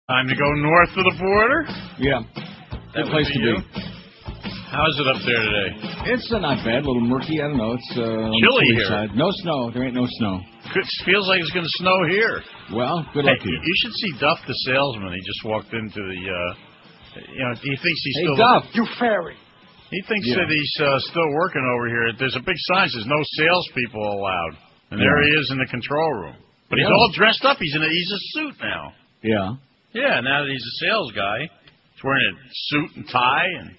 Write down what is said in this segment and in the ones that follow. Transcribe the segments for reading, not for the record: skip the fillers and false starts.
Time to go north of the border? Yeah. That Good place to be. How's it up there today? It's not bad. A little murky. I don't know. It's chilly here. Side. No snow. There ain't no snow. It feels like it's going to snow here. Well, good luck to you. You should see Duff the salesman. He just walked into the, he thinks he's still... Hey, Duff. You fairy. He thinks that he's still working over here. There's a big sign that says no salespeople allowed. And there he is in the control room. But he's all dressed up. He's a suit now. Yeah. Yeah, now that he's a sales guy. He's wearing a suit and tie. And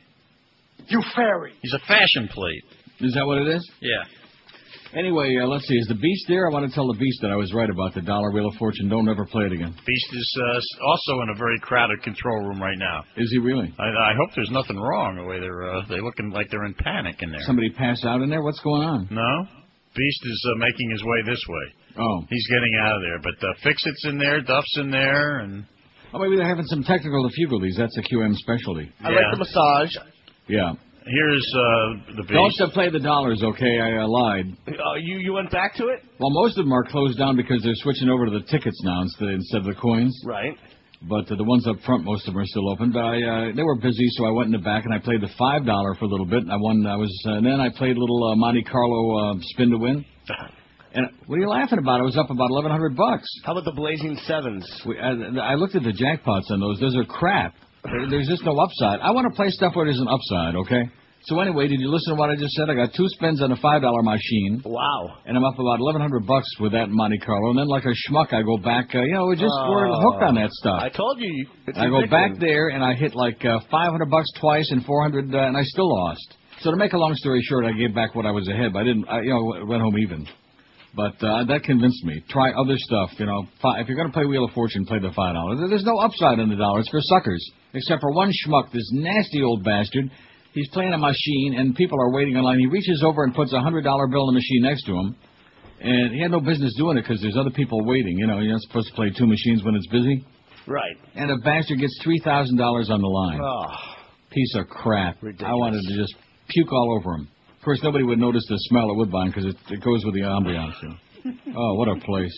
you fairy. He's a fashion plate. Is that what it is? Yeah. Anyway, let's see. Is the Beast there? I want to tell the Beast that I was right about the dollar Wheel of Fortune. Don't ever play it again. Beast is also in a very crowded control room right now. Is he really? I hope there's nothing wrong the way they're looking like they're in panic in there. Somebody passed out in there? What's going on? No. Beast is making his way this way. Oh. He's getting out of there. But Fix-It's in there, Duff's in there, and... Oh, maybe they're having some technical difficulties. That's a QM specialty. I like the massage. Yeah. Here's the Beast. Don't play the dollars, okay? I lied. You went back to it? Well, most of them are closed down because they're switching over to the tickets now instead of the coins. Right. But the ones up front, most of them are still open. But they were busy, so I went in the back and I played the $5 for a little bit. And then I played a little Monte Carlo spin to win. And what are you laughing about? I was up about $1,100. How about the Blazing Sevens? I looked at the jackpots on those. Those are crap. There's just no upside. I want to play stuff where there's an upside, okay? So anyway, did you listen to what I just said? I got 2 spins on a $5 machine. Wow. And I'm up about $1,100 with that Monte Carlo. And then like a schmuck, I go back. We're hooked on that stuff. I told you. I go back there and I hit like $500 twice and 400, and I still lost. So to make a long story short, I gave back what I was ahead, but I didn't. Went home even. But that convinced me. Try other stuff. If you're going to play Wheel of Fortune, play the $5. There's no upside in the dollar. It's for suckers. Except for one schmuck, this nasty old bastard. He's playing a machine, and people are waiting in line. He reaches over and puts a $100 bill in the machine next to him. And he had no business doing it because there's other people waiting. You're not supposed to play 2 machines when it's busy. Right. And a bastard gets $3,000 on the line. Oh. Piece of crap. Ridiculous. I wanted to just puke all over him. Of course, nobody would notice the smell of Woodbine because it goes with the ambiance. Oh, what a place.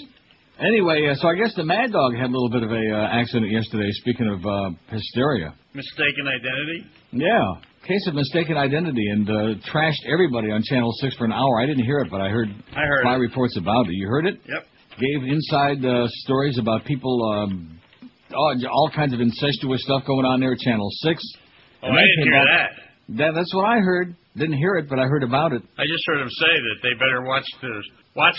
Anyway, so I guess the Mad Dog had a little bit of a accident yesterday, speaking of hysteria. Mistaken identity? Yeah. Case of mistaken identity, and trashed everybody on Channel 6 for an hour. I didn't hear it, but I heard 5 reports about it. You heard it? Yep. Gave inside stories about people, all kinds of incestuous stuff going on there at Channel 6. Oh, I didn't hear that. That's what I heard. Didn't hear it, but I heard about it. I just heard him say that they better watch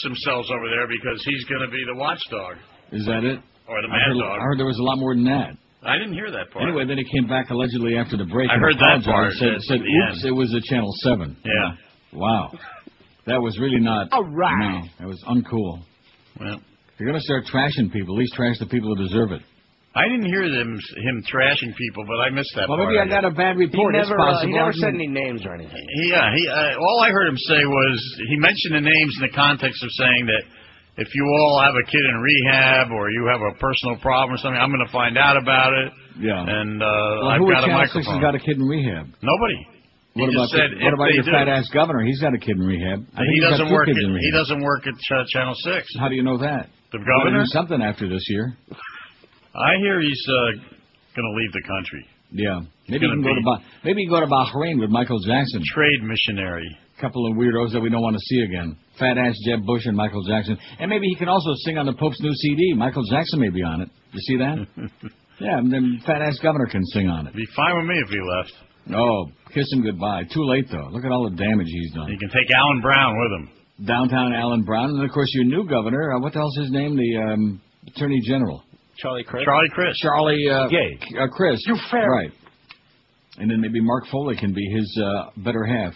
themselves over there because he's going to be the watchdog. Is that it? Or the Mad Dog. I heard there was a lot more than that. I didn't hear that part. Anyway, then he came back allegedly after the break. I heard that part. Said oops, it was a Channel 7. Yeah. Wow. That was really not... All right. No, that was uncool. Well, if you're going to start trashing people, at least trash the people who deserve it. I didn't hear him trashing people, but I missed that part. Well, maybe I got a bad report. It's possible. He never said any names or anything. All I heard him say was, he mentioned the names in the context of saying that if you all have a kid in rehab or you have a personal problem or something, I'm going to find out about it. Yeah. And I've got a microphone. Who got a kid in rehab? Nobody. What about your fat-ass governor? He's got a kid in rehab. He doesn't work at Channel 6. How do you know that? The governor? Do something after this year. I hear he's going to leave the country. Yeah. Maybe he can go to Bahrain with Michael Jackson. Trade missionary. Couple of weirdos that we don't want to see again. Fat-ass Jeb Bush and Michael Jackson. And maybe he can also sing on the Pope's new CD. Michael Jackson may be on it. You see that? Yeah, and then fat-ass governor can sing on it. Be fine with me if he left. Oh, kiss him goodbye. Too late, though. Look at all the damage he's done. He can take Alan Brown with him. Downtown Alan Brown. And, of course, your new governor, what the hell's his name? The Attorney General. Charlie Chris. Charlie Gay. Chris. You fair. Right. And then maybe Mark Foley can be his better half.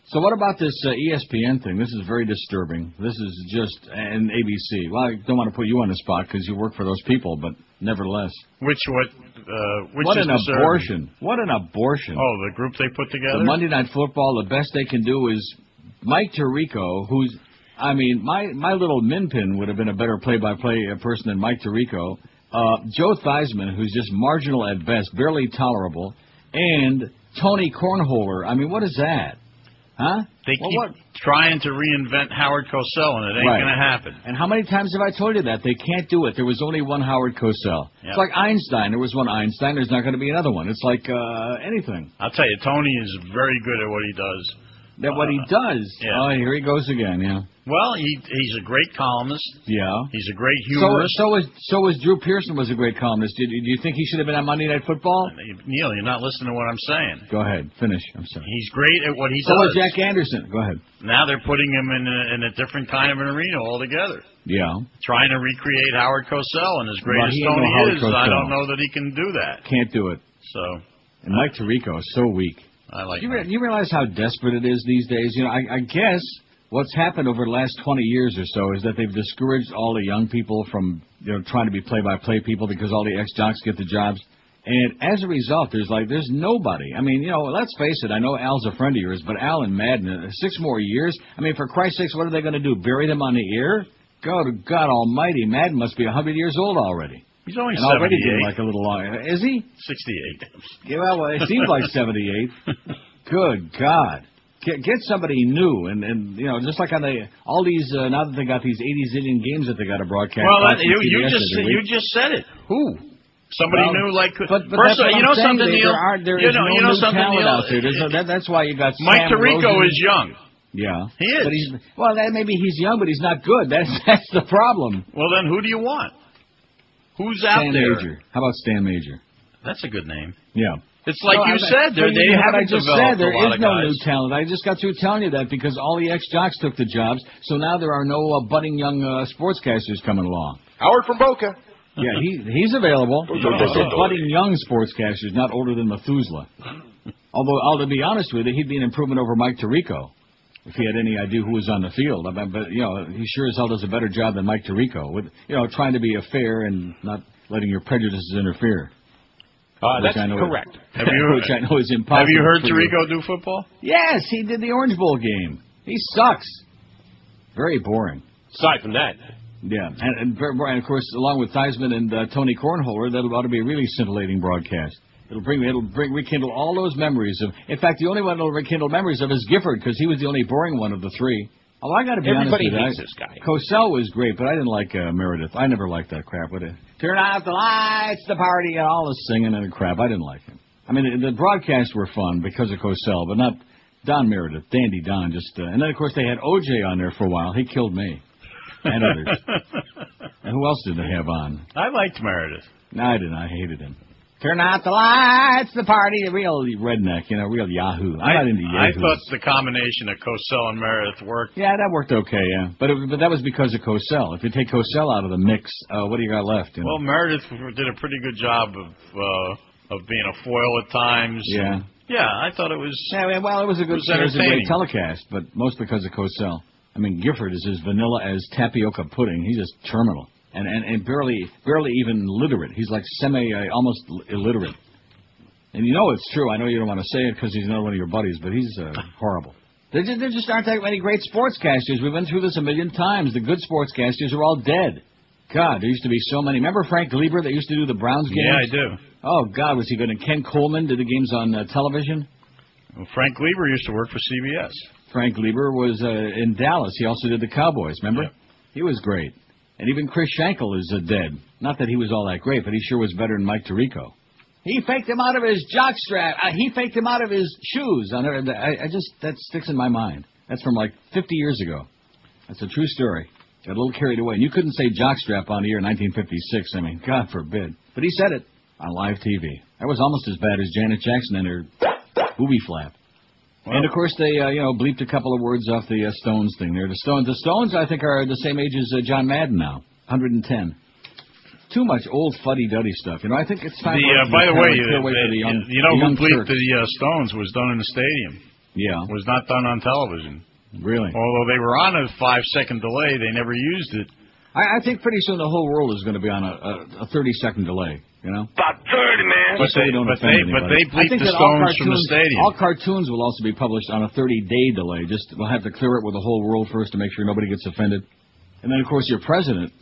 So what about this ESPN thing? This is very disturbing. This is just an ABC. Well, I don't want to put you on the spot because you work for those people, but nevertheless. Which what is an disturbing? Abortion. What an abortion. Oh, the group they put together? The Monday Night Football, the best they can do is Mike Tirico, who's, my little Minpin would have been a better play-by-play person than Mike Tirico. Joe Theismann, who's just marginal at best, barely tolerable, and Tony Cornholer. What is that? Huh? They keep trying to reinvent Howard Cosell, and it ain't Right. going to happen. And how many times have I told you that? They can't do it. There was only one Howard Cosell. Yep. It's like Einstein. There was one Einstein. There's not going to be another one. It's like anything. I'll tell you, Tony is very good at what he does. That what he does. Yeah. Oh, here he goes again. Yeah. Well, he's a great columnist. Yeah. He's a great humorist. So was Drew Pearson was a great columnist. Do you think he should have been on Monday Night Football? Neil, you're not listening to what I'm saying. Go ahead. Finish. I'm sorry. He's great at what he So does. was Jack Anderson. Go ahead. Now they're putting him in a different kind of an arena altogether. Yeah. Trying to recreate Howard Cosell, and as great Well, as he ain't Tony no Howard is, I Cosell. don't know that he can do that. Can't do it. So And Mike Tirico is so weak. I like You, Mike. you realize how desperate it is these days? You know, I guess what's happened over the last 20 years or so is that they've discouraged all the young people from trying to be play-by-play people because all the ex-jocks get the jobs. And as a result, there's nobody. I mean, let's face it. I know Al's a friend of yours, but Al and Madden, 6 more years. I mean, for Christ's sakes, what are they going to do? Bury them on the air? God Almighty, Madden must be 100 years old already. He's only And already 78. getting like a little long. Is he? 68. Yeah, well, it seems like 78. Good God. Get somebody new, and just like on all these, now that they got these 80 zillion games that they got to broadcast. Well, Fox and you CBS just said it. Who? Somebody new like. But first, that's what you I'm know saying. something, Neil. There is no you know new something, talent Neil. out there. That's why you got Mike Sam Tirico Rosen. is young. Yeah, He is. But maybe he's young, but he's not good. That's the problem. Well, then who do you want? Who's out Stan there? Major. How about Stan Major? That's a good name. Yeah. It's like you said. They what I haven't just developed said. There a lot is of no guys. new talent. I just got through telling you that because all the ex-jocks took the jobs, so now there are no budding young sportscasters coming along. Howard from Boca. Yeah, he's available. I said budding young sportscasters, not older than Methuselah. Although, to be honest with you, he'd be an improvement over Mike Tirico if he had any idea who was on the field. But he sure as hell does a better job than Mike Tirico with trying to be fair and not letting your prejudices interfere. That's correct. Which I know is impossible. Have you heard for you. Tirico do football? Yes, he did the Orange Bowl game. He sucks. Very boring. Aside from that, Yeah, and of course, along with Theismann and Tony Cornholer, that ought to be a really scintillating broadcast. It'll rekindle all those memories of. In fact, the only one it'll rekindle memories of is Gifford because he was the only boring one of the three. Oh, I got to be everybody honest with hates you. this guy. Cosell was great, but I didn't like Meredith. I never liked that crap with it. Turn out the lights, the party, and all the singing and the crap. I didn't like him. I mean, the broadcasts were fun because of Cosell, but not Don Meredith, Dandy Don. And then of course they had OJ on there for a while. He killed me and others. And who else did they have on? I liked Meredith. No, I didn't. I hated him. Turn out the lights, the party, a real redneck, real Yahoo. I'm not into Yahoo. I thought the combination of Cosell and Meredith worked. Yeah, that worked okay, yeah. But that was because of Cosell. If you take Cosell out of the mix, what do you got left? Well, Meredith did a pretty good job of being a foil at times. Yeah. Yeah, I thought it was. Yeah, well, it was a It was great entertaining. telecast, but most because of Cosell. I mean, Gifford is as vanilla as tapioca pudding. He's just terminal. And barely even literate. He's like almost illiterate. And it's true. I know you don't want to say it because he's not one of your buddies, but he's horrible. There just aren't that many great sportscasters. We've been through this a million times. The good sportscasters are all dead. God, there used to be so many. Remember Frank Lieber that used to do the Browns games? Yeah, I do. Oh, God, was he good? And Ken Coleman did the games on television? Well, Frank Lieber used to work for CBS. Frank Lieber was in Dallas. He also did the Cowboys, remember? Yep. He was great. And even Chris Schenkel is dead. Not that he was all that great, but he sure was better than Mike Tirico. He faked him out of his jockstrap. He faked him out of his shoes. That sticks in my mind. That's from like 50 years ago. That's a true story. Got a little carried away. And you couldn't say jockstrap on the air in 1956. I mean, God forbid. But he said it on live TV. That was almost as bad as Janet Jackson and her booby flap. Well, and of course they, bleeped a couple of words off the Stones thing there. The Stones, I think, are the same age as John Madden now, 110. Too much old fuddy-duddy stuff. I think it's time. By the way, who bleeped the Stones was done in the stadium. Yeah, was not done on television. Really? Although they were on a 5-second delay, they never used it. I think pretty soon the whole world is going to be on a 30-second delay. About 30, man. But they bleeped the Stones from the stadium. All cartoons will also be published on a 30-day delay. We'll have to clear it with the whole world first to make sure nobody gets offended. And then, of course, your president,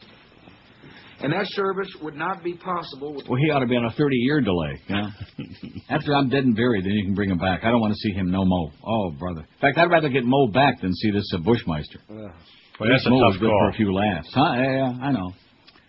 and that service would not be possible with... Well, he ought to be on a 30-year delay, you know? After I'm dead and buried, then you can bring him back. I don't want to see him no mo. Oh, brother. In fact, I'd rather get Mo back than see this Bushmeister. Well, that's a Mo tough was good call. for a few laughs. Huh? Yeah, I know.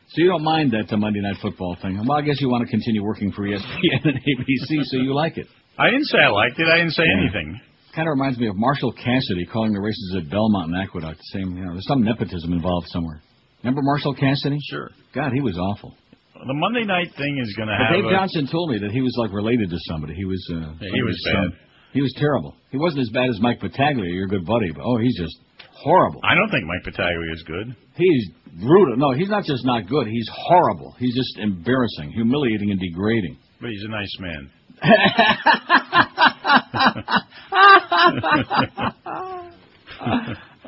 So you don't mind that Monday Night Football thing. Well, I guess you want to continue working for ESPN and ABC, so you like it. I didn't say I liked it. I didn't say anything. Kind of reminds me of Marshall Cassidy calling the races at Belmont and Aqueduct. Same, you know, there's some nepotism involved somewhere. Remember Marshall Cassidy? Sure. God, he was awful. The Monday night thing is going to But have. Dave Johnson told me that he was like related to somebody. He was. He was bad. He was terrible. He wasn't as bad as Mike Battaglia, your good buddy, but he's just horrible. I don't think Mike Battaglia is good. He's brutal. No, he's not just not good. He's horrible. He's just embarrassing, humiliating, and degrading. But he's a nice man.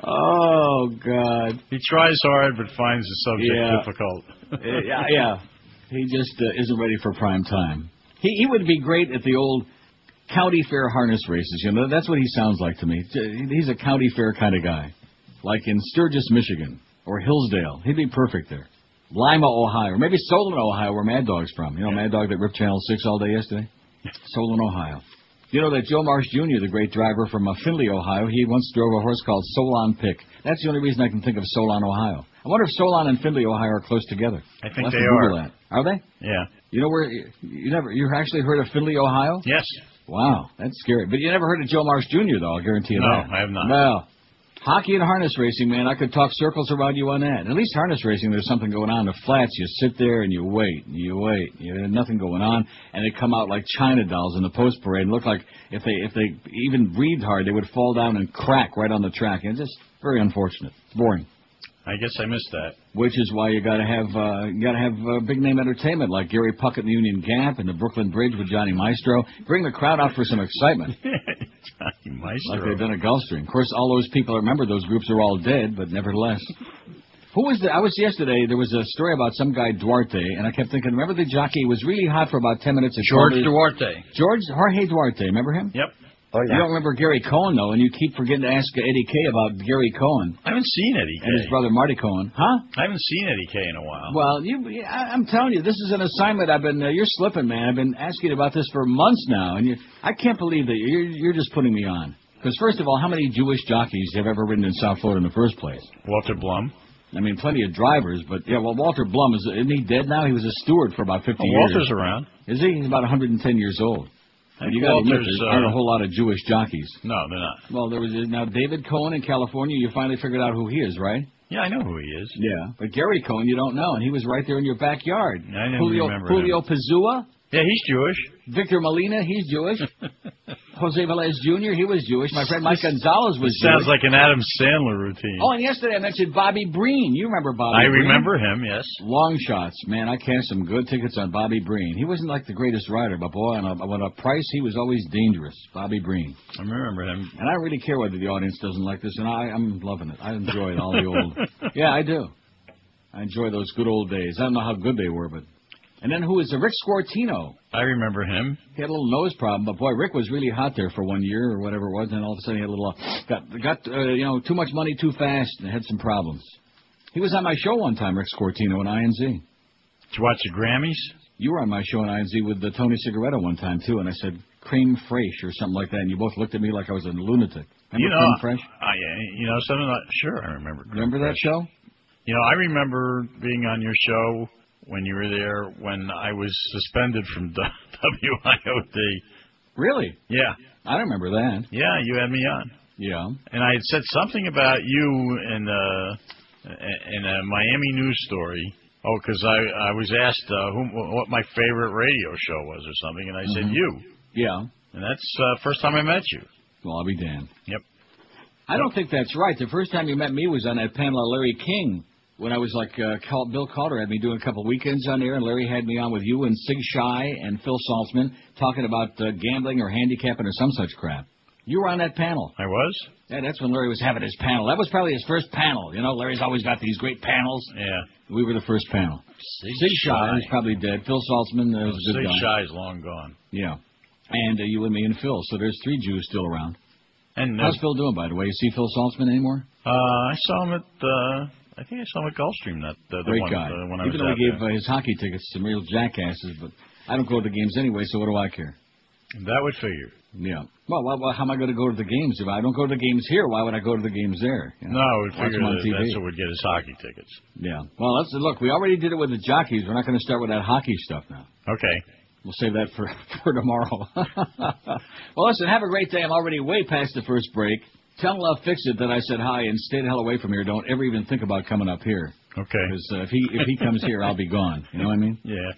Oh, God. He tries hard but finds the subject difficult. Yeah. He just isn't ready for prime time. He would be great at the old county fair harness races. You know, that's what he sounds like to me. He's a county fair kind of guy. Like in Sturgis, Michigan, or Hillsdale. He'd be perfect there. Lima, Ohio, or maybe Solon, Ohio, where Mad Dog's from. You know, Mad Dog that ripped Channel 6 all day yesterday? Solon, Ohio. You know that Joe Marsh Jr., the great driver from Findlay, Ohio, he once drove a horse called Solon Pick. That's the only reason I can think of Solon, Ohio. I wonder if Solon and Findlay, Ohio are close together. I think I'll have they to are. Google that. Are they? Yeah. You know where you actually heard of Findlay, Ohio? Yes. Wow, that's scary. But you never heard of Joe Marsh Jr., though, I'll guarantee you that. No, I have not. Well, hockey and harness racing, man, I could talk circles around you on that. At least harness racing, there's something going on. The flats, you sit there and you wait, and you wait. There's nothing going on, and they come out like China dolls in the post parade and look like if they even breathed hard, they would fall down and crack right on the track. And it's just very unfortunate. It's boring. I guess I missed that. Which is why you gotta have big name entertainment like Gary Puckett and the Union Gap and the Brooklyn Bridge with Johnny Maestro. Bring the crowd out for some excitement. Johnny Maestro. Like they've done at Gulfstream. Of course, all those people, I remember those groups are all dead, but nevertheless. Who was I was yesterday, there was a story about some guy, Duarte, and I kept thinking, remember the jockey? He was really hot for about 10 minutes. George Duarte. Jorge Duarte, remember him? Yep. Oh, yeah. You don't remember Gary Cohen, though, and you keep forgetting to ask Eddie K. about Gary Cohen. I haven't seen Eddie K. And his brother Marty Cohen. Huh? I haven't seen Eddie K. in a while. Well, I'm telling you, this is an assignment I've been, you're slipping, man. I've been asking about this for months now, and I can't believe that you're just putting me on. Because, first of all, how many Jewish jockeys have ever ridden in South Florida in the first place? Walter Blum. I mean, plenty of drivers, but, Walter Blum, isn't he dead now? He was a steward for about 50 years. Walter's around. Is he? He's about 110 years old. And you got to admit, there aren't a whole lot of Jewish jockeys. No, they're not. Well, there was now David Cohen in California. You finally figured out who he is, right? Yeah, I know who he is. Yeah, but Gary Cohen, you don't know, and he was right there in your backyard. I never remember him. Julio Pazua? Yeah, he's Jewish. Victor Molina, he's Jewish. Jose Velez Jr., he was Jewish. My friend Mike Gonzalez was Jewish. Sounds like an Adam Sandler routine. Oh, and yesterday I mentioned Bobby Breen. You remember Bobby Breen? I remember him, yes. Long shots. Man, I cast some good tickets on Bobby Breen. He wasn't like the greatest rider, but boy, on a price, he was always dangerous. Bobby Breen. I remember him. And I don't really care whether the audience doesn't like this, and I'm loving it. I enjoy it, all the old. Yeah, I do. I enjoy those good old days. I don't know how good they were, but... And then who was Rick Squartino? I remember him. He had a little nose problem, but boy, Rick was really hot there for 1 year or whatever it was, and all of a sudden he had a little got too much money too fast and had some problems. He was on my show one time, Rick Squartino, in INZ. Did you watch the Grammys? You were on my show in INZ with Tony Cigaretta one time too, and I said creme fraiche or something like that, and you both looked at me like I was a lunatic. Remember creme fraiche? Something like, sure, I remember. Remember that show? I remember being on your show when you were there when I was suspended from WIOD. Really? Yeah. I don't remember that. Yeah, you had me on. Yeah. And I had said something about you in a Miami news story. Oh, because I was asked what my favorite radio show was or something, and I said you. Yeah. And that's the first time I met you. Well, I'll be damned. Yep. I don't think that's right. The first time you met me was on that panel of Larry King. When I was like, Bill Calder had me doing a couple weekends on there, and Larry had me on with you and Sig Shy and Phil Saltzman talking about gambling or handicapping or some such crap. You were on that panel. I was? Yeah, that's when Larry was having his panel. That was probably his first panel. Larry's always got these great panels. Yeah. We were the first panel. Sig Shy is probably dead. Phil Saltzman was a good guy. Sig Shy's long gone. Yeah. And you and me and Phil. So there's 3 Jews still around. And how's Phil doing, by the way? You see Phil Saltzman anymore? I saw him I think I saw him at Gulfstream. The Great one, guy. when I Even was though out he gave there. his hockey tickets to some real jackasses, but I don't go to the games anyway, so what do I care? That would figure. Yeah. Well, how am I going to go to the games? If I don't go to the games here, why would I go to the games there? You know? No, I would Watch figure them on that TV. that's what would get his hockey tickets. Yeah. Well, look, we already did it with the jockeys. We're not going to start with that hockey stuff now. Okay. We'll save that for tomorrow. Well, listen, have a great day. I'm already way past the first break. Tell Fix-It that I said hi and stay the hell away from here. Don't ever even think about coming up here. Okay. Because if he comes here, I'll be gone. You know what I mean? Yeah.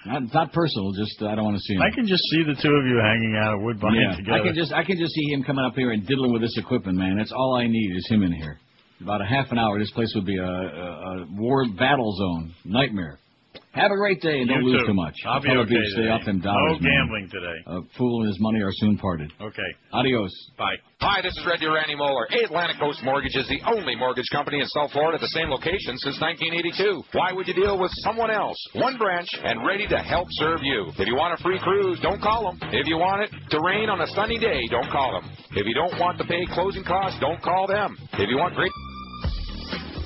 Not personal, just I don't want to see him. I can just see the two of you hanging out at Woodbine together. I can just see him coming up here and diddling with this equipment, man. That's all I need is him in here. About a half an hour, this place would be a war battle zone. Nightmare. Have a great day and don't lose too much. I'll be okay Stay today. off them dollars, No gambling today. A fool and his money are soon parted. Okay. Adios. Bye. Hi, this is Red Deer Randy Moeller. Atlantic Coast Mortgage is the only mortgage company in South Florida at the same location since 1982. Why would you deal with someone else? One branch and ready to help serve you. If you want a free cruise, don't call them. If you want it to rain on a sunny day, don't call them. If you don't want to pay closing costs, don't call them. If you want great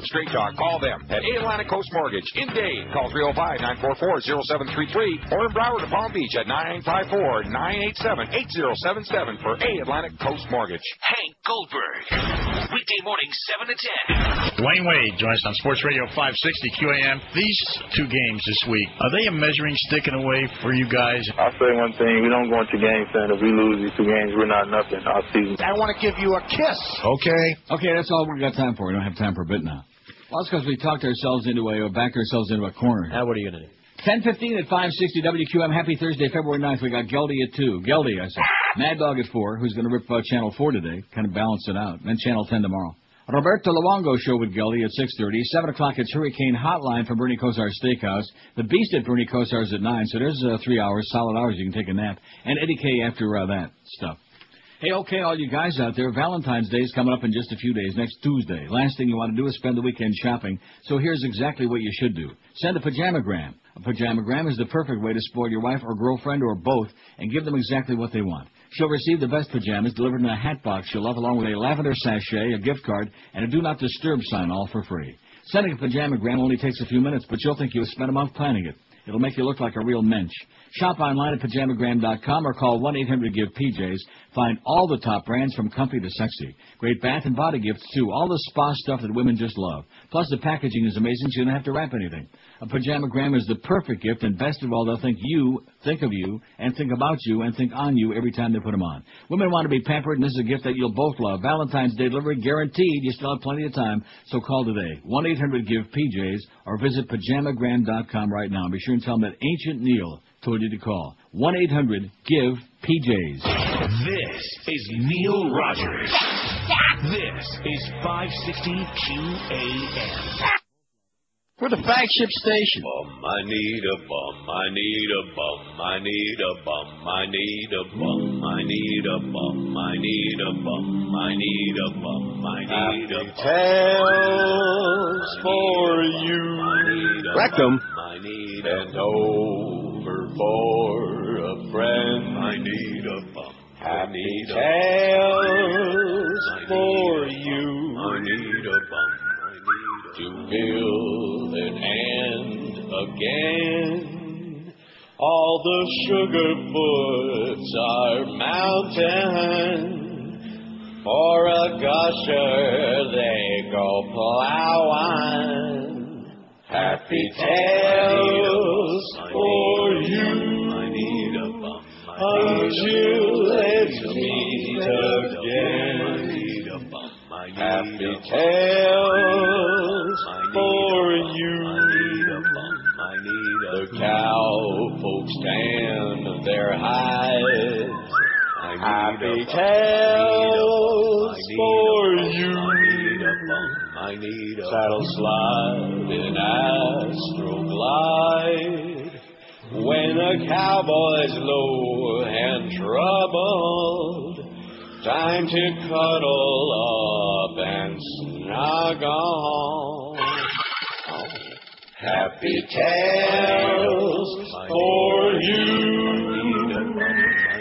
straight talk, call them at Atlantic Coast Mortgage. In Dade, call 305-944-0733 or in Broward to Palm Beach at 954-987-8077 for Atlantic Coast Mortgage. Hank Goldberg, weekday morning 7 to 10. Dwayne Wade joins us on Sports Radio 560 QAM. These two games this week, are they a measuring stick in a way for you guys? I'll say one thing. We don't go into games saying if we lose these two games, we're not nothing all season. I want to give you a kiss. Okay, that's all we got time for. We don't have time for a bit now. Well, that's because we backed ourselves into a corner. Now, what are you going to do? 10:15 at 560 WQM. Happy Thursday, February 9th. We got Geldy at 2. Geldy, I said. Mad Dog at 4, who's going to rip Channel 4 today, kind of balance it out. Then Channel 10 tomorrow. Roberto Luongo show with Geldy at 6:30. 7 o'clock, it's Hurricane Hotline from Bernie Kosar's Steakhouse. The Beast at Bernie Kosar's at 9, so there's 3 hours, solid hours. You can take a nap. And Eddie K after that stuff. Hey, okay, all you guys out there, Valentine's Day is coming up in just a few days, next Tuesday. Last thing you want to do is spend the weekend shopping, so here's exactly what you should do. Send a pajamagram. A pajamagram is the perfect way to spoil your wife or girlfriend or both and give them exactly what they want. She'll receive the best pajamas delivered in a hat box she'll love, along with a lavender sachet, a gift card, and a Do Not Disturb sign, all for free. Sending a pajamagram only takes a few minutes, but you'll think you spent a month planning it. It'll make you look like a real mensch. Shop online at pajamagram.com or call 1-800-GIVE-PJs. Find all the top brands from comfy to sexy. Great bath and body gifts, too. All the spa stuff that women just love. Plus, the packaging is amazing, so you don't have to wrap anything. A pajamagram is the perfect gift, and best of all, they'll think of you, and think about you, and think on you every time they put them on. Women want to be pampered, and this is a gift that you'll both love. Valentine's Day delivery guaranteed. You still have plenty of time, so call today. 1-800-GIVE-PJs or visit pajamagram.com right now. Be sure and tell them that Ancient Neil told you to call. 1-800-GIVE-PJs. This is Neil Rogers. This is 560 QAM. We're the flagship station. I need a bum, I need a bum, I need a bum, I need a bum, I need a bum, I need a bum, I need a bum, I need a bum. Tales for you. Rectum. I need and over for a friend. I need a bum. Happy tales for you. I need a bum. To build an end again. All the sugar foots are mountain. For a gusher they go plowing. Happy tales for you. I need a bum. Until let's meet again. I need a bum. Happy tales for you. The cow folks tan their hides. Happy tales for you. Saddle slide in Astro Glide. When a cowboy's low and troubled, time to cuddle up and snuggle. Happy tales for you,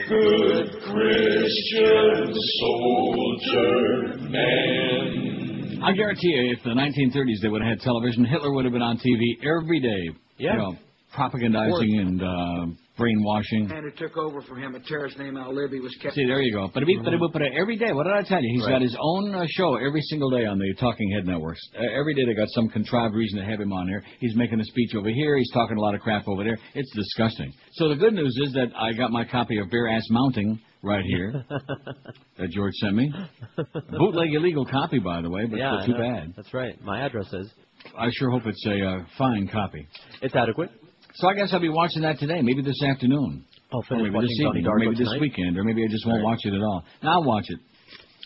good Christian soldier men. I guarantee you, if the 1930s they would have had television, Hitler would have been on TV every day. Yeah. You know, propagandizing and brainwashing. And it took over for him. A terrorist named Al Libby was kept. See, there you go. But every day, what did I tell you? He's got his own show every single day on the Talking Head networks. Every day they got some contrived reason to have him on here. He's making a speech over here. He's talking a lot of crap over there. It's disgusting. So the good news is that I got my copy of Bare Ass Mounting right here that George sent me. Bootleg illegal copy, by the way, but too bad. That's right. My address is. I sure hope it's a fine copy. It's adequate. So I guess I'll be watching that today, maybe this afternoon. I'll Or finish maybe this evening, or maybe this tonight. weekend, or maybe I just won't watch it at all. Now I'll watch it.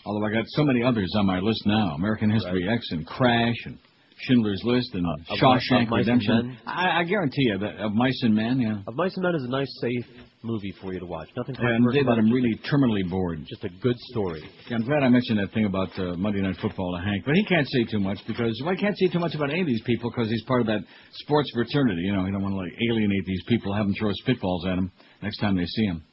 Although I got so many others on my list now. American History X and Crash and Schindler's List and Shawshank of Mice and Redemption. Men. I guarantee you that of Mice and Men, yeah. Of Mice and Men is a nice, safe movie for you to watch. Nothing And controversial they about that it. I'm really terminally bored. Just a good story. Yeah, I'm glad I mentioned that thing about Monday Night Football to Hank, but he can't say too much because I can't say too much about any of these people because he's part of that sports fraternity. You know, you don't want to like alienate these people, have them throw spitballs at him next time they see him.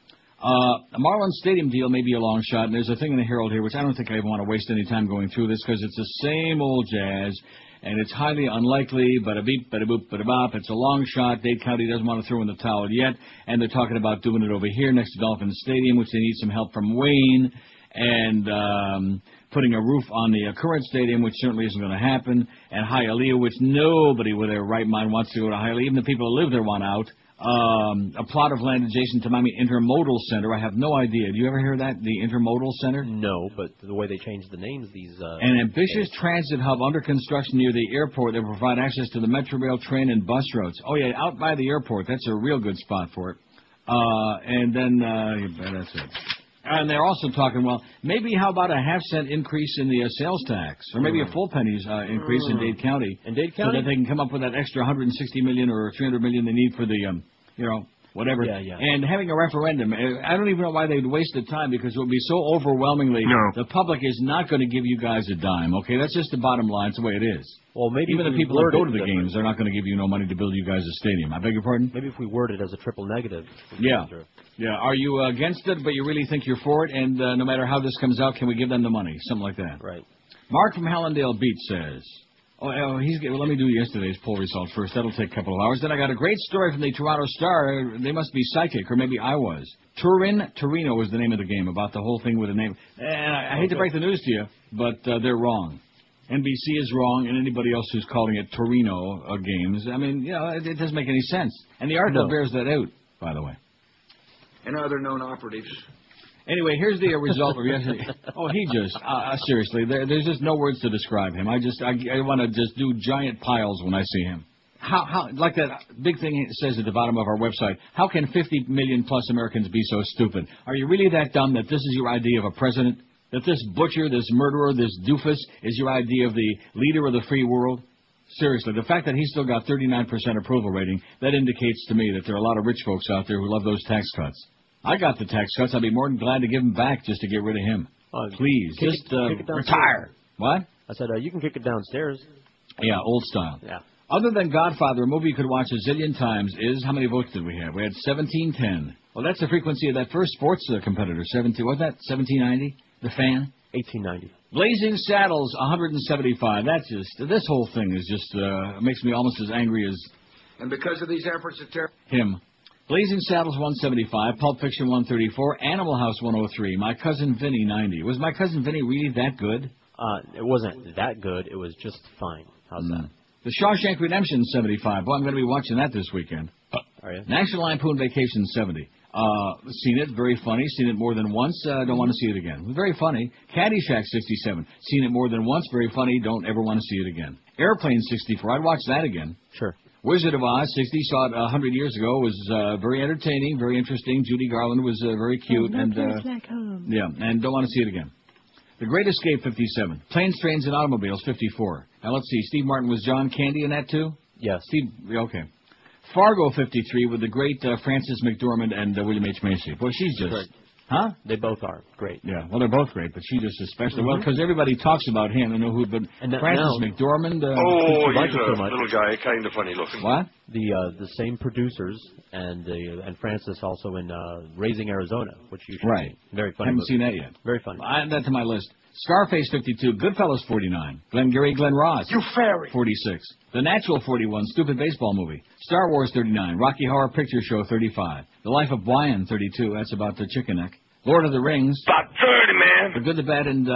The Marlins Stadium deal may be a long shot, and there's a thing in the Herald here which I don't think I even want to waste any time going through this because it's the same old jazz. And it's highly unlikely, bada beep, bada boop, bada bop. It's a long shot. Dade County doesn't want to throw in the towel yet, and they're talking about doing it over here next to Dolphin Stadium, which they need some help from Wayne, and putting a roof on the current stadium, which certainly isn't going to happen, and Hialeah, which nobody with their right mind wants to go to Hialeah. Even the people who live there want out. A plot of land adjacent to Miami Intermodal Center. I have no idea. Do you ever hear that? The Intermodal Center? No, but the way they changed the names, these... An ambitious transit hub under construction near the airport that will provide access to the Metro Rail, train, and bus routes. Oh, yeah, out by the airport. That's a real good spot for it. And then, that's it. And they're also talking, well, maybe how about a half-cent increase in the sales tax? Or maybe a full penny's increase in Dade County. In Dade County? So that they can come up with that extra $160 million or $300 million they need for the, whatever. Yeah. And having a referendum. I don't even know why they'd waste the time because it would be so overwhelmingly. No. The public is not going to give you guys a dime, okay? That's just the bottom line. It's the way it is. Well, maybe Even if the we people that word go it to the different. games, they're not going to give you no money to build you guys a stadium. I beg your pardon? Maybe if we word it as a triple negative. Yeah. Yeah. Are you against it, but you really think you're for it? And no matter how this comes out, can we give them the money? Something like that. Right. Mark from Hallandale Beach says, well, let me do yesterday's poll results first. That'll take a couple of hours. Then I got a great story from the Toronto Star. They must be psychic, or maybe I was. Torino was the name of the game, about the whole thing with the name. And I hate to break the news to you, but they're wrong. NBC is wrong, and anybody else who's calling it Torino games. I mean, it doesn't make any sense. And the article bears that out, by the way. And other known operatives. Anyway, here's the result of yesterday. Oh, he just, seriously, there's just no words to describe him. I want to just do giant piles when I see him. How, like that big thing it says at the bottom of our website, how can 50 million plus Americans be so stupid? Are you really that dumb that this is your idea of a president? That this butcher, this murderer, this doofus is your idea of the leader of the free world? Seriously, the fact that he's still got 39% approval rating, that indicates to me that there are a lot of rich folks out there who love those tax cuts. I got the tax cuts. I'd be more than glad to give them back just to get rid of him. Please, kick just it retire. What? I said, you can kick it downstairs. Yeah, old style. Yeah. Other than Godfather, a movie you could watch a zillion times is, how many votes did we have? We had 1710. Well, that's the frequency of that first sports competitor, 17, wasn't that 1790? The Fan? 1890. Blazing Saddles, 175. That's just, this whole thing is just, makes me almost as angry as And because of these efforts to tear him. Blazing Saddles, 175. Pulp Fiction, 134. Animal House, 103. My Cousin Vinny, 90. Was My Cousin Vinny really that good? It wasn't that good. It was just fine. How's that? The Shawshank Redemption, 75. Well, I'm going to be watching that this weekend. Are you? National Lampoon Vacation, 70. Seen it, very funny. Seen it more than once. Don't want to see it again. Very funny. Caddyshack, 67. Seen it more than once. Very funny. Don't ever want to see it again. Airplane, 64. I'd watch that again. Sure. Wizard of Oz, 60. Saw it 100 years ago. Was very entertaining, very interesting. Judy Garland was very cute. And yeah, and don't want to see it again. The Great Escape, 57. Planes, Trains, and Automobiles, 54. Now, let's see. Steve Martin, was John Candy in that, too? Yes. Okay. Fargo, 53, with the great Frances McDormand and William H. Macy. Boy, she's just... Great. Huh? They both are great. Yeah, well, they're both great, but she just especially... Well, because everybody talks about him, I know who, but Frances McDormand... he's a little guy, kind of funny looking. What? The same producers and Frances also in Raising Arizona, which you should Right. see. Very funny. Haven't movie. seen that yet. Very funny. Add that to my list. Scarface 52, Goodfellas 49, Glengarry Glen Ross You fairy. 46, The Natural 41, Stupid Baseball Movie, Star Wars 39, Rocky Horror Picture Show 35, The Life of Brian 32, that's about the chicken neck, Lord of the Rings, About 30, man. The Good, the Bad, and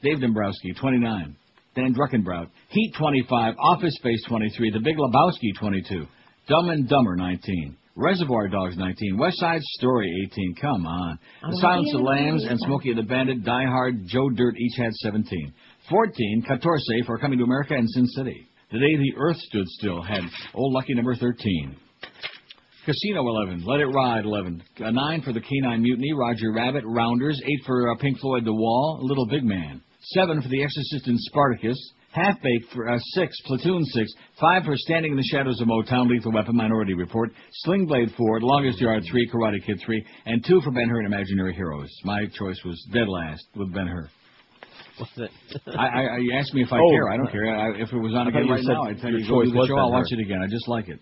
Dave Dombrowski 29, Dan Druckenbrout, Heat 25, Office Space 23, The Big Lebowski 22, Dumb and Dumber 19, Reservoir Dogs 19, West Side Story 18, come on. The Silence of the Lambs and Smokey and the Bandit, Die Hard, Joe Dirt each had 17. 14, 14 for Coming to America and Sin City. The Day the Earth Stood Still had old lucky number 13. Casino 11, Let It Ride 11, 9 for the Canine Mutiny, Roger Rabbit, Rounders, 8 for Pink Floyd, The Wall, Little Big Man, 7 for The Exorcist and Spartacus, Half Baked for 6, Platoon 6, 5 for Standing in the Shadows of Motown, Lethal Weapon, Minority Report, Sling Blade 4, Longest Yard 3, Karate Kid 3, and 2 for Ben-Hur and Imaginary Heroes. My choice was dead last with Ben-Hur. What's that? You asked me if I care. I don't care. If it was on again right now, I'd tell you go to the show. I'll watch it again. I just like it.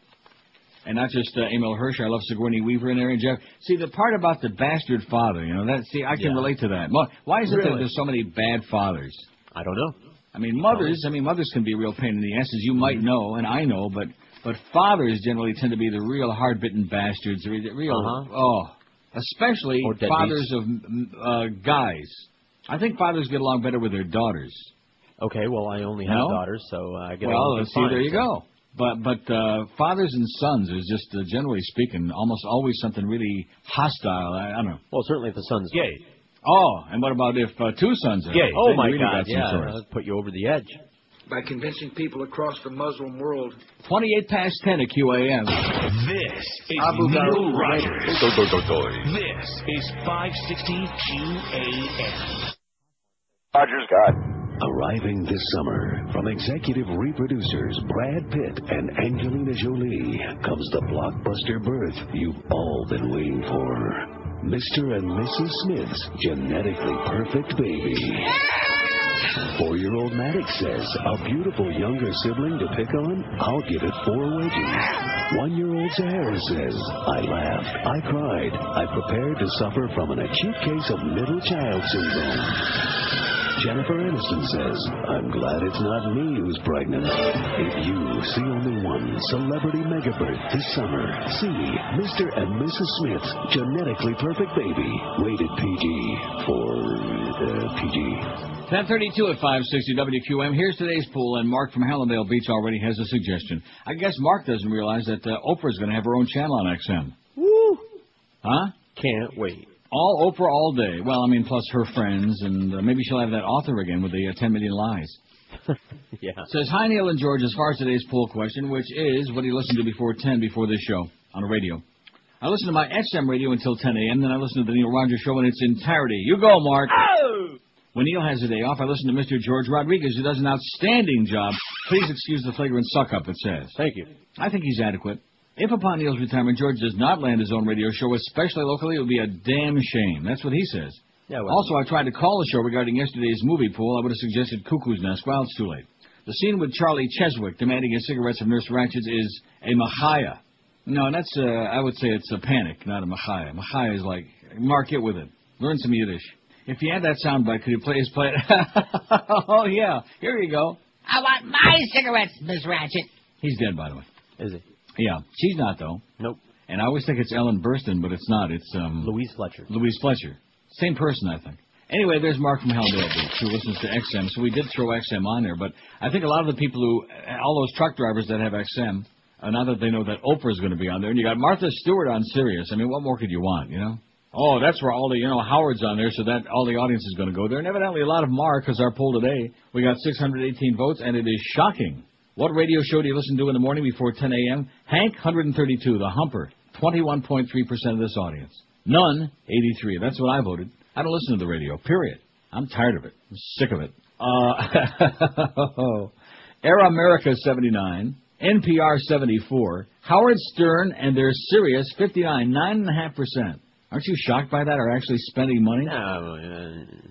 And not just Emil Hirsch. I love Sigourney Weaver in there and Jeff. See, the part about the bastard father, I can relate to that. Why is it that there's so many bad fathers? I don't know. I mean, mothers can be a real pain in the ass, as you might know, and I know, but fathers generally tend to be the real hard-bitten bastards, especially fathers of guys. I think fathers get along better with their daughters. Okay, well, I only have daughters, so I get along let's see, there you go. But fathers and sons is just, generally speaking, almost always something really hostile. I don't know. Well, certainly if the son's gay. Oh, and what about if 2 sons are gay? Oh, my really God, that'll put you over the edge. By convincing people across the Muslim world. 28 past 10 at QAM. This is Neil Rogers. This is 560 QAM. Rogers, God. Arriving this summer from executive reproducers Brad Pitt and Angelina Jolie comes the blockbuster birth you've all been waiting for. Mr. and Mrs. Smith's genetically perfect baby. 4-year-old Maddox says, a beautiful younger sibling to pick on? I'll give it 4 wedges. 1-year-old Sahara says, I laughed, I cried, I prepared to suffer from an acute case of middle child syndrome. Jennifer Aniston says, I'm glad it's not me who's pregnant. If you see only one celebrity megabirth this summer, see Mr. and Mrs. Smith's genetically perfect baby, rated PG for PG. 10:32 at 560 WQM. Here's today's pool, and Mark from Hallandale Beach already has a suggestion. I guess Mark doesn't realize that Oprah's going to have her own channel on XM. Woo! Huh? Can't wait. All Oprah all day. Well, I mean, plus her friends, and maybe she'll have that author again with the 10 Million Lies. Yeah. Says, hi, Neil and George, as far as today's poll question, which is, what do you listen to before 10 before this show on the radio? I listen to my XM radio until 10 a.m., then I listen to the Neil Rogers Show in its entirety. You go, Mark. Oh! When Neil has a day off, I listen to Mr. George Rodriguez, who does an outstanding job. Please excuse the flagrant suck-up, it says. Thank you. I think he's adequate. If upon Neil's retirement, George does not land his own radio show, especially locally, it would be a damn shame. That's what he says. Yeah, well, also, I tried to call the show regarding yesterday's movie pool. I would have suggested Cuckoo's Nest. Well, it's too late. The scene with Charlie Cheswick demanding his cigarettes of Nurse Ratched is a machaya. No, that's, I would say it's a panic, not a machaya. Machaya is like, Mark, get with it. Learn some Yiddish. If you had that soundbite, could you please play it? Oh, yeah. Here you go. I want my cigarettes, Miss Ratched. He's dead, by the way. Is he? Yeah. She's not, though. Nope. And I always think it's Ellen Burstyn, but it's not. It's Louise Fletcher. Louise Fletcher. Same person, I think. Anyway, there's Mark from Hallandale Beach, who listens to XM. So we did throw XM on there, but I think a lot of the people all those truck drivers that have XM, now that they know that Oprah's going to be on there, and you got Martha Stewart on Sirius. I mean, what more could you want, you know? Oh, that's where all the, Howard's on there, so that all the audience is going to go there. And evidently a lot of them are, because our poll today, we got 618 votes, and it is shocking. What radio show do you listen to in the morning before 10 a.m.? Hank, 132, The Humper, 21.3% of this audience. None, 83. That's what I voted. I don't listen to the radio, period. I'm tired of it. I'm sick of it. Air America, 79. NPR, 74. Howard Stern and their Sirius, 59, 9.5%. Aren't you shocked by that, or actually spending money? No.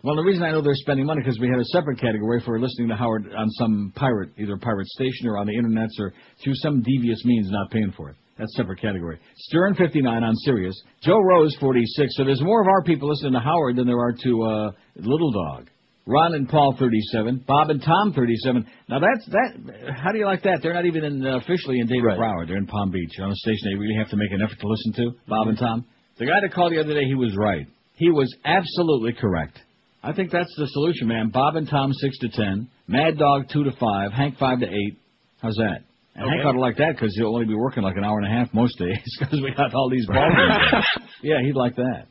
Well, the reason I know they're spending money because we had a separate category for listening to Howard on some pirate, either pirate station or on the internet or through some devious means not paying for it. That's a separate category. Stern 59 on Sirius. Joe Rose 46. So there's more of our people listening to Howard than there are to Little Dog. Ron and Paul 37. Bob and Tom 37. Now that. How do you like that? They're not even officially in David Broward. They're in Palm Beach on a station they really have to make an effort to listen to. Bob and Tom. The guy that called the other day, he was right. He was absolutely correct. I think that's the solution, man. Bob and Tom 6 to 10. Mad Dog 2 to 5. Hank 5 to 8. How's that? And Hank ought to like that because he'll only be working like an hour and a half most days because we got all these ball games. Yeah, he'd like that.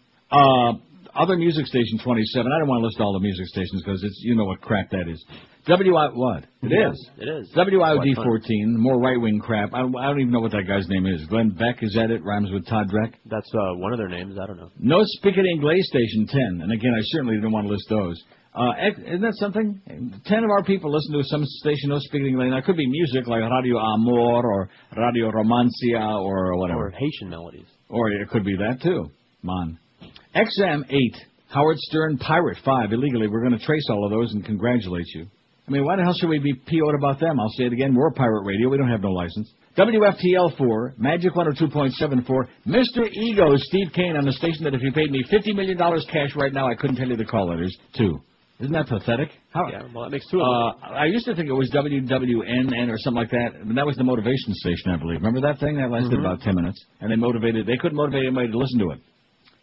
Other music station 27. I don't want to list all the music stations because it's what crap that is. What? It is. WIOD 14. More right wing crap. I don't even know what that guy's name is. Glenn Beck, is that it? Rhymes with Todd Dreck. That's one of their names. I don't know. No Spickety and Glaze station 10. And again, I certainly didn't want to list those. Isn't that something? 10 of our people listen to some station, no speaking language. That could be music like Radio Amor or Radio Romancia or whatever. Or Haitian melodies. Or it could be that too. Man. XM 8. Howard Stern Pirate 5. Illegally. We're going to trace all of those and congratulate you. I mean, why the hell should we be PO'd about them? I'll say it again. We're pirate radio. We don't have no license. WFTL 4. Magic 102.74. Mr. Ego, Steve Kane on the station that if you paid me $50 million cash right now, I couldn't tell you the call letters. 2. Isn't that pathetic? Yeah, well, that makes 2 of them. I used to think it was WWNN or something like that, but that was the motivation station, I believe. Remember that thing? That lasted about 10 minutes. And they couldn't motivate anybody to listen to it.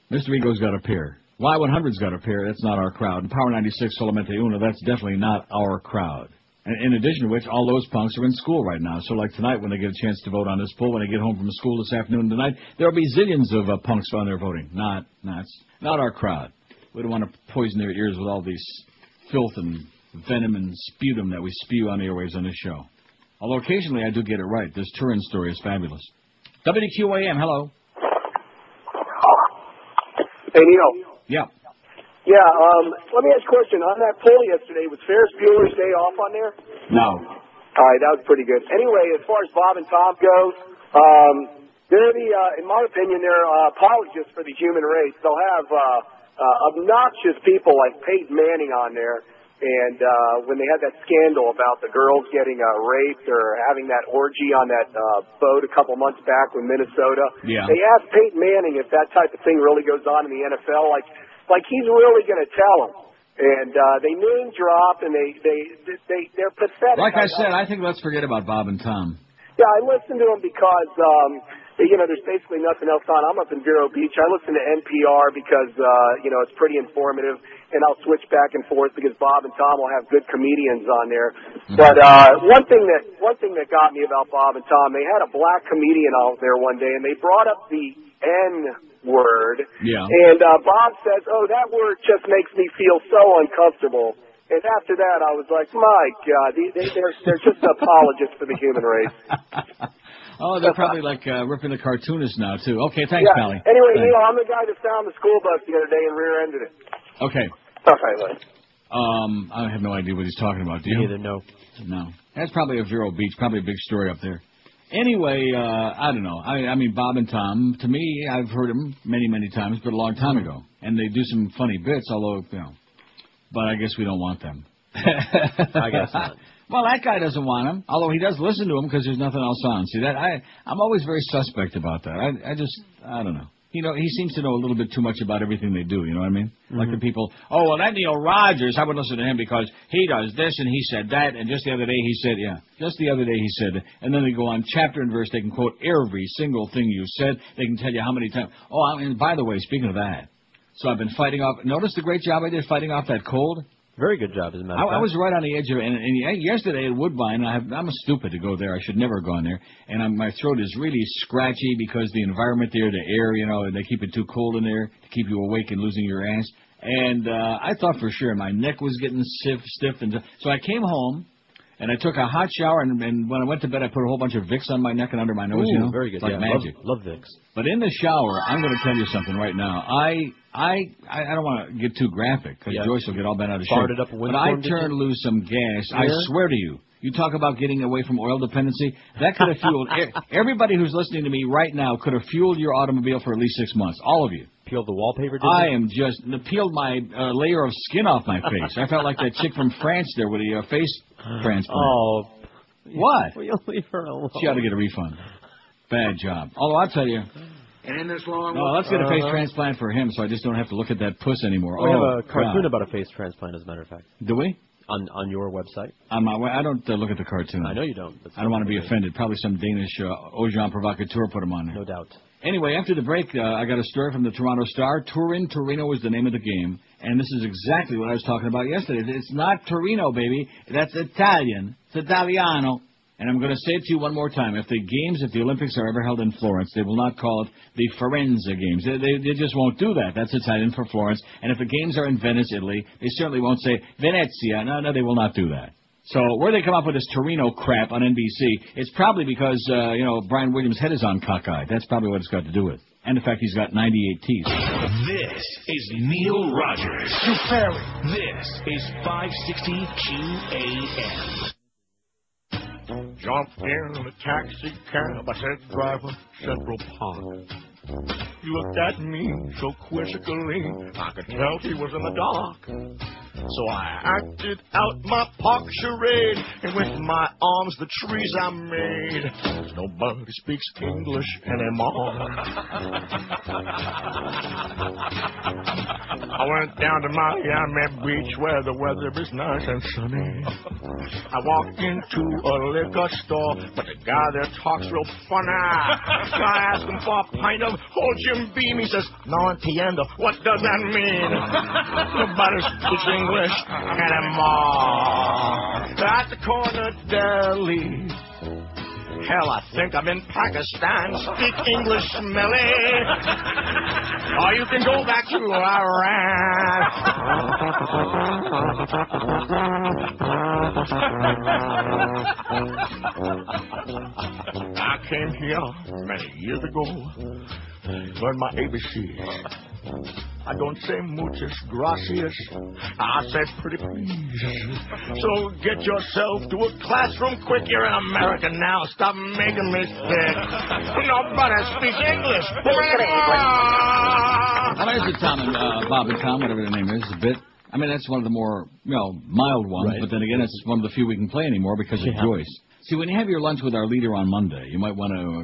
Mr. Ego's got a pair. Y100's got a pair. That's not our crowd. And Power 96, Solamente Uno, that's definitely not our crowd. And in addition to which, all those punks are in school right now. So like tonight when they get a chance to vote on this poll, when they get home from school this afternoon tonight, there'll be zillions of punks on there voting. Not our crowd. We don't want to poison their ears with all these filth and venom and sputum that we spew on the airwaves on this show. Although occasionally I do get it right. This Turin story is fabulous. WQAM, hello. Hey, Neil. Yeah. Yeah, let me ask you a question. On that poll yesterday, was Ferris Bueller's Day Off on there? No. All right, that was pretty good. Anyway, as far as Bob and Tom goes, they're in my opinion, they're apologists for the human race. They'll have obnoxious people like Peyton Manning on there, and when they had that scandal about the girls getting raped or having that orgy on that boat a couple months back with Minnesota, they asked Peyton Manning if that type of thing really goes on in the NFL, like he's really going to tell them. And they name drop, and they're pathetic. Like I said, I think let's forget about Bob and Tom. Yeah, I listen to them because, there's basically nothing else on. I'm up in Vero Beach. I listen to NPR because, it's pretty informative, and I'll switch back and forth because Bob and Tom will have good comedians on there. But one thing that got me about Bob and Tom, they had a black comedian out there one day, and they brought up the N-word. Yeah. And Bob says, "Oh, that word just makes me feel so uncomfortable." And after that, I was like, "My God, they're just apologists for the human race." Oh, they're probably like ripping the cartoonists now too. Okay, thanks, Pally. Anyway, thanks. Neil, I'm the guy that found the school bus the other day and rear-ended it. Okay. All right, later. I have no idea what he's talking about. Do you? Neither. No. That's probably a Vero Beach. Probably a big story up there. Anyway, I don't know. I mean, Bob and Tom, to me, I've heard them many, many times, but a long time ago. And they do some funny bits, although, but I guess we don't want them. I guess not. Well, that guy doesn't want them, although he does listen to them because there's nothing else on. See, I'm always very suspect about that. I don't know. He seems to know a little bit too much about everything they do, you know what I mean? Mm-hmm. Like the people, that Neil Rogers, I would listen to him because he does this and he said that, and just the other day he said, and then they go on chapter and verse, they can quote every single thing you said, they can tell you how many times. Oh, and by the way, speaking of that, so I've been fighting off, notice the great job I did fighting off that cold? Very good job, as a matter of fact. I was right on the edge of it. And yesterday at Woodbine, I'm stupid to go there. I should never have gone there. And my throat is really scratchy because the environment there, the air, they keep it too cold in there to keep you awake and losing your ass. And I thought for sure my neck was getting stiff. And so I came home, and I took a hot shower. And when I went to bed, I put a whole bunch of Vicks on my neck and under my nose. Ooh, very good. It's like magic. Love Vicks. But in the shower, I'm going to tell you something right now. I don't want to get too graphic because Joyce will get all bent out of shape. But I turned loose some gas. Yeah. I swear to you. You talk about getting away from oil dependency. That could have fueled everybody who's listening to me right now. Could have fueled your automobile for at least 6 months. All of you. Peeled the wallpaper. Peeled my layer of skin off my face. I felt like that chick from France there with the face transplant. Oh, what? Will you leave her alone? She ought to get a refund. Bad job. Although I'll tell you. And in this long... No, let's get a face transplant for him so I just don't have to look at that puss anymore. We have a cartoon about a face transplant, as a matter of fact. Do we? On your website? On my I don't look at the cartoon. I know you don't. I don't want to be offended. Probably some Danish Ojan provocateur put him on there. No doubt. Anyway, after the break, I got a story from the Toronto Star. Turin Torino is the name of the game. And this is exactly what I was talking about yesterday. It's not Torino, baby. That's Italian. It's Italiano. And I'm going to say it to you one more time. If the Olympics are ever held in Florence, they will not call it the Firenze Games. They just won't do that. That's Italian for Florence. And if the games are in Venice, Italy, they certainly won't say Venezia. No, they will not do that. So where they come up with this Torino crap on NBC, it's probably because, Brian Williams' head is on cockeyed. That's probably what it's got to do with. And the fact he's got 98 teeth. This is Neil Rogers. This is 560 QAM. Jumped in a taxi cab, I said, driver, Central Park. He looked at me so quizzically, I could tell he was in the dark. So I acted out my park charade, and with my arms the trees I made. Nobody speaks English anymore. I went down to Miami Beach where the weather is nice and sunny. I walked into a liquor store, but the guy there talks real funny. So I asked him for a pint of old Jim Beam. He says, "No entiendo." What does that mean? Nobody speaks English anymore. At the corner deli. Hell, I think I'm in Pakistan. Speak English, smelly. Or you can go back to Iran. I came here many years ago. Learned my ABCs. I don't say muchas gracias. I say pretty please. So get yourself to a classroom quick. You're in America now. Stop making me sick. Nobody speaks English. I mean, it's Tom and Bob and Tom, whatever their name is, a bit. I mean, that's one of the more, mild ones. Right. But then again, it's one of the few we can play anymore because of Joyce. See, when you have your lunch with our leader on Monday, you might want to,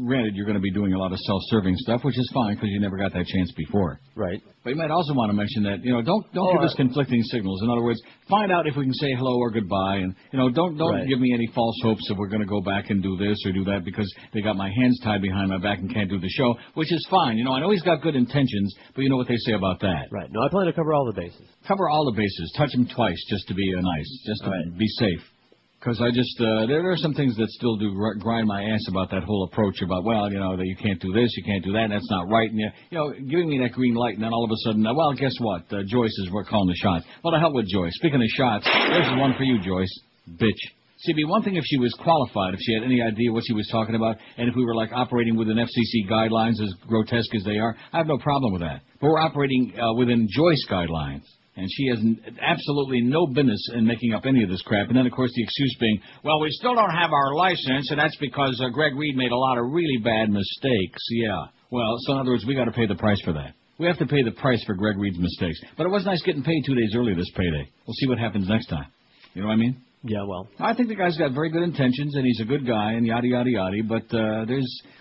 granted, you're going to be doing a lot of self-serving stuff, which is fine because you never got that chance before. Right. But you might also want to mention that, don't give us conflicting signals. In other words, find out if we can say hello or goodbye, and, don't give me any false hopes that we're going to go back and do this or do that because they got my hands tied behind my back and can't do the show, which is fine. I know he's got good intentions, but you know what they say about that. Right. No, I plan to cover all the bases. Cover all the bases. Touch them twice just to be nice, just to be safe. Because I just, there are some things that still do grind my ass about that whole approach about, that you can't do this, you can't do that, and that's not right. And, giving me that green light, and then all of a sudden, guess what? Joyce we're calling the shots. Well, the hell with Joyce. Speaking of shots, there's one for you, Joyce. Bitch. See, it'd be one thing if she was qualified, if she had any idea what she was talking about, and if we were, operating within FCC guidelines, as grotesque as they are, I have no problem with that. But we're operating within Joyce guidelines. And she has absolutely no business in making up any of this crap. And then, of course, the excuse being, we still don't have our license, and that's because Greg Reed made a lot of really bad mistakes. Yeah. Well, so in other words, we got to pay the price for that. We have to pay the price for Greg Reed's mistakes. But it was nice getting paid 2 days early this payday. We'll see what happens next time. You know what I mean? Yeah, well. I think the guy's got very good intentions, and he's a good guy, and yada, yada, yada. But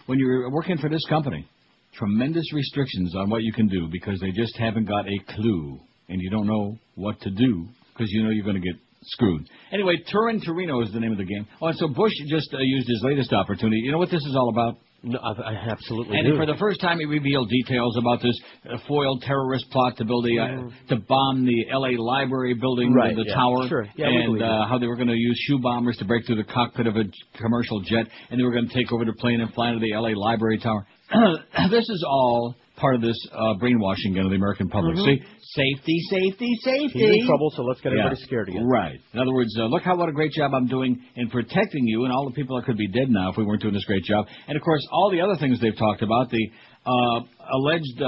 when you're working for this company, tremendous restrictions on what you can do because they just haven't got a clue. And you don't know what to do because you're going to get screwed. Anyway, Turin Torino is the name of the game. Oh, and so Bush just used his latest opportunity. You know what this is all about? No, I absolutely do. And for the first time, he revealed details about this foiled terrorist plot to build to bomb the L.A. Library building, the tower, sure. and how they were going to use shoe bombers to break through the cockpit of a commercial jet, and they were going to take over the plane and fly into the L.A. Library tower. This is all part of this brainwashing again of the American public. See? Safety, safety, safety. He's in trouble, so let's get everybody scared again. Right. In other words, look what a great job I'm doing in protecting you and all the people that could be dead now if we weren't doing this great job. And, of course, all the other things they've talked about, the alleged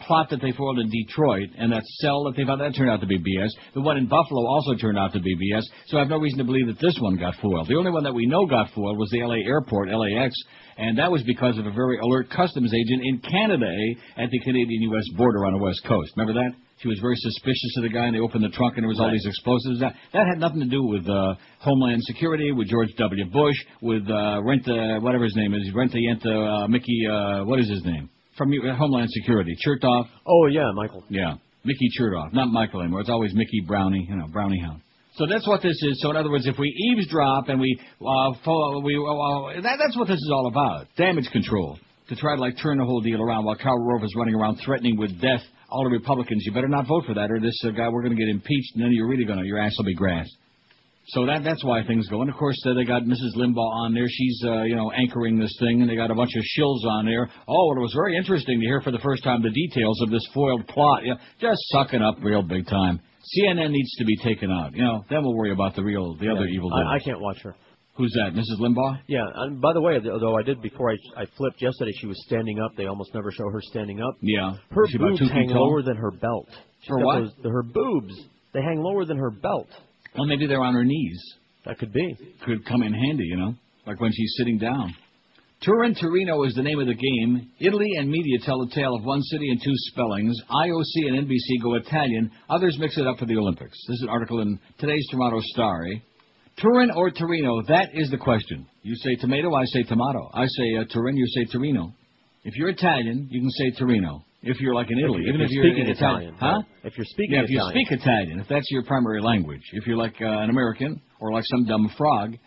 plot that they foiled in Detroit and that cell that they found, that turned out to be BS. The one in Buffalo also turned out to be BS, so I have no reason to believe that this one got foiled. The only one that we know got foiled was the L.A. airport, LAX, and that was because of a very alert customs agent in Canada at the Canadian-U.S. border on the West Coast. Remember that? She was very suspicious of the guy, and they opened the trunk, and there was all these explosives. That had nothing to do with Homeland Security, with George W. Bush, with whatever his name is, Mickey, what is his name? From Homeland Security, Chertoff. Oh, yeah, Michael. Yeah, Mickey Chertoff. Not Michael anymore. It's always Mickey Brownie, Brownie Hound. So that's what this is. So in other words, if we eavesdrop and that's what this is all about. Damage control. To try to, turn the whole deal around while Karl Rove is running around threatening with death all the Republicans. You better not vote for that, or this guy, we're going to get impeached, and then you're really going to, your ass will be grass. So that's why things go. And, of course, they got Mrs. Limbaugh on there. She's, anchoring this thing, and they got a bunch of shills on there. Oh, and it was very interesting to hear for the first time the details of this foiled plot. Just sucking up real big time. CNN needs to be taken out. Then we'll worry about the other evil doers. I can't watch her. Who's that, Mrs. Limbaugh? Yeah, and by the way, although I did before I flipped yesterday, she was standing up. They almost never show her standing up. Yeah. Her boobs hang lower than her belt. Her what? Her boobs, they hang lower than her belt. Well, maybe they're on her knees. That could be. Could come in handy, like when she's sitting down. Turin-Torino is the name of the game. Italy and media tell the tale of one city and two spellings. IOC and NBC go Italian. Others mix it up for the Olympics. This is an article in today's Toronto Star, Turin or Torino, that is the question. You say tomato, I say tomato. I say Turin, you say Torino. If you're Italian, you can say Torino. If you're like in Italy, even if you're speaking Italian. Huh? If you're speaking Italian. Yeah, if you speak Italian, if that's your primary language. If you're like an American or like some dumb frog.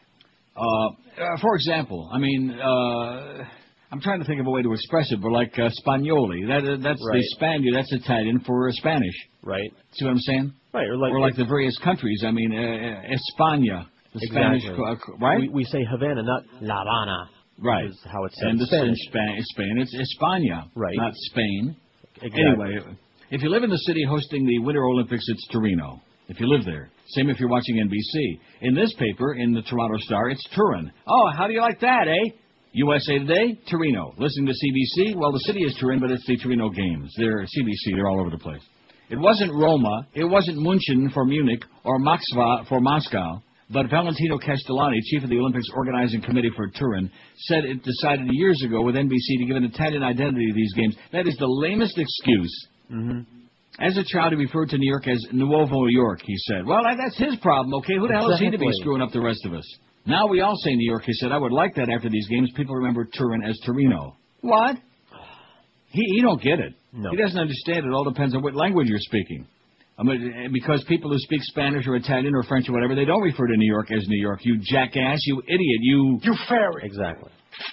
For example, I'm trying to think of a way to express it, but like Spagnoli, that's right. The Spaniard, that's Italian for Spanish. Right. See what I'm saying? Right. Or like the various countries. España. The exactly. Spanish, right? We say Havana, not La Habana. Right. Is how it's said. And Spanish. In Spain, it's España, right. Not Spain. Exactly. Anyway, if you live in the city hosting the Winter Olympics, it's Torino. If you live there. Same if you're watching NBC. In this paper, in the Toronto Star, it's Turin. Oh, how do you like that, USA Today, Torino. Listening to CBC, well, the city is Turin, but it's the Torino Games. They're CBC, they're all over the place. It wasn't Roma, it wasn't München for Munich, or Moskva for Moscow. But Valentino Castellani, chief of the Olympics Organizing Committee for Turin, said it decided years ago with NBC to give an Italian identity to these games. That is the lamest excuse. Mm-hmm. As a child, he referred to New York as Nuovo York, he said. Well, that's his problem, okay? Who the hell is he to be screwing up the rest of us? Now we all say New York, he said. I would like that after these games, people remember Turin as Torino. What? He don't get it. No. He doesn't understand. It all depends on what language you're speaking. Because people who speak Spanish or Italian or French or whatever, they don't refer to New York as New York. You jackass, you idiot, you fairy. Exactly.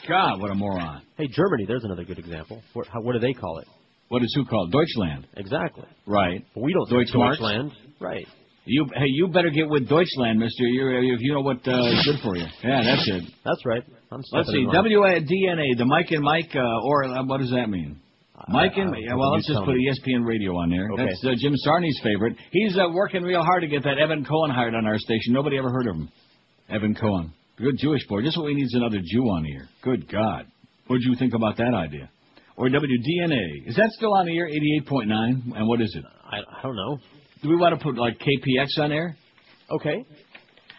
God, what a moron. Hey, Germany, there's another good example. What do they call it? What is who called? Deutschland. Exactly. Right. But we don't say Deutschland. Right. You better get with Deutschland, mister, if you know what's good for you. Yeah, that's it. That's right. Let's see, WDNA, the Mike and Mike, or what does that mean? Mike and let's just put ESPN Radio on there. Okay. That's Jim Sarney's favorite. He's working real hard to get that Evan Cohen hired on our station. Nobody ever heard of him. Evan Cohen. Good Jewish boy. Just what we need is another Jew on here. Good God. What did you think about that idea? Or WDNA. Is that still on the air, 88.9? And what is it? I don't know. Do we want to put, like, KPX on there? Okay.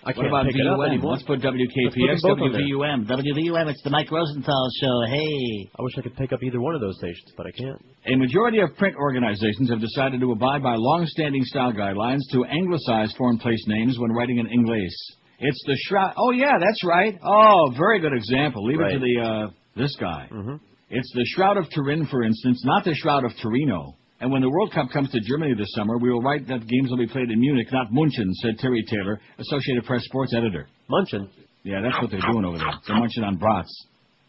What about VUM? Let's put WKPX, WVUM. WVUM, it's the Mike Rosenthal Show. Hey. I wish I could pick up either one of those stations, but I can't. A majority of print organizations have decided to abide by long-standing style guidelines to anglicize foreign place names when writing in English. It's the Shroud. Oh, yeah, that's right. Oh, very good example. Leave it to the this guy. Mm-hmm. It's the Shroud of Turin, for instance, not the Shroud of Torino. And when the World Cup comes to Germany this summer, we will write that games will be played in Munich, not München, said Terry Taylor, Associated Press sports editor. München? Yeah, that's what they're doing over there. They're munching on brats.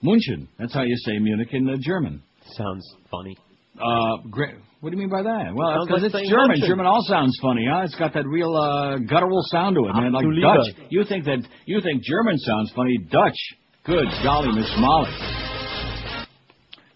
München. That's how you say Munich in German. Sounds funny. Great. What do you mean by that? Well, that's because like it's German. München. German all sounds funny, huh? It's got that real guttural sound to it, man, like Dutch. You think German sounds funny? Dutch. Good golly, Miss Molly.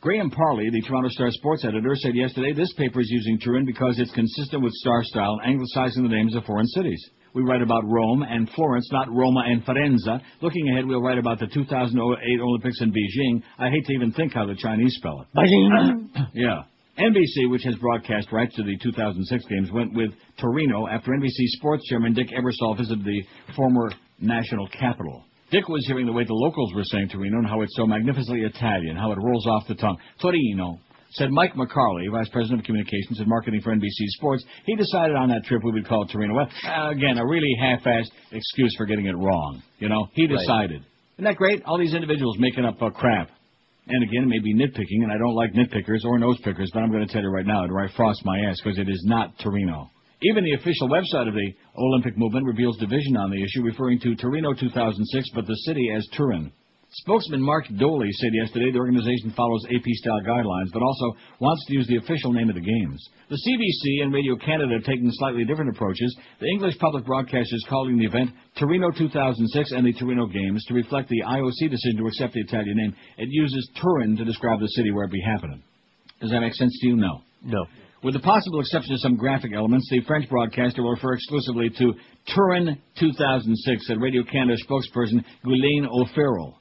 Graham Parley, the Toronto Star sports editor, said yesterday this paper is using Turin because it's consistent with Star style, anglicizing the names of foreign cities. we write about Rome and Florence, not Roma and Firenze. Looking ahead, we'll write about the 2008 Olympics in Beijing. I hate to even think how the Chinese spell it. Beijing. Yeah. NBC, which has broadcast rights to the 2006 games, went with Torino after NBC sports chairman Dick Ebersol visited the former national capital. Dick was hearing the way the locals were saying Torino and how it's so magnificently Italian, how it rolls off the tongue. Torino. Said Mike McCarley, Vice President of Communications and Marketing for NBC Sports, he decided on that trip we would call it Torino. Well, again, a really half-assed excuse for getting it wrong. You know, he decided. Right. Isn't that great? All these individuals making up crap. And again, it may be nitpicking, and I don't like nitpickers or nose pickers, but I'm going to tell you right now, it'll frost my ass, because it is not Torino. Even the official website of the Olympic movement reveals division on the issue, referring to Torino 2006, but the city as Turin. Spokesman Mark Doley said yesterday the organization follows AP-style guidelines, but also wants to use the official name of the games. The CBC and Radio Canada have taken slightly different approaches. The English public broadcasters calling the event Torino 2006 and the Torino Games to reflect the IOC decision to accept the Italian name. It uses Turin to describe the city where it be happening. Does that make sense to you? No. No. With the possible exception of some graphic elements, the French broadcaster will refer exclusively to Turin 2006, said Radio Canada spokesperson Guylaine O'Farrell.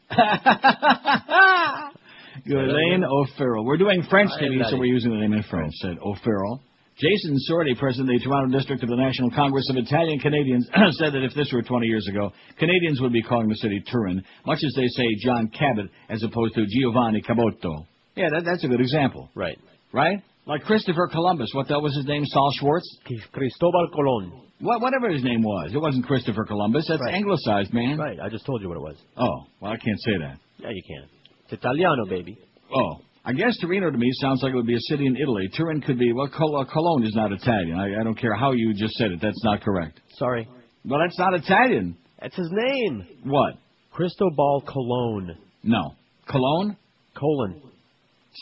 Guylaine O'Farrell. We're doing French, TV, so we're using the name in French, said O'Farrell. Jason Sordi, president of the Toronto District of the National Congress of Italian Canadians, said that if this were 20 years ago, Canadians would be calling the city Turin, much as they say John Cabot as opposed to Giovanni Caboto. Yeah, that's a good example. Right. Right? Like Christopher Columbus. What the hell was his name? Saul Schwartz? Cristobal Colon. Whatever his name was. It wasn't Christopher Columbus. That's anglicized, man. Right. I just told you what it was. Oh, well, I can't say that. Yeah, you can. It's Italiano, baby. Oh. I guess Torino to me sounds like it would be a city in Italy. Turin could be, well, Cologne is not Italian. I don't care how you just said it. That's not correct. Sorry. Well, that's not Italian. That's his name. What? Cristobal Colon. No. Cologne? Colon.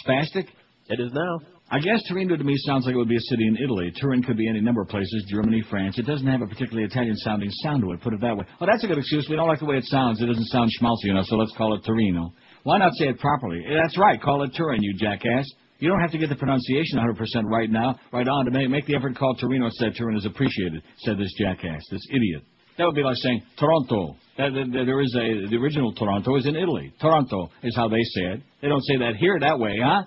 Spastic? It is now. I guess Torino to me sounds like it would be a city in Italy. Turin could be any number of places, Germany, France. It doesn't have a particularly Italian-sounding sound to it, put it that way. Well, that's a good excuse. We don't like the way it sounds. It doesn't sound schmaltzy enough, so let's call it Torino. Why not say it properly? That's right. Call it Turin, you jackass. You don't have to get the pronunciation 100% right now, right on to make the effort to call Torino said Turin is appreciated, said this jackass, this idiot. That would be like saying Toronto. The original Toronto is in Italy. Toronto is how they say it. They don't say that here that way, huh?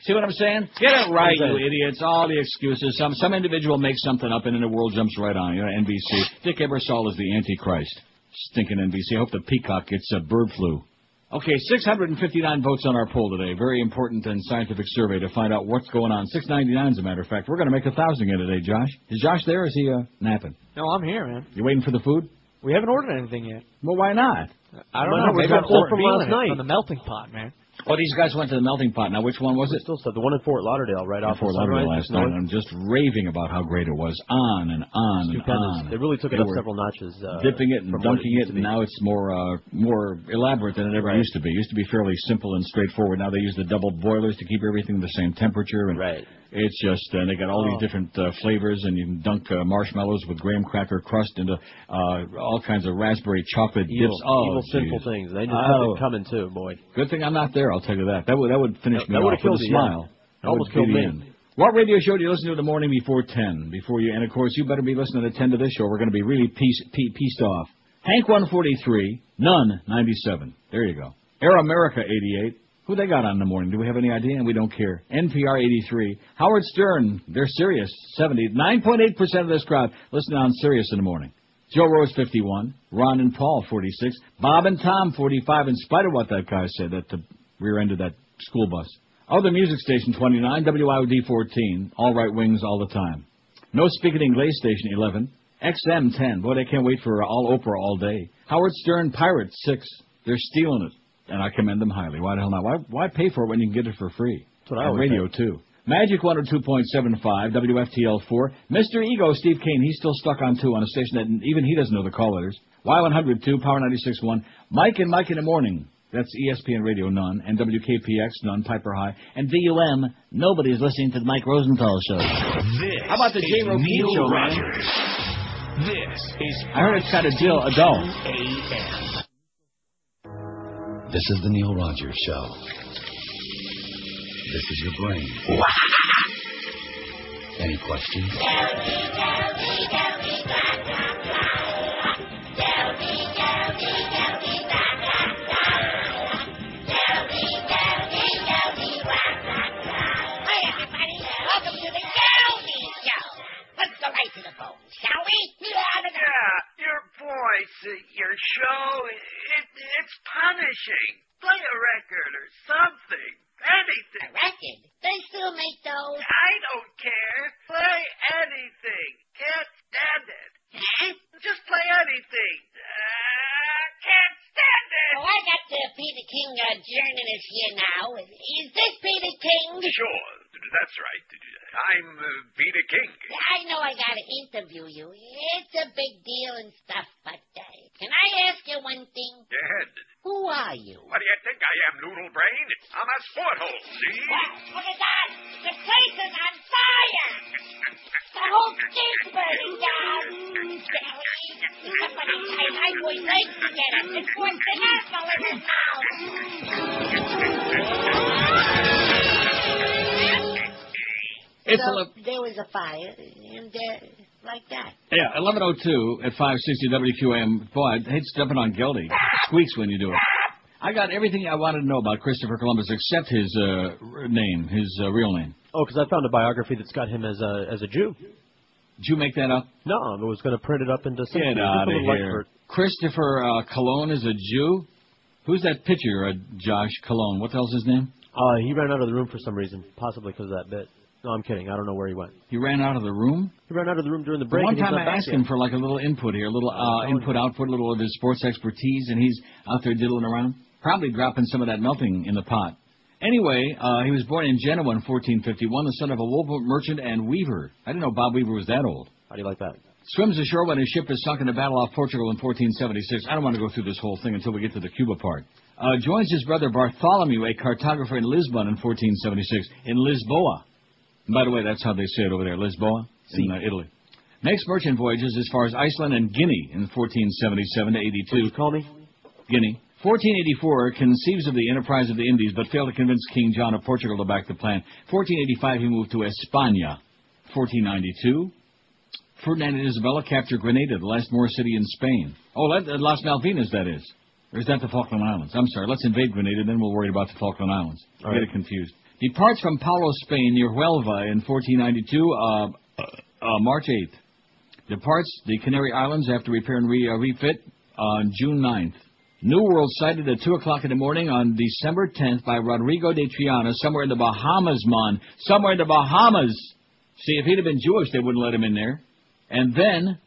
See what I'm saying? Get it right, you idiots. All the excuses. Some individual makes something up and then the world jumps right on. You know, NBC. Dick Ebersol is the Antichrist. Stinking NBC. I hope the peacock gets bird flu. Okay, 659 votes on our poll today. Very important and scientific survey to find out what's going on. 699, as a matter of fact. We're going to make 1,000 again today, Josh. Is Josh there or is he napping? No, I'm here, man. You waiting for the food? We haven't ordered anything yet. Well, why not? I don't know. We got one from last night. From the melting pot, man. Oh, these guys went to the melting pot. Now, which one was it? Still said the one in Fort Lauderdale, right off Fort Lauderdale last night. I'm just raving about how great it was. On and on and on. They really took it up several notches. Dipping it and dunking it, and now it's more elaborate than it ever used to be. It used to be fairly simple and straightforward. Now they use the double boilers to keep everything the same temperature. And it's just, they got all these different flavors, and you can dunk marshmallows with graham cracker crust into all kinds of raspberry chocolate dips. Evil, sinful things. They just have it coming too, boy. Good thing I'm not there, I'll tell you that. That would finish me off with a smile. That almost killed me. What radio show do you listen to in the morning before 10? And of course, you better be listening at 10 to this show. We're going to be really pieced off. Hank 143, Nunn 97. There you go. Air America 88. Who they got on in the morning? Do we have any idea? And we don't care. NPR 83. Howard Stern, they're Sirius 70. 9.8% of this crowd listening on Sirius in the morning. Joe Rose 51. Ron and Paul 46. Bob and Tom 45. In spite of what that guy said at the rear end of that school bus. Other music station 29. WIOD 14. All right wings all the time. No Speaking English station 11. XM 10. Boy, they can't wait for all Oprah all day. Howard Stern Pirate 6. They're stealing it. And I commend them highly. Why the hell not? Why pay for it when you can get it for free? That's what I always radio, too. Magic 102.75, WFTL 4. Mr. Ego, Steve Kane, he's still stuck on 2 on a station that even he doesn't know the call letters. Y102, Power 96.1. Mike in the Morning. That's ESPN Radio, none. And WKPX, none. Piper High. And VUM, nobody's listening to the Mike Rosenthal Show. How about the J. Roquette Show, Rogers. This is I heard it's got a adult. This is the Neil Rogers Show. This is your brain. Any questions? show. It's punishing. Play a record or something. Anything. A record? They still make those. I don't care. Play anything. Can't stand it. Huh? Just play anything. Can't stand it. Oh, I got Peter King journalist here now. Is this Peter King? Sure. That's right. I'm Peter King. I know I gotta interview you. It's a big deal and stuff, but can I ask you one thing? Go ahead. Who are you? What do you think I am, Noodle Brain? I'm a sport hole, see? What? Look at that! The place is on fire! The whole thing's burning down! Somebody tie my boy's legs together. It's worse than asshole in his mouth! So there was a fire, and like that. Yeah, 11:02 at 560 WQAM. Boy, I hate stepping on Geldy. It squeaks when you do it. I got everything I wanted to know about Christopher Columbus except his name, his real name. Oh, because I found a biography that's got him as a Jew. Did you make that up? No, I was going to print it up into something. Get out of here. Christopher Cologne is a Jew? Who's that picture, Josh Cologne? What the hell's his name? He ran out of the room for some reason, possibly because of that bit. No, I'm kidding. I don't know where he went. He ran out of the room? He ran out of the room during the break. One time I asked him for like a little input here, a little input-output, a little of his sports expertise, and he's out there diddling around, probably dropping some of that melting in the pot. Anyway, he was born in Genoa in 1451, the son of a wool merchant and weaver. I didn't know Bob Weaver was that old. How do you like that? Swims ashore when his ship is sunk in the battle off Portugal in 1476. I don't want to go through this whole thing until we get to the Cuba part. Joins his brother Bartholomew, a cartographer in Lisbon in 1476, in Lisboa. And by the way, that's how they say it over there, Lisboa, in Italy. Makes merchant voyages as far as Iceland and Guinea in 1477 to 82. What did you call me? Guinea. 1484, conceives of the enterprise of the Indies, but failed to convince King John of Portugal to back the plan. 1485, he moved to España. 1492, Ferdinand and Isabella capture Grenada, the last Moor city in Spain. Oh, Las Malvinas, that is. Or is that the Falkland Islands? I'm sorry, let's invade Grenada, then we'll worry about the Falkland Islands. I get it confused. Departs from Palos, Spain, near Huelva in 1492, March 8th. Departs the Canary Islands after repair and refit on June 9th. New World sighted at 2 o'clock in the morning on December 10th by Rodrigo de Triana, somewhere in the Bahamas, man. Somewhere in the Bahamas. See, if he'd have been Jewish, they wouldn't let him in there. And then,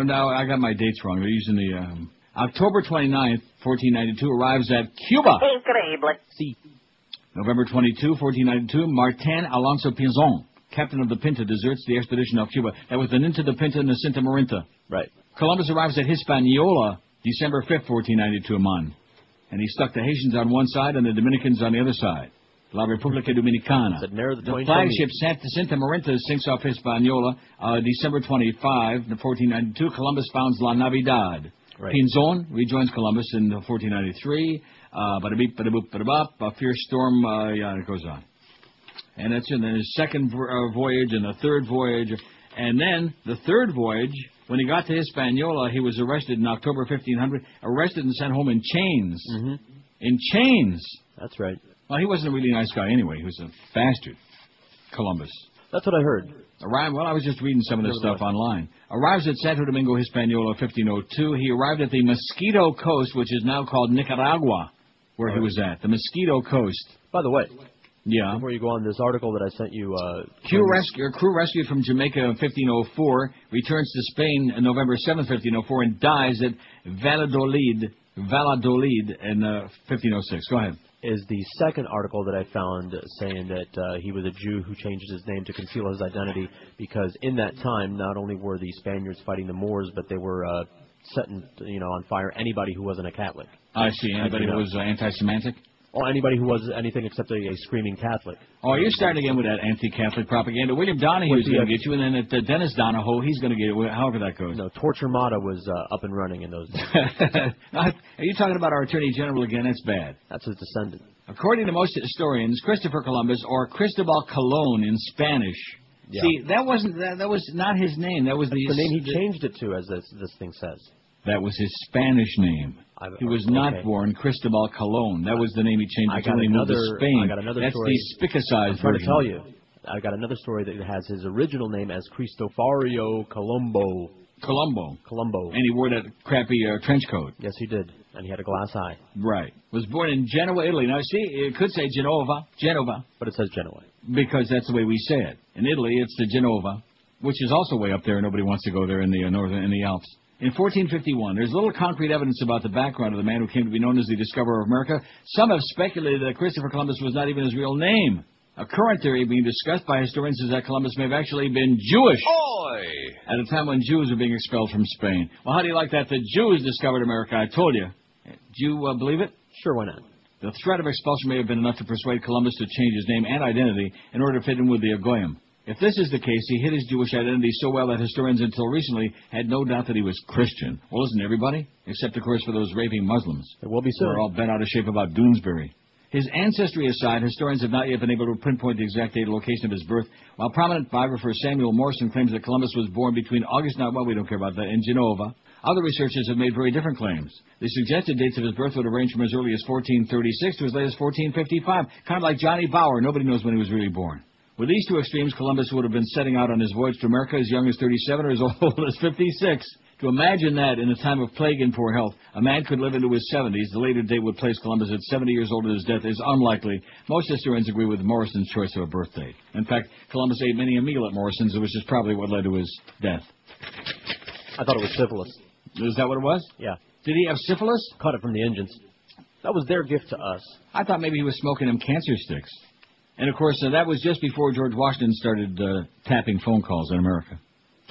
now I got my dates wrong. They're using the, October 29th, 1492, arrives at Cuba. Increíble. See. November 22, 1492, Martin Alonso Pinzon, captain of the Pinta, deserts the expedition off Cuba. That was the Ninta de Pinta and the Santa Marinta. Right. Columbus arrives at Hispaniola, December 5th, 1492, man. And he stuck the Haitians on one side and the Dominicans on the other side. La República Dominicana. The flagship Santa Marinta sinks off Hispaniola, December 25, 1492. Columbus founds La Navidad. Right. Pinzon rejoins Columbus in 1493. Bada-beep, bada-boop, bada-bop, a fierce storm, it goes on. And that's in his second voyage and the third voyage. And then the third voyage, when he got to Hispaniola, he was arrested in October 1500, arrested and sent home in chains. Mm-hmm. In chains. That's right. Well, he wasn't a really nice guy anyway. He was a bastard, Columbus. That's what I heard. Well, I was just reading some of this stuff online. Arrives at Santo Domingo, Hispaniola, 1502. He arrived at the Mosquito Coast, which is now called Nicaragua, where he was at. The Mosquito Coast. By the way, yeah. Before you go on, this article that I sent you... crew rescued from Jamaica in 1504, returns to Spain on November 7th, 1504, and dies at Valladolid in 1506. Go ahead. Is the second article that I found saying that he was a Jew who changed his name to conceal his identity because in that time not only were the Spaniards fighting the Moors, but they were setting on fire anybody who wasn't a Catholic. I see. Anybody who was anti-Semitic? Or anybody who was anything except a screaming Catholic. Oh, you're starting again with that anti-Catholic propaganda. William Donahue's going to get you, and then Dennis Donahoe, he's going to get you, however that goes. No, Torturmata was up and running in those days. Are you talking about our Attorney General again? That's bad. That's his descendant. According to most historians, Christopher Columbus, or Cristobal Colon in Spanish. Yeah. See, that was not his name. That was the name he changed it to, as this thing says. That was his Spanish name. He was not born Cristobal Colon. That was the name he changed it to when he moved to Spain. I got another That's story. the spicicized I'm trying version. to tell you. I got another story that has his original name as Cristofario Colombo. Columbo. Columbo. And he wore that crappy trench coat. Yes, he did. And he had a glass eye. Right. Was born in Genoa, Italy. Now, see, it could say Genova. But it says Genoa. Because that's the way we say it. In Italy, it's the Genova, which is also way up there. Nobody wants to go there in the northern in the Alps. In 1451, there's little concrete evidence about the background of the man who came to be known as the discoverer of America. Some have speculated that Christopher Columbus was not even his real name. A current theory being discussed by historians is that Columbus may have actually been Jewish at a time when Jews were being expelled from Spain. Well, how do you like that? The Jews discovered America, I told you. Do you believe it? Sure, why not? The threat of expulsion may have been enough to persuade Columbus to change his name and identity in order to fit in with the Goyim. If this is the case, he hid his Jewish identity so well that historians until recently had no doubt that he was Christian. Well, isn't everybody? Except, of course, for those raping Muslims. It will be soon. They're all bent out of shape about Doonesbury. His ancestry aside, historians have not yet been able to pinpoint the exact date and location of his birth, while prominent biographer Samuel Morison claims that Columbus was born between August, well, we don't care about that, in Genova. Other researchers have made very different claims. The suggested dates of his birth would range from as early as 1436 to as late as 1455, kind of like Johnny Bauer. Nobody knows when he was really born. With these two extremes, Columbus would have been setting out on his voyage to America as young as 37 or as old as 56. To imagine that in a time of plague and poor health, a man could live into his 70s. The later date would place Columbus at 70 years old at his death is unlikely. Most historians agree with Morrison's choice of a birth date. In fact, Columbus ate many a meal at Morrison's, which is probably what led to his death. I thought it was syphilis. Is that what it was? Yeah. Did he have syphilis? Caught it from the engines. That was their gift to us. I thought maybe he was smoking them cancer sticks. And, of course, that was just before George Washington started tapping phone calls in America.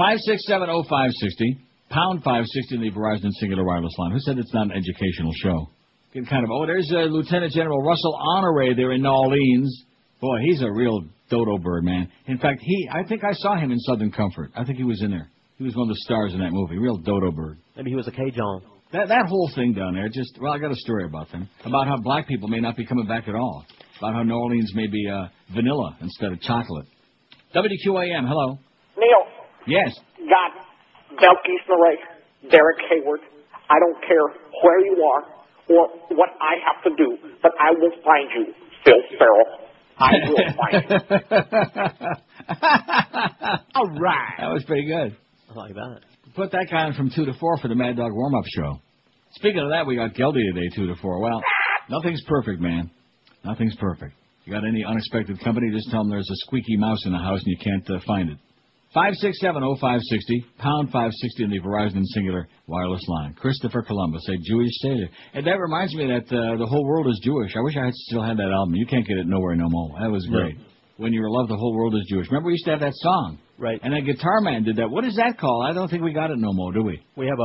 5670560, pound 560 in the Verizon Singular Wireless line. Who said it's not an educational show? There's Lieutenant General Russell Honore there in New Orleans. Boy, he's a real dodo bird, man. In fact, I think I saw him in Southern Comfort. I think he was in there. He was one of the stars in that movie. Real dodo bird. Maybe he was a Cajun. That whole thing down there, I got a story about them. About how black people may not be coming back at all. About how New Orleans may be vanilla instead of chocolate. WQAM, hello. Neil. Yes. God, Belkis Murray, Derek Hayward, I don't care where you are or what I have to do, but I will find you, Phil Farrell. I will find you. All right. That was pretty good. I like that. Put that guy on from 2 to 4 for the Mad Dog warm-up show. Speaking of that, we got Geldy today, 2 to 4. Well, nothing's perfect, man. Nothing's perfect. You got any unexpected company, just tell them there's a squeaky mouse in the house and you can't find it. 5670560, pound 560 in the Verizon Singular Wireless line. Christopher Columbus, a Jewish sailor. And that reminds me that the whole world is Jewish. I wish I still had that album. You can't get it nowhere no more. That was great. No. When you were loved, the whole world is Jewish. Remember, we used to have that song. Right. And that Guitar Man did that. What is that called? I don't think we got it no more, do we? We have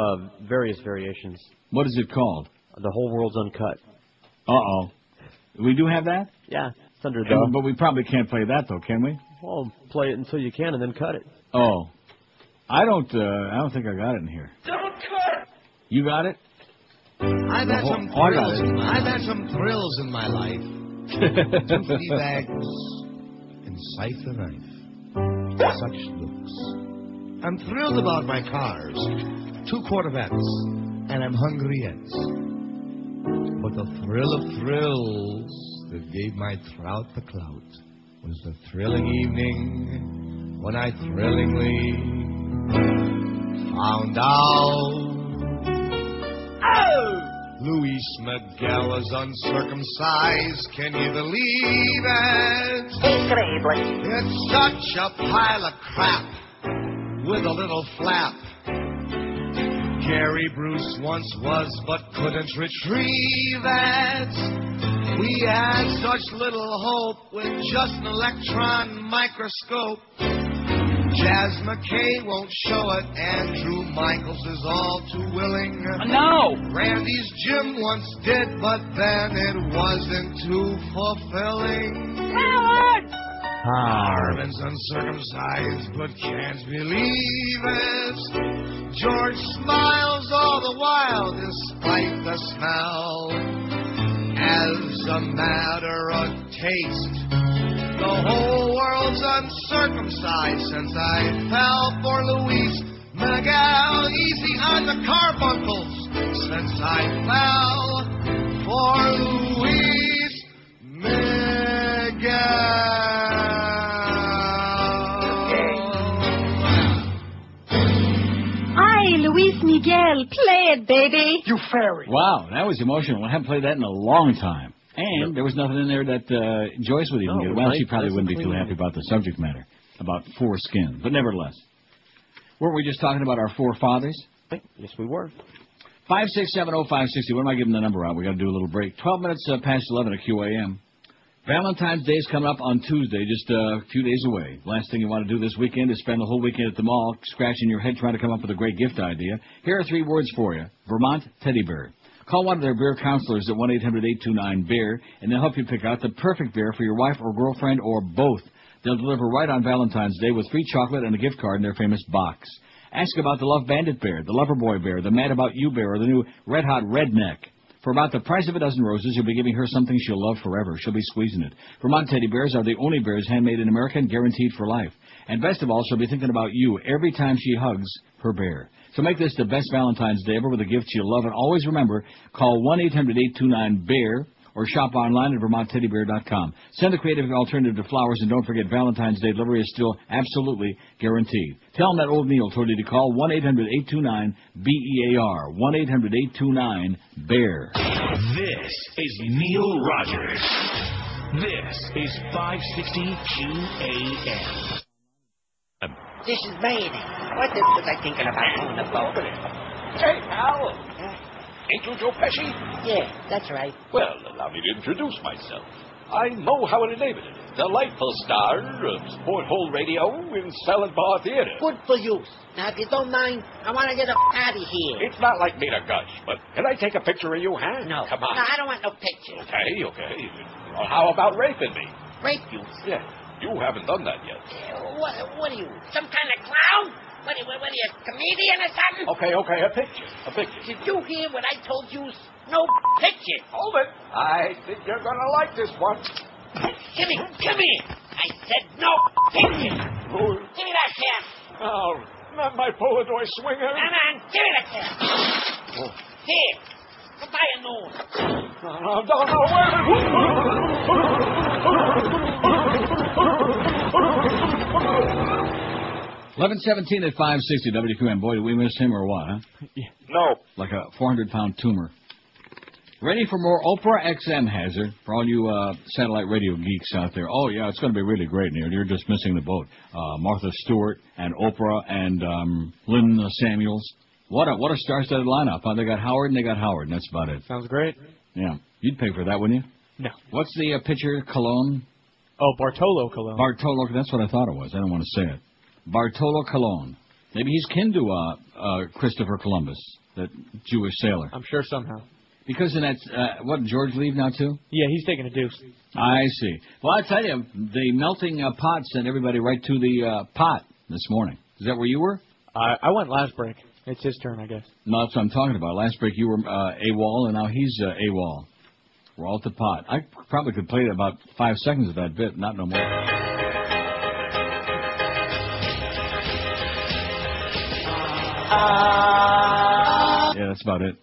various variations. What is it called? The Whole World's Uncut. Uh-oh. We do have that? Yeah. It's under the... But we probably can't play that, though, can we? Well, play it until you can and then cut it. Oh. I don't think I got it in here. Don't cut! You got it? I've had some thrills. I've had some thrills in my life. 2 flea bags and scythe the knife. Such looks. I'm thrilled about my cars. 2 Corvettes, and I'm hungry yet. But the thrill of thrills that gave my trout the clout was the thrilling evening when I thrillingly found out Luis Miguel is uncircumcised. Can you believe it? Increíble. It's such a pile of crap with a little flap. Gary Bruce once was but couldn't retrieve it. We had such little hope with just an electron microscope. Jazz McKay won't show it. Andrew Michaels is all too willing. No! Randy's Jim once did, but then it wasn't too fulfilling. Marvin's uncircumcised, but can't believe it. George smiles all the while, despite the smell. As a matter of taste, the whole world's uncircumcised since I fell for Luis Miguel. Easy on the carbuncles since I fell for Luis Miguel. I Miguel, play it, baby. You fairy. Wow, that was emotional. I haven't played that in a long time. And there was nothing in there that Joyce would even get. Well, she probably wouldn't be too happy about the subject matter, about foreskin. But nevertheless. Weren't we just talking about our forefathers? Yes, we were. 5670560. What am I giving the number out? We got to do a little break. 12 minutes past 11 at QAM. Valentine's Day is coming up on Tuesday, just a few days away. Last thing you want to do this weekend is spend the whole weekend at the mall scratching your head trying to come up with a great gift idea. Here are 3 words for you. Vermont Teddy Bear. Call one of their bear counselors at 1-800-829-BEAR, and they'll help you pick out the perfect bear for your wife or girlfriend or both. They'll deliver right on Valentine's Day with free chocolate and a gift card in their famous box. Ask about the Love Bandit bear, the Loverboy bear, the Mad About You bear, or the new Red Hot Redneck. For about the price of a dozen roses, you'll be giving her something she'll love forever. She'll be squeezing it. Vermont Teddy Bears are the only bears handmade in America and guaranteed for life. And best of all, she'll be thinking about you every time she hugs her bear. So make this the best Valentine's Day ever with a gift she'll love. And always remember, call 1-800-829-BEAR or shop online at VermontTeddyBear.com. Send a creative alternative to flowers, and don't forget Valentine's Day delivery is still absolutely guaranteed. Tell them that old Neil told you to call 1-800-829-BEAR. 1-800-829-BEAR. This is Neil Rogers. This is 560 QAM. This is Mayday. What was I thinking about on the boat? Hey, Al. Ain't you Joe Pesci? Yeah, that's right. Well, allow me to introduce myself. I'm Mo Howard David, delightful star of Sport Hole Radio and Salad Bar Theater. Good for you. Now, if you don't mind, I want to get a party here. It's not like me to gush, but can I take a picture of you, huh? No. Come on. No, I don't want no pictures. Okay. Well, how about raping me? Rape you? Yeah, you haven't done that yet. What are you, some kind of clown? What are you, a comedian or something? Okay, a picture. Did you hear what I told you? No picture. Hold it. I think you're going to like this one. Come here. I said no picture. Give me that cat. Oh, not my Polaroid swinger. Come on, give me that cat. Here, go buy a new one. No, wait. 11:17 at 560 WQM. Boy, did we miss him or what, huh? No. Like a 400-pound tumor. Ready for more Oprah XM Hazard for all you satellite radio geeks out there. Oh, yeah, it's going to be really great, Neil. You're just missing the boat. Martha Stewart and Oprah and Lynn Samuels. What a star-studded lineup. Huh? They got Howard and that's about it. Sounds great. Yeah. You'd pay for that, wouldn't you? No. What's the pitcher, Cologne? Oh, Bartolo Colon. Bartolo, that's what I thought it was. I don't want to say it. Bartolo Colon. Maybe he's kin to Christopher Columbus, that Jewish sailor. I'm sure somehow. Because in that, what, George leave now, too? Yeah, he's taking a deuce. I see. Well, I tell you, the melting pot sent everybody right to the pot this morning. Is that where you were? I went last break. It's his turn, I guess. No, that's what I'm talking about. Last break you were AWOL, and now he's AWOL. We're all at the pot. I probably could play about 5 seconds of that bit, not no more. Yeah, that's about it.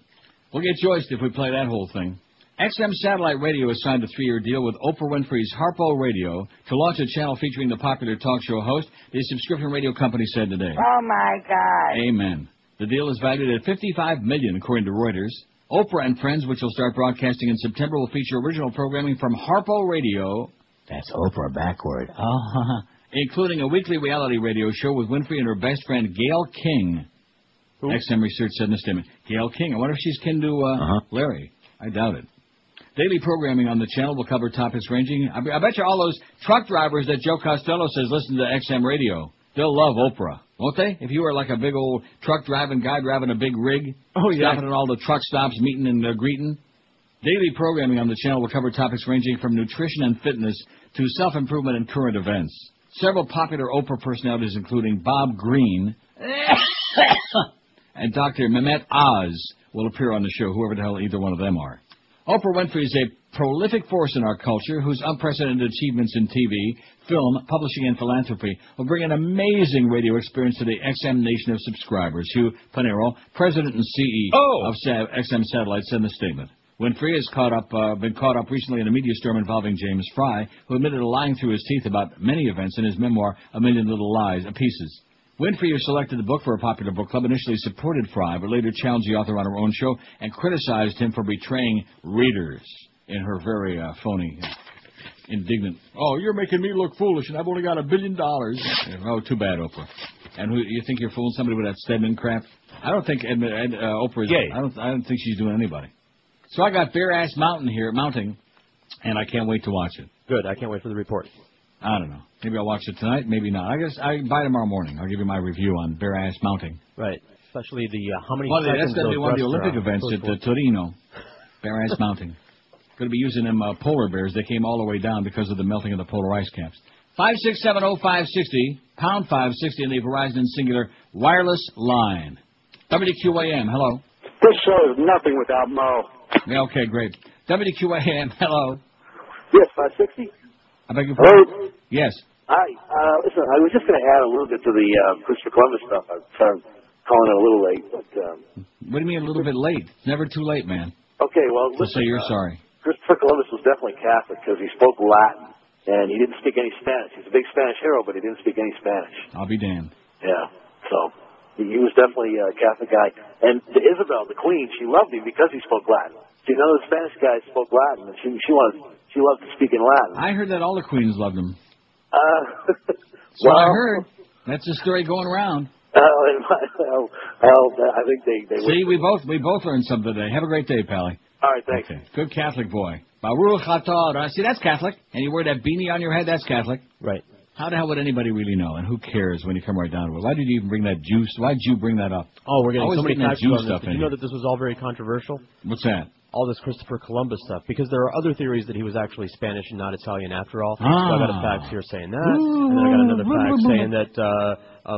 We'll get joiced if we play that whole thing. XM Satellite Radio has signed a 3-year deal with Oprah Winfrey's Harpo Radio to launch a channel featuring the popular talk show host, the subscription radio company said today. Oh, my God. Amen. The deal is valued at $55 million, according to Reuters. Oprah and Friends, which will start broadcasting in September, will feature original programming from Harpo Radio. That's Oprah backward. Oh, including a weekly reality radio show with Winfrey and her best friend, Gayle King. Who? XM Research said in a statement. Gayle King. I wonder if she's kin to Larry. I doubt it. Daily programming on the channel will cover topics ranging. I bet you all those truck drivers that Joe Costello says listen to XM Radio, they'll love Oprah, won't they? If you were like a big old truck driving guy driving a big rig, stopping at all the truck stops, meeting and greeting. Daily programming on the channel will cover topics ranging from nutrition and fitness to self-improvement and current events. Several popular Oprah personalities, including Bob Greene and Dr. Mehmet Oz, will appear on the show, whoever the hell either one of them are. Oprah Winfrey is a prolific force in our culture whose unprecedented achievements in TV, film, publishing, and philanthropy will bring an amazing radio experience to the XM nation of subscribers. Hugh Panero, president and CEO of XM Satellite, said in the statement. Winfrey has been caught up recently in a media storm involving James Fry, who admitted to lying through his teeth about many events in his memoir, A Million Little Lies, Pieces. Winfrey, who selected the book for a popular book club, initially supported Fry, but later challenged the author on her own show and criticized him for betraying readers in her very phony, indignant, "Oh, you're making me look foolish, and I've only got $1 billion." Oh, too bad, Oprah. And who you think you're fooling somebody with that Stedman crap? I don't think Oprah is. Gay. I don't think she's doing anybody. So I got Bare Ass Mountain here, mounting, and I can't wait to watch it. Good. I can't wait for the report. I don't know. Maybe I'll watch it tonight. Maybe not. I guess by tomorrow morning I'll give you my review on Bare Ass Mounting. Right. Especially the how many. Well, that's seconds going to be those one of the breasts are Olympic events at Torino. Bare Ass Mounting. Going to be using them polar bears. They came all the way down because of the melting of the polar ice caps. 5670560, pound 560 in the Verizon and Singular wireless line. WQAM, hello. This show is nothing without Mo. Yeah, okay, great. WQAM, hello. Yes, 560? I beg your pardon? Hello? Yes. Hi. Listen, I was just going to add a little bit to the Christopher Columbus stuff. I'm sorry, I'm calling it a little late, but... What do you mean a little bit late? It's never too late, man. Okay, well, So listen, say you're sorry. Christopher Columbus was definitely Catholic because he spoke Latin, and he didn't speak any Spanish. He's a big Spanish hero, but he didn't speak any Spanish. I'll be damned. Yeah, so he was definitely a Catholic guy. And Isabel, the queen, she loved him because he spoke Latin. See, none of the Spanish guys spoke Latin, and she loved to speak in Latin. I heard that all the queens loved him. Well, Well, I heard. That's the story going around. I think they See, we both learned something today. Have a great day, Pally. All right, thanks. Okay. Good Catholic boy. Baruch atah. See, that's Catholic. And you wear that beanie on your head, that's Catholic. Right. How the hell would anybody really know? And who cares when you come right down to it? Why did you even bring that juice? Why did you bring that up? Oh, we're getting Always so many getting that facts juice on stuff this. in Did you know here. that this was all very controversial? What's that? All this Christopher Columbus stuff, because there are other theories that he was actually Spanish and not Italian after all. So I got a fax here saying that, and then I got another fax saying that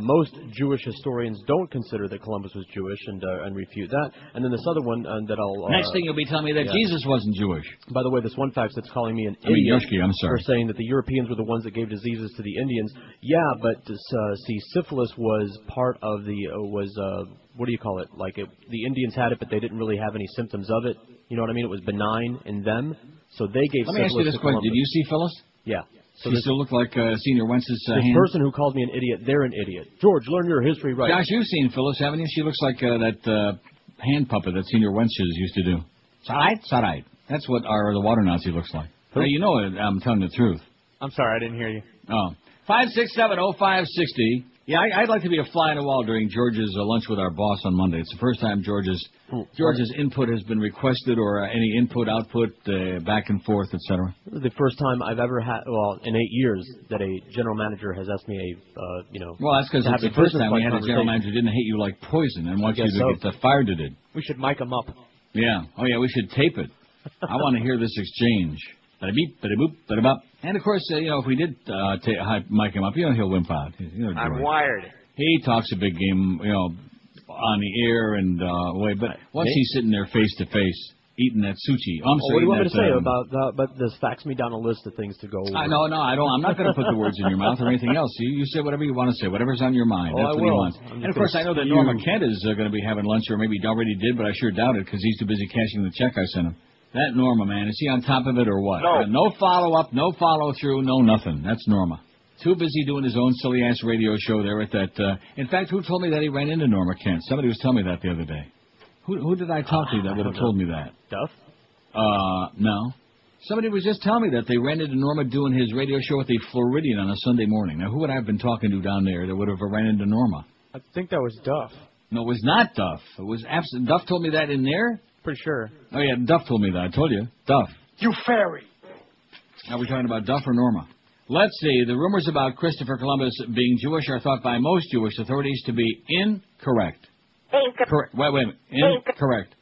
most Jewish historians don't consider that Columbus was Jewish and refute that. And then this other one that I'll... Next thing you'll be telling me that yeah. Jesus wasn't Jewish. By the way, this one fax that's calling me an idiot Yoshki, I'm sorry. for saying that the Europeans were the ones that gave diseases to the Indians. Yeah, but see, syphilis was part of the what do you call it? Like the Indians had it, but they didn't really have any symptoms of it. You know what I mean? It was benign in them, so they gave. Let me ask you this to question: Columbus. Did you see Phyllis? Yeah. So she still look like Senior Wentz's this hand? person who called me an idiot, they're an idiot. George, learn your history right. Josh, you've seen Phyllis, haven't you? She looks like that hand puppet that Senior Wentz's used to do. Sarai. That's what the water Nazi looks like. Now, you know it. I'm telling the truth. I'm sorry, I didn't hear you. Oh. 5670560. Yeah, I'd like to be a fly on the wall during George's lunch with our boss on Monday. It's the first time George's input has been requested or any input, output, back and forth, etc. This is the first time I've ever had, well, in 8 years, that a general manager has asked me Well, that's because it's the first time we had a general manager who didn't hate you like poison and wants you to get fired to it. We should mic him up. Yeah. Oh, yeah, we should tape it. I want to hear this exchange. Bada-beep, bada-boop, bada-bop. And, of course, if we did mic him up, he'll wimp out. I'm wired. He talks a big game, on the air and way. But once he's sitting there face-to-face, eating that sushi. What do you want me to say about this? Fax me down a list of things to go over. No, I don't. I'm not going to put the words in your mouth or anything else. You say whatever you want to say, whatever's on your mind. That's what he wants. And, of course, I know that Norma Kent is going to be having lunch, or maybe already did, but I sure doubt it because he's too busy cashing the check I sent him. That Norma, man, is he on top of it or what? No follow-up, no follow-through, no nothing. That's Norma. Too busy doing his own silly-ass radio show there at that... in fact, who told me that he ran into Norma Kent? Somebody was telling me that the other day. Who did I talk to that would have told me that? Duff? No. Somebody was just telling me that they ran into Norma doing his radio show at the Floridian on a Sunday morning. Now, who would I have been talking to down there that would have ran into Norma? I think that was Duff. No, it was not Duff. It was absolute. Duff told me that in there? Pretty sure. Oh, yeah, Duff told me that. I told you. Duff. You fairy. Are we talking about Duff or Norma? Let's see. The rumors about Christopher Columbus being Jewish are thought by most Jewish authorities to be incorrect. Correct. Wait a minute. Incorrect.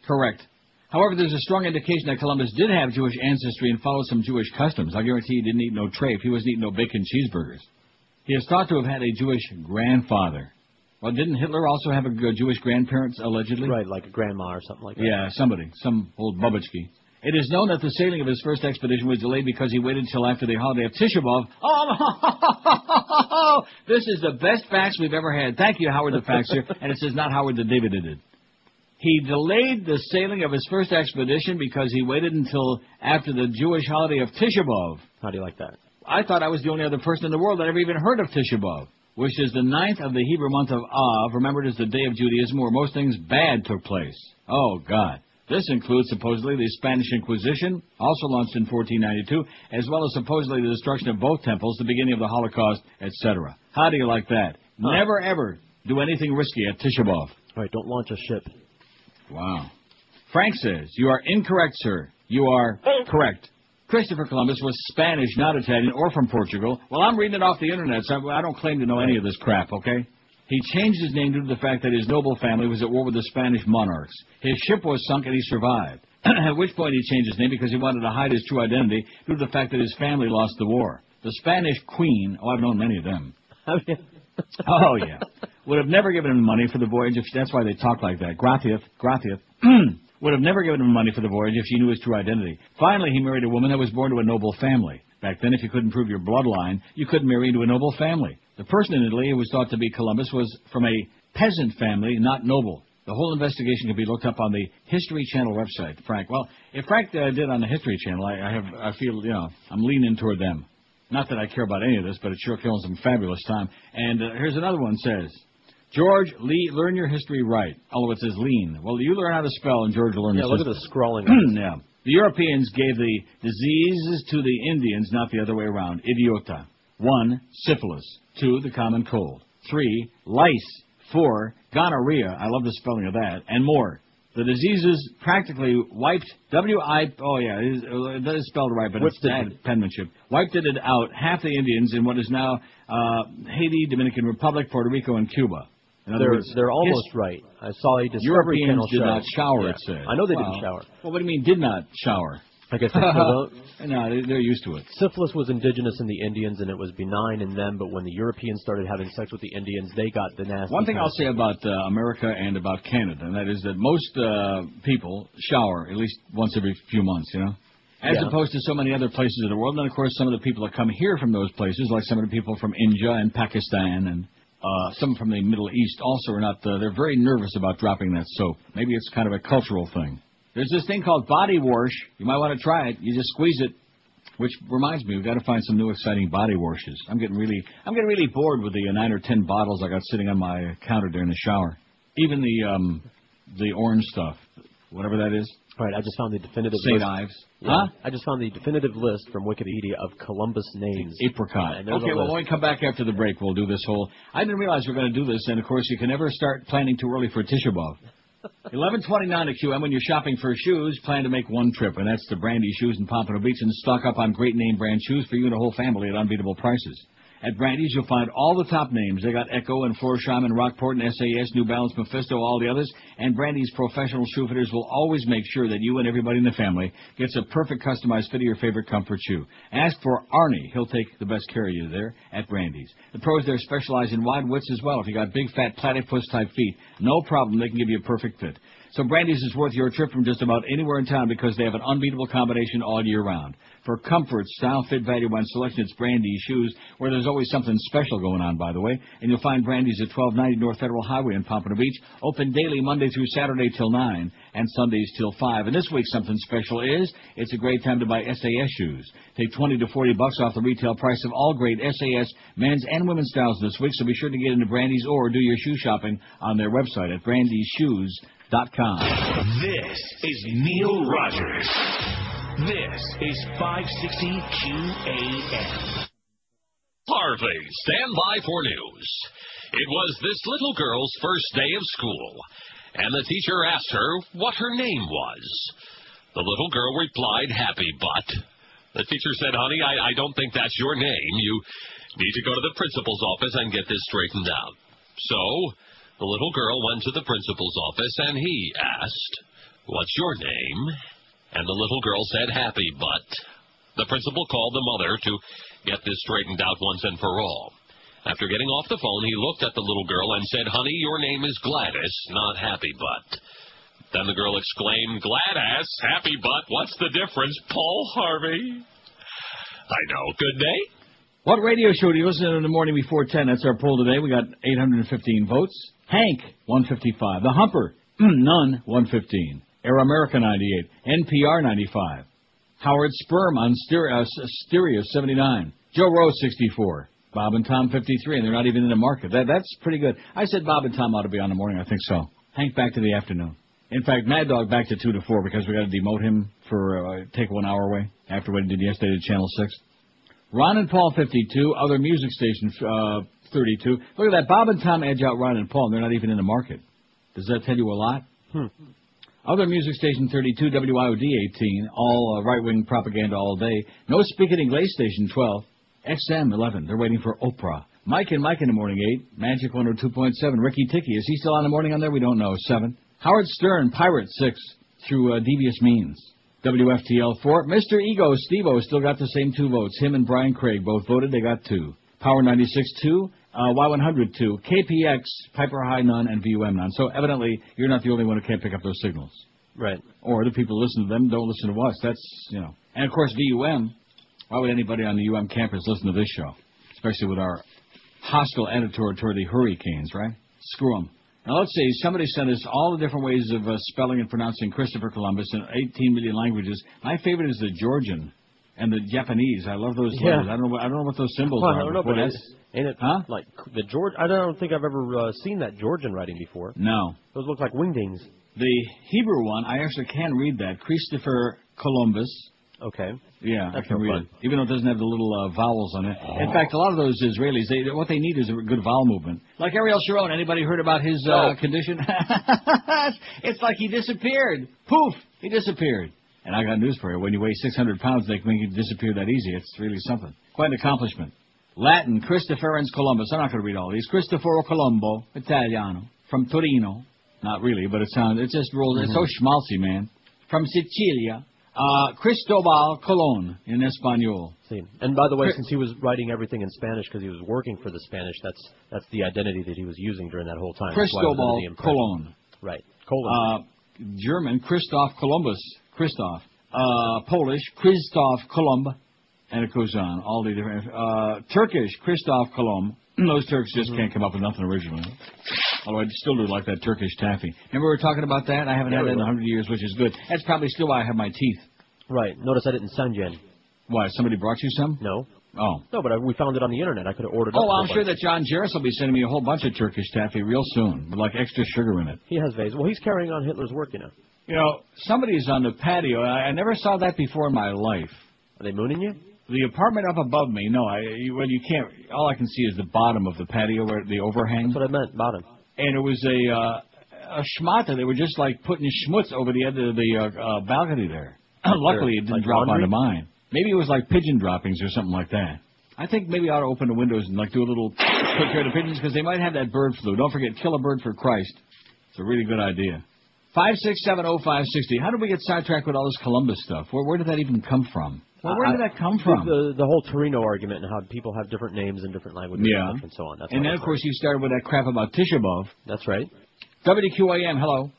Correct. However, there's a strong indication that Columbus did have Jewish ancestry and followed some Jewish customs. I guarantee he didn't eat no trape. He wasn't eating no bacon cheeseburgers. He is thought to have had a Jewish grandfather. Well, didn't Hitler also have a Jewish grandparents, allegedly? Right, like a grandma or something like that. Yeah, somebody. Some old Babachki. It is known that the sailing of his first expedition was delayed because he waited until after the holiday of Tisha B'Av. Oh, this is the best fax we've ever had. Thank you, Howard the Faxer. And it says not Howard the David did. He delayed the sailing of his first expedition because he waited until after the Jewish holiday of Tisha B'Av. How do you like that? I thought I was the only other person in the world that ever even heard of Tisha B'Av. which is the 9th of the Hebrew month of Av, remembered as the day of Judaism, where most things bad took place. Oh, God. This includes supposedly the Spanish Inquisition, also launched in 1492, as well as supposedly the destruction of both temples, the beginning of the Holocaust, etc. How do you like that? Huh. Never, ever do anything risky at Tisha B'Av. All right, don't launch a ship. Wow. Frank says, you are incorrect, sir. You are correct. Christopher Columbus was Spanish, not Italian, or from Portugal. Well, I'm reading it off the Internet, so I don't claim to know any of this crap, okay? He changed his name due to the fact that his noble family was at war with the Spanish monarchs. His ship was sunk and he survived, at which point he changed his name because he wanted to hide his true identity due to the fact that his family lost the war. The Spanish queen, I've known many of them. Oh, yeah. Would have never given him money for the voyage. That's why they talk like that. Gracias. Would have never given him money for the voyage if she knew his true identity. Finally, he married a woman that was born to a noble family. Back then, if you couldn't prove your bloodline, you couldn't marry into a noble family. The person in Italy who was thought to be Columbus was from a peasant family, not noble. The whole investigation can be looked up on the History Channel website, Frank. Well, if Frank did on the History Channel, I feel, I'm leaning toward them. Not that I care about any of this, but it sure kills them fabulous time. And here's another one says, George, learn your history right. Although it says lean. Well, you learn how to spell, and George will learn look at the scrawling. Yeah. The Europeans gave the diseases to the Indians, not the other way around. Idiota. 1, syphilis. 2, the common cold. 3, lice. 4, gonorrhea. I love the spelling of that. And more. The diseases practically wiped, it is spelled right, but it's bad penmanship. Wiped it out half the Indians in what is now Haiti, Dominican Republic, Puerto Rico, and Cuba. In other words, they're almost right. I saw a Discovery Europeans Channel did show. not shower, it said. I know they didn't shower. Well, what do you mean did not shower? I guess they still don't. No, they're used to it. Syphilis was indigenous in the Indians, and it was benign in them, but when the Europeans started having sex with the Indians, they got the nasty. One thing I'll say about America and about Canada, and that is that most people shower at least once every few months, as opposed to so many other places in the world. And then, of course, some of the people that come here from those places, like some of the people from India and Pakistan and some from the Middle East also are not, they're very nervous about dropping that soap. Maybe it's kind of a cultural thing. There's this thing called body wash. You might want to try it. You just squeeze it, which reminds me, we've got to find some new exciting body washes. I'm getting really bored with the 9 or 10 bottles I got sitting on my counter during the shower. Even the orange stuff, whatever that is. All right, I just found the definitive St. list. Ives. Yeah, Huh? I just found the definitive list from Wikipedia of Columbus names. Apricot. And there's Okay, a well, list. when we come back after the break, we'll do this whole... I didn't realize we were going to do this, and, of course, you can never start planning too early for Tisha B'Av. 11:29 at QM. When you're shopping for shoes, plan to make one trip, and that's to Brandy Shoes in Pompano Beach, and stock up on great name brand shoes for you and the whole family at unbeatable prices. At Brandy's, you'll find all the top names. They got Echo and Florsheim and Rockport and SAS, New Balance, Mephisto, all the others. And Brandy's professional shoe fitters will always make sure that you and everybody in the family gets a perfect customized fit of your favorite comfort shoe. Ask for Arnie. He'll take the best care of you there at Brandy's. The pros there specialize in wide widths as well. If you got big, fat, platypus-type feet, no problem. They can give you a perfect fit. So Brandy's is worth your trip from just about anywhere in town because they have an unbeatable combination all year round. For comfort, style, fit, value, and selection, it's Brandy's Shoes, where there's always something special going on, by the way. And you'll find Brandy's at 1290 North Federal Highway in Pompano Beach, open daily Monday through Saturday till 9 and Sundays till 5. And this week something special is it's a great time to buy SAS shoes. Take $20 to $40 off the retail price of all great SAS men's and women's styles this week, so be sure to get into Brandy's or do your shoe shopping on their website at brandyshoes.com. This is Neil Rogers. This is 560 QAM. Harvey, stand by for news. It was this little girl's first day of school, and the teacher asked her what her name was. The little girl replied, Happy Butt. The teacher said, honey, I don't think that's your name. You need to go to the principal's office and get this straightened out. So, the little girl went to the principal's office, and he asked, what's your name? And the little girl said, Happy Butt. The principal called the mother to get this straightened out once and for all. After getting off the phone, he looked at the little girl and said, honey, your name is Gladys, not Happy Butt. Then the girl exclaimed, Gladys, Happy Butt, what's the difference, Paul Harvey? I know. Good day. What radio show do you listen to in the morning before 10? That's our poll today. We got 815 votes. Hank, 155. The Humper, none, 115. Air America, 98. NPR, 95. Howard Sperm on Stereo, 79. Joe Rose, 64. Bob and Tom 53, and they're not even in the market. That's pretty good. I said Bob and Tom ought to be on the morning. I think so. Hank back to the afternoon. In fact, Mad Dog back to 2 to 4 because we got to demote him for take 1 hour away after what he did yesterday to Channel 6. Ron and Paul 52, other music station 32. Look at that. Bob and Tom edge out Ron and Paul, and they're not even in the market. Does that tell you a lot? Other music station 32, WIOD 18, all right-wing propaganda all day. No Speaking English station 12, XM 11. They're waiting for Oprah. Mike and Mike in the morning 8, Magic 102.7. Ricky Ticky, is he still on the morning on there? We don't know. 7. Howard Stern, Pirate 6, through devious means. WFTL 4. Mr. Ego, Steve-O, still got the same 2 votes. Him and Brian Craig both voted. They got 2. Power 96 2. Y100 2, KPX, Piper High none, and VUM none. So evidently, you're not the only one who can't pick up those signals. Right. Or the people who listen to them don't listen to us. That's, you know. And of course, VUM. Why would anybody on the UM campus listen to this show? Especially with our hostile attitude toward the Hurricanes, right? Screw them. Now let's see. Somebody sent us all the different ways of spelling and pronouncing Christopher Columbus in 18 million languages. My favorite is the Georgian and the Japanese. I love those letters. I don't know what those symbols are. I don't know, but ain't it like the George? I don't think I've ever seen that Georgian writing before. No. Those look like wingdings. The Hebrew one, I actually can read that. Christopher Columbus. Okay. Yeah, I can read it. Even though it doesn't have the little vowels on it. In fact, a lot of those Israelis, what they need is a good vowel movement. Like Ariel Sharon. Anybody heard about his condition? It's like he disappeared. Poof! He disappeared. And I got news for you. When you weigh 600 pounds, they can make you disappear that easy. It's really something. Quite an accomplishment. Latin, Christopherans Columbus. I'm not going to read all these. Cristoforo Colombo, Italiano. From Torino. Not really, but it just rolls. It's so schmaltzy, man. From Sicilia. Cristobal Colon in Espanol. See. And by the way, since he was writing everything in Spanish because he was working for the Spanish, that's the identity that he was using during that whole time. Cristobal Colon. Right. Colon. German, Christoph Columbus. Christoph. Polish, Krzysztof Kolumb. And it goes on. All the different. Turkish, Christoph Kolumb. Those Turks just can't come up with nothing original. Although I still do like that Turkish taffy. Remember we were talking about that? I haven't had that in 100 years, which is good. That's probably still why I have my teeth. Right. Notice I didn't send you any. Why? Somebody brought you some? No. Oh. No, but we found it on the Internet. I could have ordered it. Oh, I'm sure that John Jarris will be sending me a whole bunch of Turkish taffy real soon, with like extra sugar in it. He has vase. Well, he's carrying on Hitler's work, you know. You know, somebody's on the patio. I never saw that before in my life. Are they mooning you? The apartment up above me, no. You can't. All I can see is the bottom of the patio, where the overhang. That's what I meant, bottom. And it was a schmata. They were just like putting schmutz over the end of the balcony there. Luckily, it didn't drop onto mine. Maybe it was like pigeon droppings or something like that. I think maybe I ought to open the windows and like do a little take care of the pigeons because they might have that bird flu. Don't forget, kill a bird for Christ. It's a really good idea. 5670560. How did we get sidetracked with all this Columbus stuff? Where did that even come from? Well, where did that come from? The whole Torino argument and how people have different names in different languages and so on. That's and then, of course, you started with that crap about Tisha B'Av. That's right. WQAM, hello.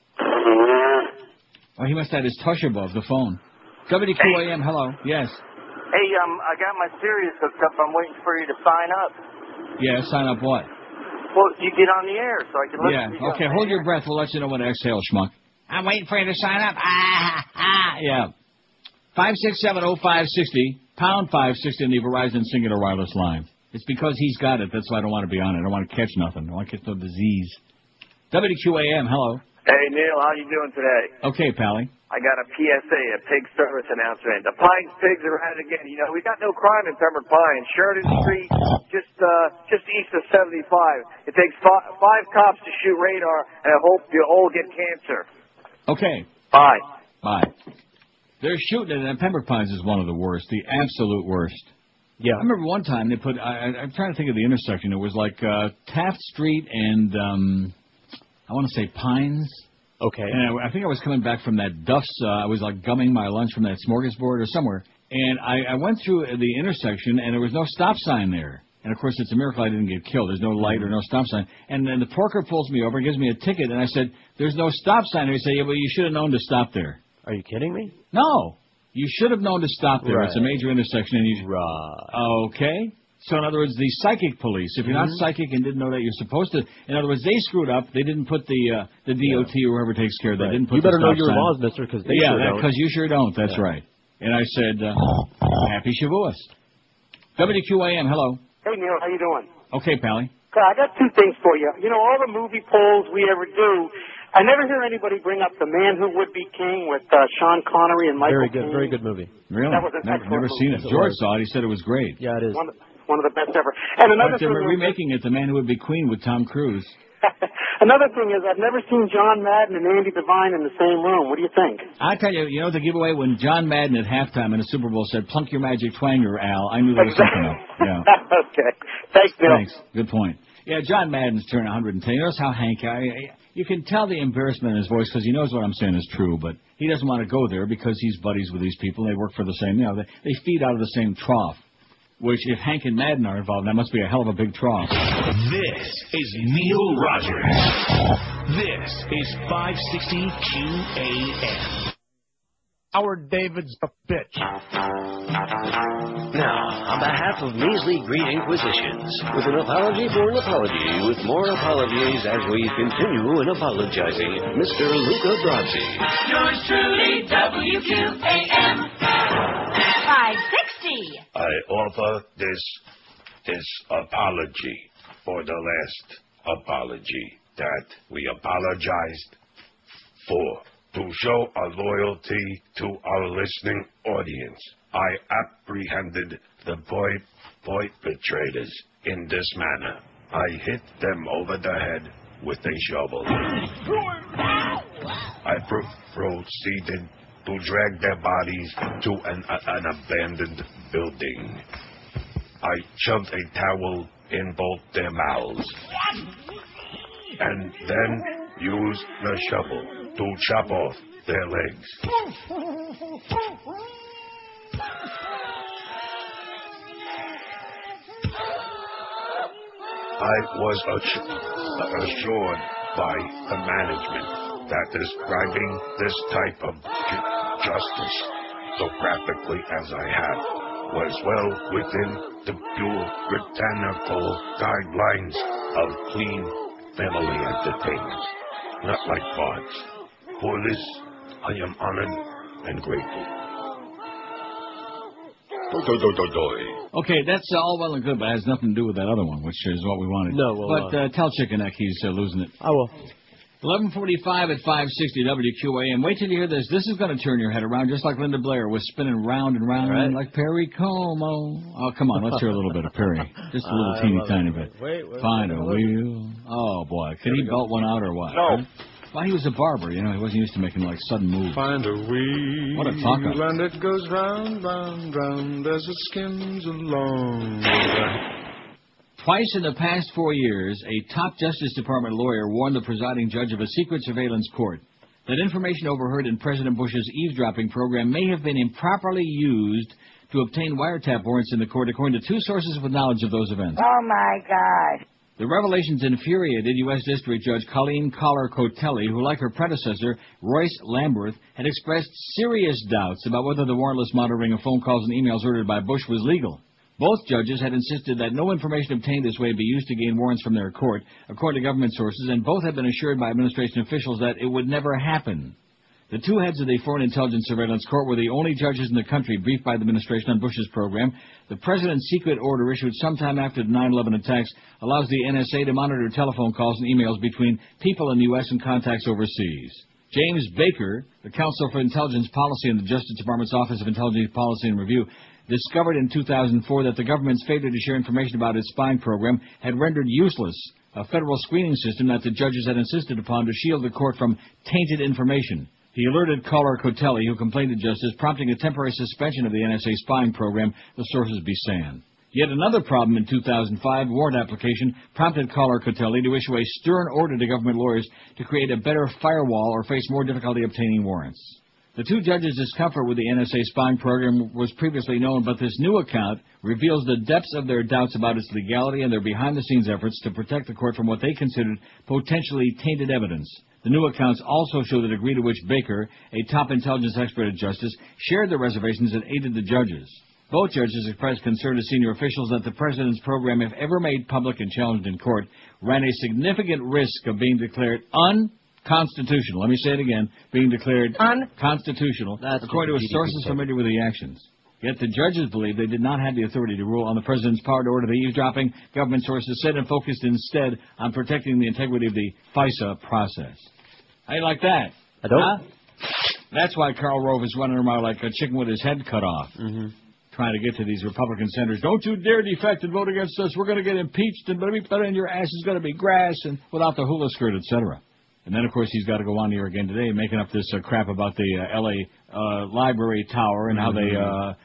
Oh, he must have his Tisha B'Av, the phone. WQAM, hello. Yes. Hey, I got my Sirius hooked up. I'm waiting for you to sign up. Yeah, sign up what? Well, you get on the air so I can listen to you. Okay, hold your breath. We'll let you know when to exhale, schmuck. I'm waiting for you to sign up. Yeah. 5670560, pound 560 in the Verizon Singular Wireless line. It's because he's got it. That's why I don't want to be on it. I don't want to catch nothing. I don't want to catch no disease. WQAM, hello. Hey, Neil, how you doing today? Okay, Pally. I got a PSA, a pig service announcement. The Pines pigs are at it again. You know, we got no crime in Pembroke Pines. Sheridan Street, just east of 75. It takes five cops to shoot radar, and I hope you all get cancer. Okay. Bye. Bye. They're shooting it, and Pembroke Pines is one of the worst, the absolute worst. Yeah. I remember one time they put, I'm trying to think of the intersection. It was like Taft Street and, I want to say Pines. Okay. And I think I was coming back from that Duff's, I was like gumming my lunch from that smorgasbord or somewhere. And I went through the intersection, and there was no stop sign there. And, of course, it's a miracle I didn't get killed. There's no light or no stop sign. And then the porker pulls me over and gives me a ticket, and I said, there's no stop sign there. He said, yeah, well, you should have known to stop there. Are you kidding me? No. You should have known to stop there. Right. It's a major intersection. And Okay. So, in other words, the psychic police, if you're not psychic and didn't know that you're supposed to, in other words, they screwed up. They didn't put the DOT or whoever takes care of that. Didn't put you better the know stop your sign. laws, mister, because they sure don't. because you sure don't. That's right. And I said, Happy Shavuos. WQAM, hello. Hey, Neil, how you doing? Okay, Pally. I got two things for you. You know, all the movie polls we ever do, I never hear anybody bring up The Man Who Would Be King with Sean Connery and Michael Caine. Very good movie. Really? That was an Never excellent seen movie. it. George saw it. He said it was great. Yeah, it is. One of the best ever. And another But they're thing, remaking it, The Man Who Would Be Queen with Tom Cruise. another thing is I've never seen John Madden and Andy Devine in the same room. What do you think? I tell you, the giveaway when John Madden at halftime in the Super Bowl said, "Plunk your magic twanger, Al," I knew there was something up. Yeah. Okay. Thanks, Bill. Thanks. Good point. Yeah, John Madden's turned 110. Notice how Hank, you can tell the embarrassment in his voice because he knows what I'm saying is true, but he doesn't want to go there because he's buddies with these people. They work for the same, they feed out of the same trough, which if Hank and Madden are involved, that must be a hell of a big trough. This is Neil Rogers. This is 560 QAM. Howard David's a bitch. Now, on behalf of Measly Green Inquisitions, with an apology for an apology, with more apologies as we continue in apologizing, Mr. Luca Brasi. Yours truly, WQAM. 560. I offer this apology for the last apology that we apologized for. To show our loyalty to our listening audience, I apprehended the perpetrators in this manner. I hit them over the head with a shovel. I proceeded to drag their bodies to an abandoned building. I shoved a towel in both their mouths and then used the shovel to chop off their legs. I was assured by the management that describing this type of justice so graphically as I have was well within the puritanical guidelines of clean family entertainment, not like bards. For this, I am honored and grateful. Okay, that's all well and good, but it has nothing to do with that other one, which is what we wanted. No, well, but tell Chicken Neck he's losing it. I will. 11:45 at 560 WQAM. Wait till you hear this. This is going to turn your head around, just like Linda Blair was spinning round and round like Perry Como. Oh, come on, let's hear a little bit of Perry. Just a little teeny tiny bit. Wait, Find a wheel. Oh, boy. Can he belt one out or what? No. Huh? Well, he was a barber, he wasn't used to making, sudden moves. Find a wheel. What a talker. And it goes round, round, round as it skims along. Twice in the past 4 years, a top Justice Department lawyer warned the presiding judge of a secret surveillance court that information overheard in President Bush's eavesdropping program may have been improperly used to obtain wiretap warrants in the court, according to two sources with knowledge of those events. Oh, my God. The revelations infuriated U.S. District Judge Colleen Collar-Cotelli, who, like her predecessor, Royce Lamberth, had expressed serious doubts about whether the warrantless monitoring of phone calls and emails ordered by Bush was legal. Both judges had insisted that no information obtained this way be used to gain warrants from their court, according to government sources, and both had been assured by administration officials that it would never happen. The two heads of the Foreign Intelligence Surveillance Court were the only judges in the country briefed by the administration on Bush's program. The president's secret order issued sometime after the 9/11 attacks allows the NSA to monitor telephone calls and emails between people in the U.S. and contacts overseas. James Baker, the Counsel for Intelligence Policy in the Justice Department's Office of Intelligence Policy and Review, discovered in 2004 that the government's failure to share information about its spying program had rendered useless a federal screening system that the judges had insisted upon to shield the court from tainted information. He alerted Collar-Cotelli, who complained to Justice, prompting a temporary suspension of the NSA spying program, the sources be saying. Yet another problem in 2005, warrant application, prompted Collar-Cotelli to issue a stern order to government lawyers to create a better firewall or face more difficulty obtaining warrants. The two judges' discomfort with the NSA spying program was previously known, but this new account reveals the depths of their doubts about its legality and their behind-the-scenes efforts to protect the court from what they considered potentially tainted evidence. The new accounts also show the degree to which Baker, a top intelligence expert at Justice, shared the reservations that aided the judges. Both judges expressed concern to senior officials that the president's program, if ever made public and challenged in court, ran a significant risk of being declared unconstitutional. Let me say it again, being declared unconstitutional, according to sources familiar with the actions. Yet the judges believe they did not have the authority to rule on the president's power to order the eavesdropping. Government sources said and focused instead on protecting the integrity of the FISA process. How you like that? I don't. Huh? That's why Karl Rove is running around like a chicken with his head cut off, trying to get to these Republican senators. Don't you dare defect and vote against us. We're going to get impeached, and and your ass is going to be grass, and without the hula skirt, etc. And then, of course, he's got to go on here again today making up this crap about the L.A. Library Tower and how they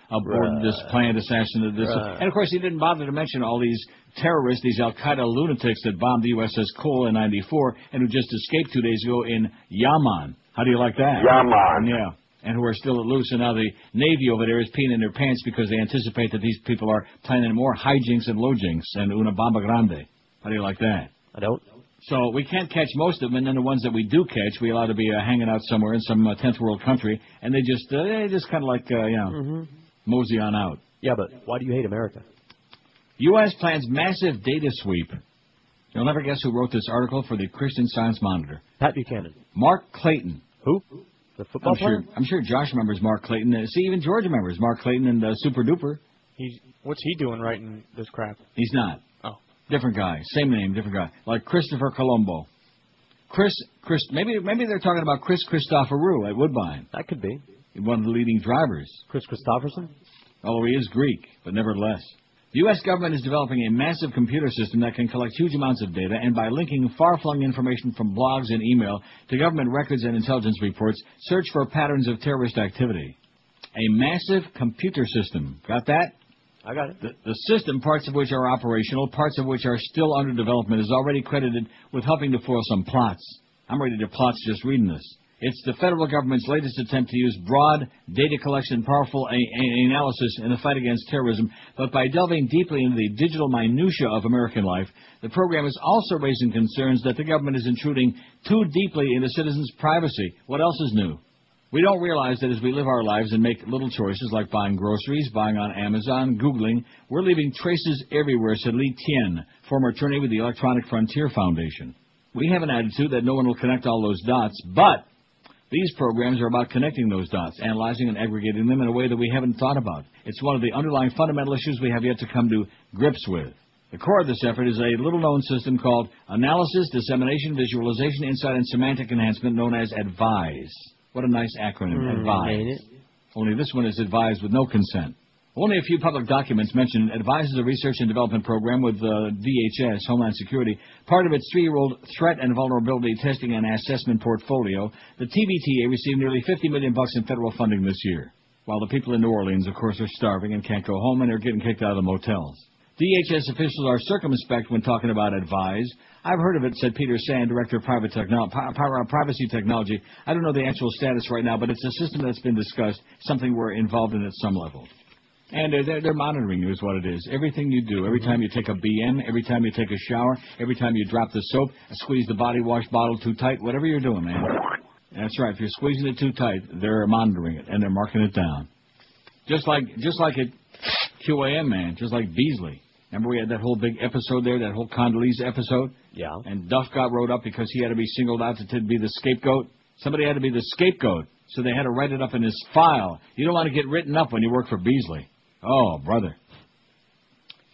aborted this planned assassin of this. And, of course, he didn't bother to mention all these terrorists, these Al-Qaeda lunatics that bombed the USS Cole in '94 and who just escaped 2 days ago in Yaman. How do you like that? Yaman. Yeah. And who are still at loose, and now the Navy over there is peeing in their pants because they anticipate that these people are planning more hijinks and lowjinks and una bomba grande. How do you like that? I don't. So we can't catch most of them, and then the ones that we do catch, we allow to be hanging out somewhere in some 10th world country, and they just kind of like, mosey on out. Yeah, but why do you hate America? U.S. plans massive data sweep. You'll never guess who wrote this article for the Christian Science Monitor. Pat Buchanan. Mark Clayton. Who? The football player? I'm sure Josh remembers Mark Clayton. See, even George remembers Mark Clayton and Super Duper. What's he doing writing this crap? He's not. Oh. Different guy. Same name, different guy. Like Christopher Colombo. Maybe they're talking about Chris Christoforou at Woodbine. That could be. One of the leading drivers. Chris Christopherson? Although he is Greek, but nevertheless. The U.S. government is developing a massive computer system that can collect huge amounts of data, and by linking far-flung information from blogs and email to government records and intelligence reports, search for patterns of terrorist activity. A massive computer system. Got that? I got it. The system, parts of which are operational, parts of which are still under development, is already credited with helping to foil some plots. I'm ready to plot just reading this. It's the federal government's latest attempt to use broad data collection, powerful analysis in the fight against terrorism, but by delving deeply into the digital minutiae of American life, the program is also raising concerns that the government is intruding too deeply into citizens' privacy. What else is new? We don't realize that as we live our lives and make little choices like buying groceries, buying on Amazon, Googling, we're leaving traces everywhere, said Li Tian, former attorney with the Electronic Frontier Foundation. We have an attitude that no one will connect all those dots, but these programs are about connecting those dots, analyzing and aggregating them in a way that we haven't thought about. It's one of the underlying fundamental issues we have yet to come to grips with. The core of this effort is a little-known system called Analysis, Dissemination, Visualization, Insight, and Semantic Enhancement, known as ADVISE. What a nice acronym, ADVISE. Only this one is advised with no consent. Only a few public documents mention it. ADVISE is a research and development program with DHS, Homeland Security, part of its 3-year-old threat and vulnerability testing and assessment portfolio. The TVTA received nearly $50 million in federal funding this year, while the people in New Orleans, of course, are starving and can't go home and are getting kicked out of the motels. DHS officials are circumspect when talking about ADVISE. I've heard of it, said Peter Sand, Director of Privacy Technology. I don't know the actual status right now, but it's a system that's been discussed, something we're involved in at some level. And they're monitoring you is what it is. Everything you do, every time you take a BM, every time you take a shower, every time you drop the soap, squeeze the body wash bottle too tight, whatever you're doing, man. That's right. If you're squeezing it too tight, they're monitoring it, and they're marking it down. Just like at QAM, man, just like Beasley. Remember we had that whole big episode there, that whole Condoleezza episode? Yeah. And Duff got wrote up because he had to be singled out to be the scapegoat. Somebody had to be the scapegoat, so they had to write it up in his file. You don't want to get written up when you work for Beasley. Oh, brother.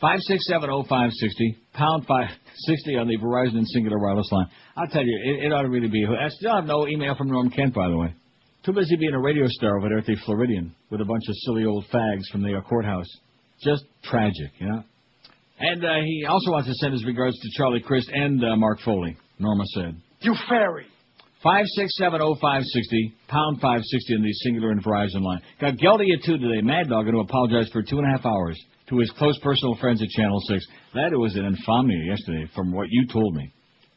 5670560, pound 560 on the Verizon and Singular wireless line. I'll tell you, it ought to really be. I still have no email from Norm Kent, by the way. Too busy being a radio star over there at the Floridian with a bunch of silly old fags from the courthouse. Just tragic, you know. And he also wants to send his regards to Charlie Crist and Mark Foley, Norma said. You fairy. 5670560, pound 560 on the Singular and Verizon line. Got Geldy at 2 today. Mad Dog going to apologize for 2.5 hours to his close personal friends at Channel 6. That was an infamia yesterday from what you told me.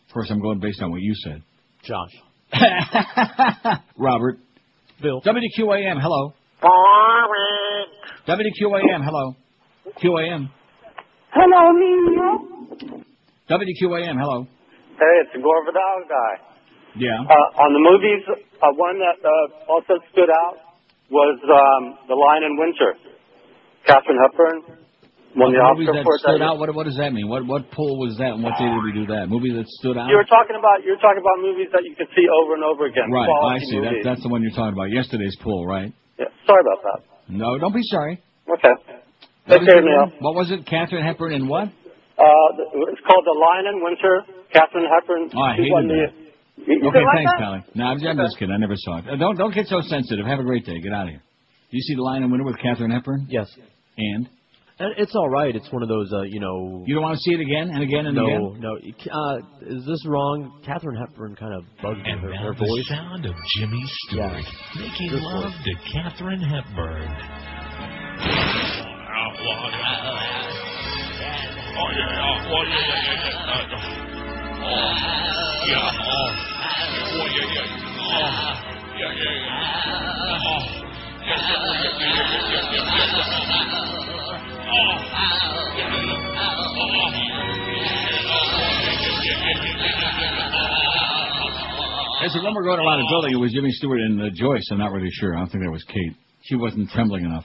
Of course, I'm going based on what you said. Josh. Robert. Bill. WQAM, hello. WQAM, hello. QAM. Hello, Nino. WQAM, hello. Hey, it's the Gore Vidal guy. Yeah. On the movies, one that also stood out was The Lion in Winter. Katharine Hepburn won the Oscar for it. Stood out? What does that mean? What poll was that, and what day did we do that? Movie that stood out? You were talking about movies that you could see over and over again. Right, I see. That's the one you're talking about. Yesterday's poll, right? Yeah. Sorry about that. No, don't be sorry. Okay. Take care, Neil. What was it? Katharine Hepburn and what? It's called The Lion in Winter. Katharine Hepburn. Oh, I she hated won that. You Okay, didn't like thanks, that? Pally. No, I'm just kidding. I never saw it. Don't get so sensitive. Have a great day. Get out of here. You see The Lion in Winter with Katharine Hepburn? Yes. And it's all right. It's one of those, You don't want to see it again and again and again? No. Is this wrong? Katharine Hepburn kind of bugs me. Her The voice. sound of Jimmy Stewart making Good love voice. to Katharine Hepburn. There's a rumor going around the building. It was Jimmy Stewart and Joyce. I'm not really sure. I don't think that was Kate. She wasn't trembling enough.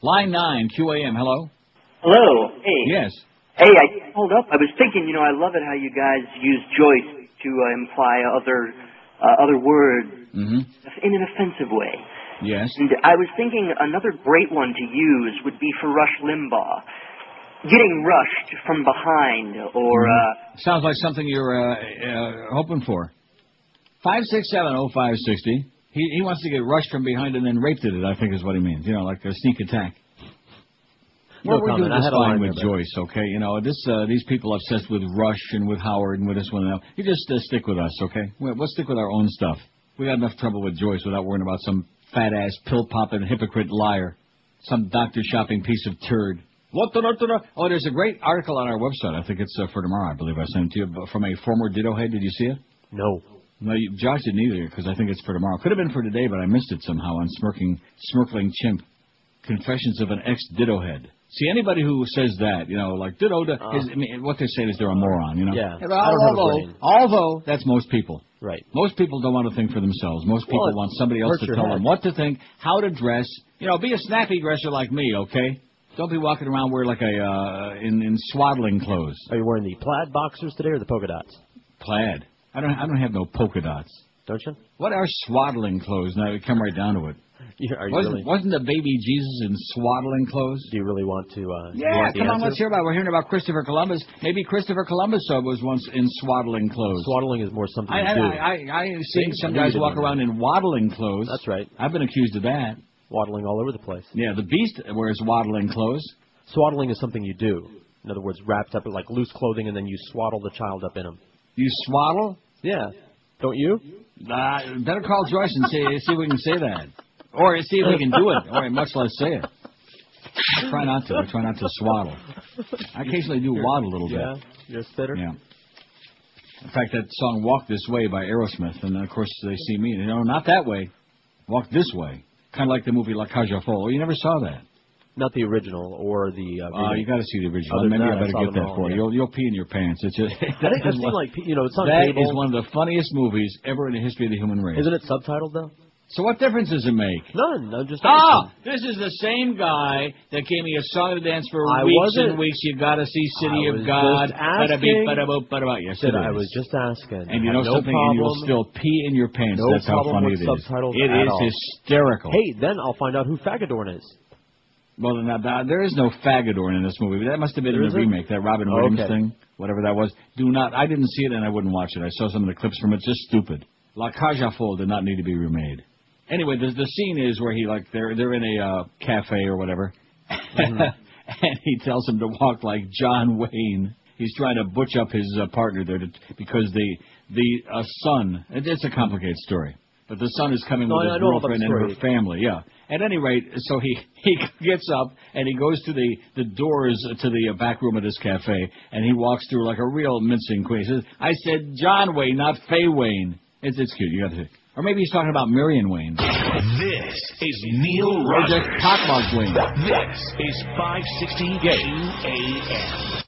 Line 9, QAM. Hello? Hello. Hey. Yes. Hey, I hold up. I was thinking, I love it how you guys use Joyce to imply other words Mm-hmm. in an offensive way. Yes. And I was thinking another great one to use would be for Rush Limbaugh. Getting rushed from behind, or... Sounds like something you're hoping for. 5670560. He wants to get rushed from behind and then raped at it, I think is what he means. Like a sneak attack. Well, we're doing this fine with Joyce, okay? These people obsessed with Rush and with Howard and with this one and that. You just stick with us, okay? We'll stick with our own stuff. We got enough trouble with Joyce without worrying about some fat-ass, pill-popping, hypocrite liar. Some doctor-shopping piece of turd. Oh, there's a great article on our website. I think it's for tomorrow, I believe I sent it to you, from a former Ditto head. Did you see it? No. No, Josh didn't either, because I think it's for tomorrow. Could have been for today, but I missed it somehow on Smirkling Chimp. Confessions of an ex-Ditto head. See, anybody who says that, like Ditto, what they're saying is they're a moron, Yeah. Although, that's most people. Right. Most people don't want to think for themselves. Most people want somebody else to tell them what to think, how to dress. Be a snappy dresser like me, okay? Don't be walking around wearing like in swaddling clothes. Are you wearing the plaid boxers today or the polka dots? Plaid. I don't have no polka dots. Don't you? What are swaddling clothes? Now we come right down to it. Wasn't the baby Jesus in swaddling clothes? Do you really want to? Yeah, come on, let's hear about it. We're hearing about Christopher Columbus. Maybe Christopher Columbus was once in swaddling clothes. Swaddling is more something you do. I've seen some guys walk around in waddling clothes. That's right. I've been accused of that. Waddling all over the place. Yeah, the Beast wears waddling clothes. Swaddling is something you do. In other words, wrapped up in like loose clothing, and then you swaddle the child up in them. You swaddle? Yeah. Don't you? Better call Joyce and see if we can say that. Or see if we can do it, or much less say it. I try not to swaddle. I occasionally do waddle a little bit. Yeah, you're a spitter? Yeah. In fact, that song Walk This Way by Aerosmith, and of course they see me, not that way. Walk this way. Kind of like the movie La Cage aux Folles. Oh, you never saw that? Not the original or the... you got to see the original. Maybe I better get that for you. You'll pee in your pants. It's just, I think I've seen it's on that cable. is one of the funniest movies ever in the history of the human race. Isn't it subtitled, though? So what difference does it make? None. I'm just this is the same guy that gave me a song to dance for I weeks wasn't- and weeks. You got to see City I of was God. just asking. Yes, it I is. was just asking. And you know no something? problem. And you'll still pee in your pants. No That's how problem funny with it is. subtitles It at is all. hysterical. Hey, then I'll find out who Fagadorn is. Well, there is no Fagadorn in this movie. That must have been in the remake, that Robin Williams thing, whatever that was. I didn't see it and I wouldn't watch it. I saw some of the clips from it. Just stupid. La Cage aux Folles did not need to be remade. Anyway, the scene is where they're in a cafe or whatever, and he tells him to walk like John Wayne. He's trying to butch up his partner there because the son. It's a complicated story, but the son is coming with his girlfriend and her family. Yeah. At any rate, so he gets up and he goes to the doors to the back room of this cafe, and he walks through like a real mincing queen. He says, "I said John Wayne, not Fay Wayne." It's cute. You got to. Or maybe he's talking about Marion Wayne. This is Neil Rogers. Or just Pockmark Wayne. This is 560 QAM.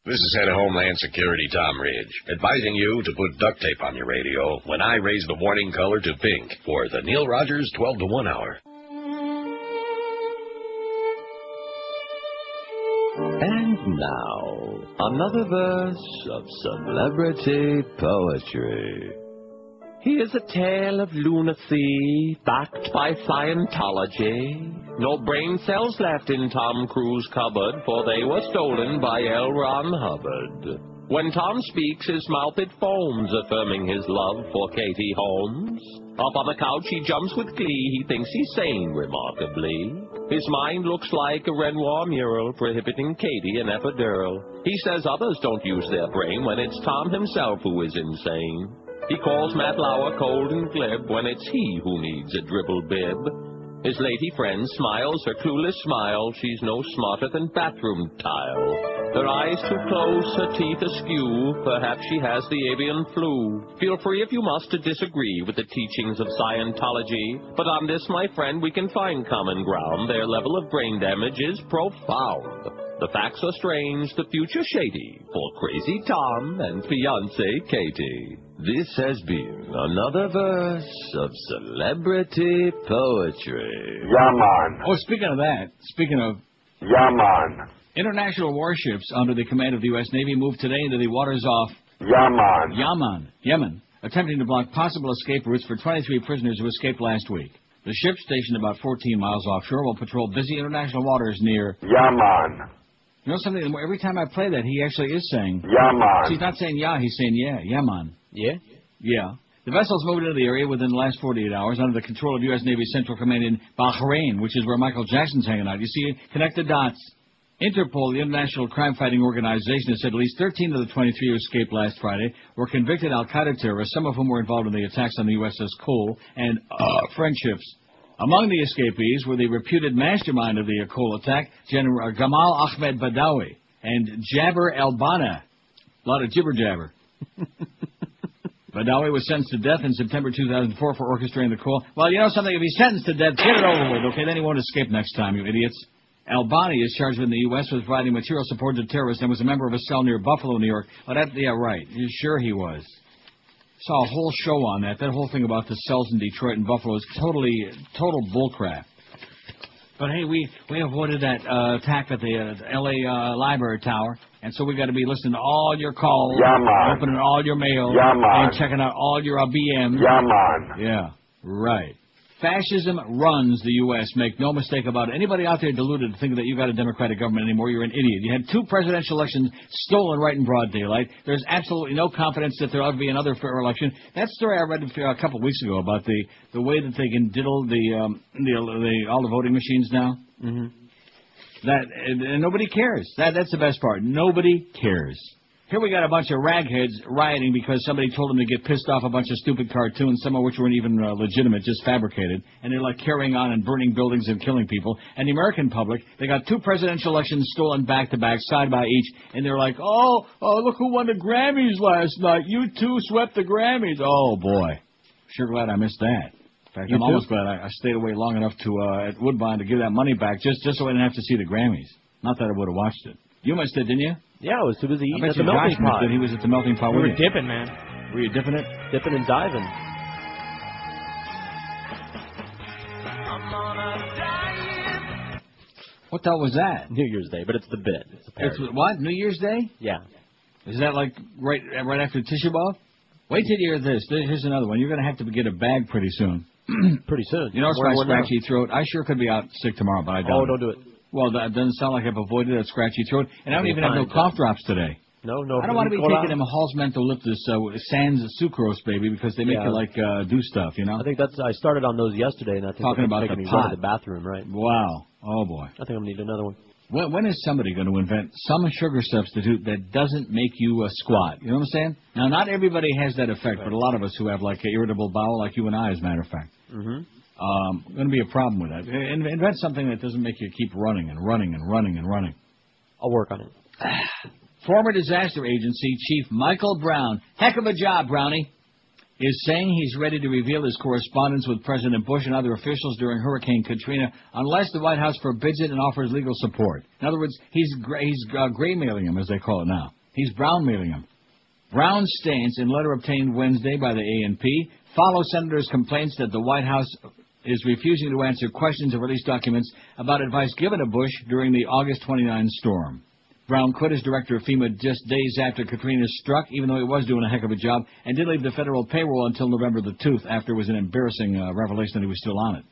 This is Head of Homeland Security Tom Ridge, advising you to put duct tape on your radio when I raise the warning color to pink for the Neil Rogers 12 to 1 hour. And now, another verse of celebrity poetry. He is a tale of lunacy, backed by Scientology. No brain cells left in Tom Cruise' cupboard, for they were stolen by L. Ron Hubbard. When Tom speaks, his mouth it foams, affirming his love for Katie Holmes. Up on the couch he jumps with glee, he thinks he's sane remarkably. His mind looks like a Renoir mural prohibiting Katie an epidural. He says others don't use their brain when it's Tom himself who is insane. He calls Matt Lauer cold and glib when it's he who needs a dribble bib. His lady friend smiles her clueless smile, she's no smarter than bathroom tile. Her eyes too close, her teeth askew, perhaps she has the avian flu. Feel free if you must to disagree with the teachings of Scientology, but on this, my friend, we can find common ground. Their level of brain damage is profound. The facts are strange, the future shady, for Crazy Tom and fiancée Katie. This has been another verse of celebrity poetry. Yeah, man. Oh, speaking of Yeah, man. international warships under the command of the U.S. Navy moved today into the waters off Yeah, man. Yemen, attempting to block possible escape routes for 23 prisoners who escaped last week. The ship, stationed about 14 miles offshore, will patrol busy international waters near... Yeah, man. You know something? Every time I play that, he actually is saying... Yeah, man. He's not saying yeah, he's saying yeah. Yeah, man. Yeah? Yeah. The vessels moved into the area within the last 48 hours under the control of U.S. Navy Central Command in Bahrain, which is where Michael Jackson's hanging out. You see, connect the dots. Interpol, the international crime-fighting organization, has said at least 13 of the 23 who escaped last Friday were convicted al-Qaeda terrorists, some of whom were involved in the attacks on the USS Cole and French ships. Among the escapees were the reputed mastermind of the Cole attack, General Gamal Ahmed Badawi, and Jabber al-Banna. A lot of jibber-jabber. Badawi was sentenced to death in September 2004 for orchestrating the Cole. Well, you know something? If he's sentenced to death, get it over with, okay? Then he won't escape next time, you idiots. Al-Bani is charged in the U.S. with providing material support to terrorists and was a member of a cell near Buffalo, New York. Oh, yeah, right. You're sure he was. Saw a whole show on that. That whole thing about the cells in Detroit and Buffalo is total bullcrap. But hey, we avoided that attack at the L.A. Library Tower, and so we got to be listening to all your calls, opening all your mail, and checking out all your BMs. Yeah, man. Yeah, right. Fascism runs the U.S. Make no mistake about it. Anybody out there deluded to think that you got a democratic government anymore, you're an idiot. You had 2 presidential elections stolen right in broad daylight. There's absolutely no confidence that there ought to be another fair election. That story I read a couple of weeks ago about the way that they can diddle all the voting machines now. Mm-hmm. And nobody cares. That's the best part. Nobody cares. Here we got a bunch of ragheads rioting because somebody told them to get pissed off a bunch of stupid cartoons, some of which weren't even legitimate, just fabricated. And they're like carrying on and burning buildings and killing people. And the American public, they got 2 presidential elections stolen back-to-back, side by each. And they're like, oh, look who won the Grammys last night. You 2 swept the Grammys. Oh, boy. Sure glad I missed that. In fact, I'm almost glad I stayed away long enough to at Woodbine to give that money back just so I didn't have to see the Grammys. Not that I would have watched it. You missed it, didn't you? Yeah, I was too busy eating at the melting pot. He was at the melting pot. We were dipping, man. Were you dipping it? Dipping and diving. What the hell was that? New Year's Day, but it's the bit. It's what? New Year's Day? Yeah. Is that like right after Tisha B'Av? Wait till you hear this. Here's another one. You're going to have to get a bag pretty soon. Pretty soon. You know, it's my scratchy throat. I sure could be out sick tomorrow, but I don't. Oh, don't do it. Well, that doesn't sound like I've avoided that scratchy throat. And I don't even have no cough drops today. No. I don't want to be taking them Halls Mentoliptus sans sucrose, baby, because they make you do stuff, you know. I think I started on those yesterday, and I think talking about the me pot. Run to the bathroom, right? Wow. Oh boy. I think I'm gonna need another one. When is somebody going to invent some sugar substitute that doesn't make you squat? You know what I'm saying? Now, not everybody has that effect, but a lot of us who have like irritable bowel, like you and I, as a matter of fact. Mm-hmm. Going to be a problem with that. Invent something that doesn't make you keep running and running and running and running. I'll work on it. Former disaster agency chief Michael Brown, heck of a job, Brownie, is saying he's ready to reveal his correspondence with President Bush and other officials during Hurricane Katrina unless the White House forbids it and offers legal support. In other words, he's gray-mailing him, as they call it now. He's brown-mailing him. Brown's stance, in letter obtained Wednesday by the ANP, follows senators' complaints that the White House is refusing to answer questions or release documents about advice given to Bush during the August 29 storm. Brown quit as director of FEMA just days after Katrina struck, even though he was doing a heck of a job, and did leave the federal payroll until November the 2nd, after it was an embarrassing revelation that he was still on it.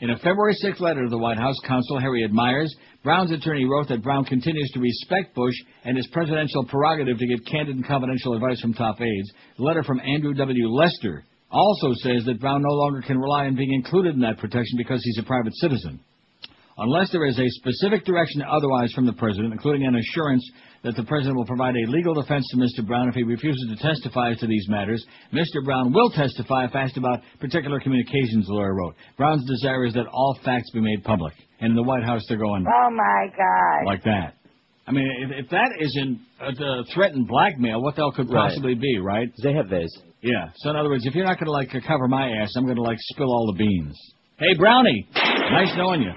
In a February 6th letter to the White House counsel, Harriet Myers, Brown's attorney wrote that Brown continues to respect Bush and his presidential prerogative to get candid and confidential advice from top aides. The letter from Andrew W. Lester also says that Brown no longer can rely on being included in that protection because he's a private citizen. Unless there is a specific direction otherwise from the president, including an assurance that the president will provide a legal defense to Mr. Brown if he refuses to testify to these matters, Mr. Brown will testify if asked about particular communications, the lawyer wrote. Brown's desire is that all facts be made public. And in the White House, they're going, oh, my God. Like that. I mean, if that isn't threatened blackmail, what the hell could possibly be, right? They have these. Yeah. So in other words, if you're not going to cover my ass, I'm going to spill all the beans. Hey, Brownie, nice knowing you.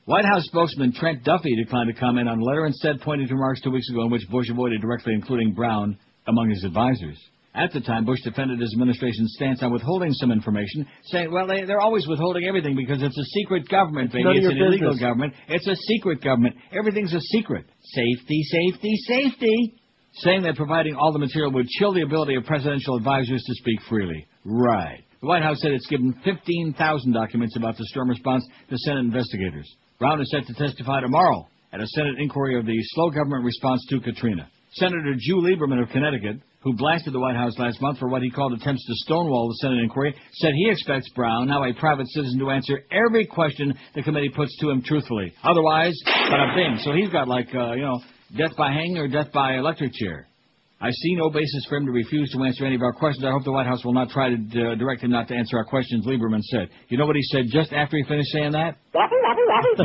White House spokesman Trent Duffy declined to comment on the letter, instead pointing to remarks 2 weeks ago in which Bush avoided directly including Brown among his advisors. At the time, Bush defended his administration's stance on withholding some information, saying, well, they're always withholding everything because it's a secret government, baby. It's an illegal government. It's a secret government. Everything's a secret. Safety, safety, safety. Saying that providing all the material would chill the ability of presidential advisors to speak freely. Right. The White House said it's given 15,000 documents about the storm response to Senate investigators. Brown is set to testify tomorrow at a Senate inquiry of the slow government response to Katrina. Senator Drew Lieberman of Connecticut, who blasted the White House last month for what he called attempts to stonewall the Senate inquiry, said he expects Brown, now a private citizen, to answer every question the committee puts to him truthfully. Otherwise, bada bing. So he's got death by hanging or death by electric chair. I see no basis for him to refuse to answer any of our questions. I hope the White House will not try to direct him not to answer our questions, Lieberman said. You know what he said just after he finished saying that?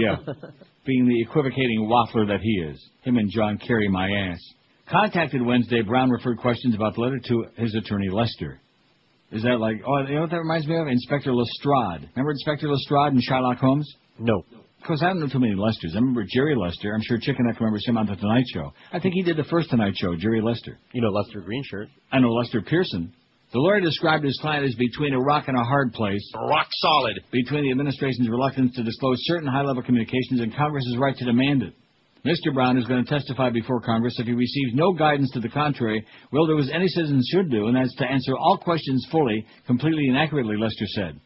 Yeah. Being the equivocating waffler that he is. Him and John Kerry, my ass. Contacted Wednesday, Brown referred questions about the letter to his attorney, Lester. Is that like, you know what that reminds me of? Inspector Lestrade. Remember Inspector Lestrade in Sherlock Holmes? No. Of course, I don't know too many Lesters. I remember Jerry Lester. I'm sure Chicken Neck remembers him on The Tonight Show. I think he did the first Tonight Show, Jerry Lester. You know Lester Greenshirt. I know Lester Pearson. The lawyer described his client as between a rock and a hard place. Rock solid. Between the administration's reluctance to disclose certain high-level communications and Congress's right to demand it. Mr. Brown is going to testify before Congress if he receives no guidance to the contrary, will do as any citizen should do, and that's to answer all questions fully, completely and accurately, Lester said.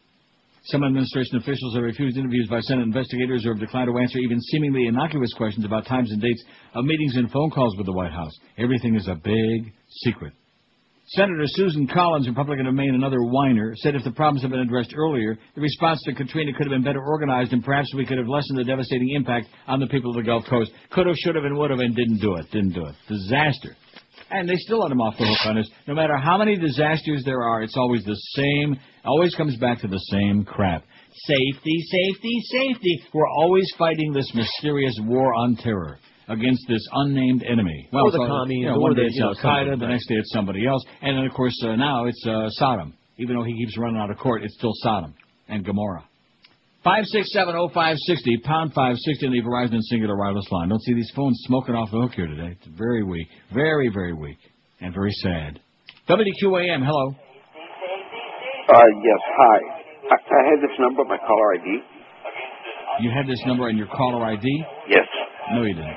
Some administration officials have refused interviews by Senate investigators or have declined to answer even seemingly innocuous questions about times and dates of meetings and phone calls with the White House. Everything is a big secret. Senator Susan Collins, Republican of Maine, another whiner, said if the problems had been addressed earlier, the response to Katrina could have been better organized and perhaps we could have lessened the devastating impact on the people of the Gulf Coast. Could have, should have, and would have, and didn't do it. Disaster. And they still let him off the hook on this. No matter how many disasters there are, it's always the same, always comes back to the same crap. Safety, safety, safety. We're always fighting this mysterious war on terror against this unnamed enemy. Well, or the commies, one day it's Al-Qaeda, the next day it's somebody else, and then, of course, now it's Saddam. Even though he keeps running out of court, it's still Saddam and Gomorrah. 5670560, pound 560 on the Verizon Singular Wireless line. Don't see these phones smoking off the hook here today. It's very weak. Very, very weak. And very sad. WQAM, hello. Yes, hi. I had this number on my caller ID. You had this number on your caller ID? Yes. No, you didn't.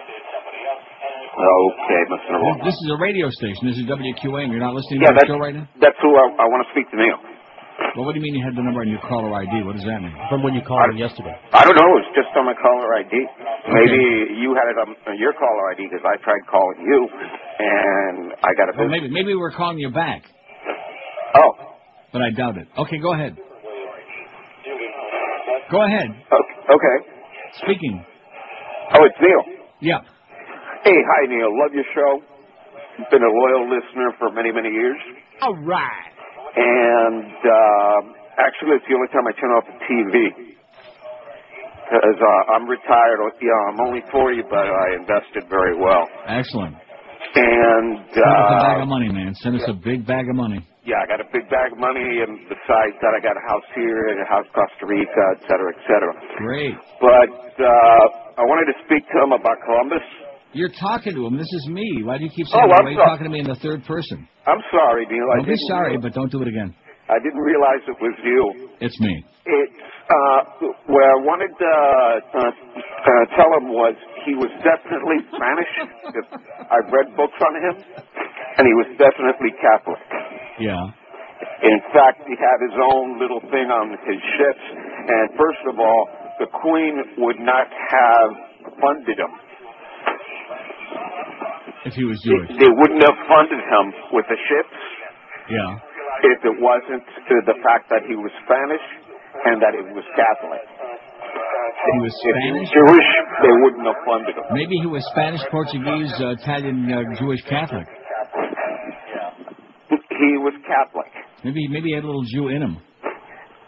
Okay, must have been wrong. This is a radio station. This is WQAM. You're not listening to the show right now? That's who I want to speak to Neil. Well, what do you mean you had the number on your caller ID? What does that mean? From when you called him yesterday. I don't know. It was just on my caller ID. Maybe you had it on your caller ID because I tried calling you, and I got a... Well, maybe we're calling you back. Oh. But I doubt it. Okay, go ahead. Go ahead. Okay. Speaking. Oh, it's Neil. Yeah. Hey, hi, Neil. Love your show. Been a loyal listener for many, many years. All right. And actually, it's the only time I turn off the TV. Because I'm retired. I'm only 40, but I invested very well. Excellent. And send us a bag of money, man. Send us a big bag of money. Yeah, I got a big bag of money, and besides that, I got a house here and a house in Costa Rica, et cetera, et cetera. Great. But I wanted to speak to him about Columbus. You're talking to him. This is me. Why do you keep saying that? Why are you talking to me in the third person? I'm sorry, Neil. Don't be sorry, but don't do it again. I didn't realize it was you. It's me. What I wanted to tell him was he was definitely Spanish. I've read books on him, and he was definitely Catholic. Yeah. In fact, he had his own little thing on his ships, and first of all, the Queen would not have funded him. If he was Jewish. They wouldn't have funded him with the ships. Yeah. If it wasn't the fact that he was Spanish and that he was Catholic. He was If he was Spanish? Jewish, they wouldn't have funded him. Maybe he was Spanish, Portuguese, Italian, Jewish, Catholic. He was Catholic. Maybe he had a little Jew in him.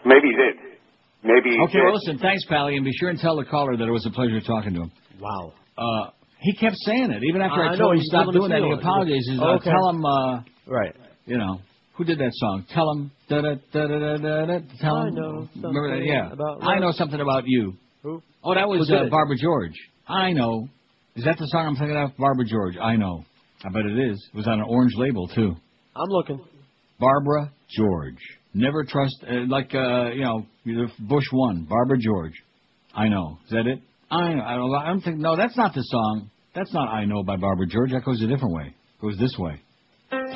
Maybe he did. Maybe he Okay, did. well, listen, thanks, Pally, and be sure and tell the caller that it was a pleasure talking to him. Wow. He kept saying it. Even after I I told know, him he's to stop giving doing us that, he the- apologizes. Okay. Tell him, right. You know, who did that song? Tell him, da-da-da-da-da-da, tell him. I know Remember that? something Yeah. about I love. know something about you. Who? Oh, that was Who did it? Barbara George. I know. Is that the song I'm thinking of? Barbara George. I know. I bet it is. It was on an orange label, too. I'm looking. Barbara George. Never trust, Bush 1. Barbara George. I know. Is that it? I know. I don't think. No, that's not the song. That's not I Know by Barbara George. That goes a different way. It goes this way.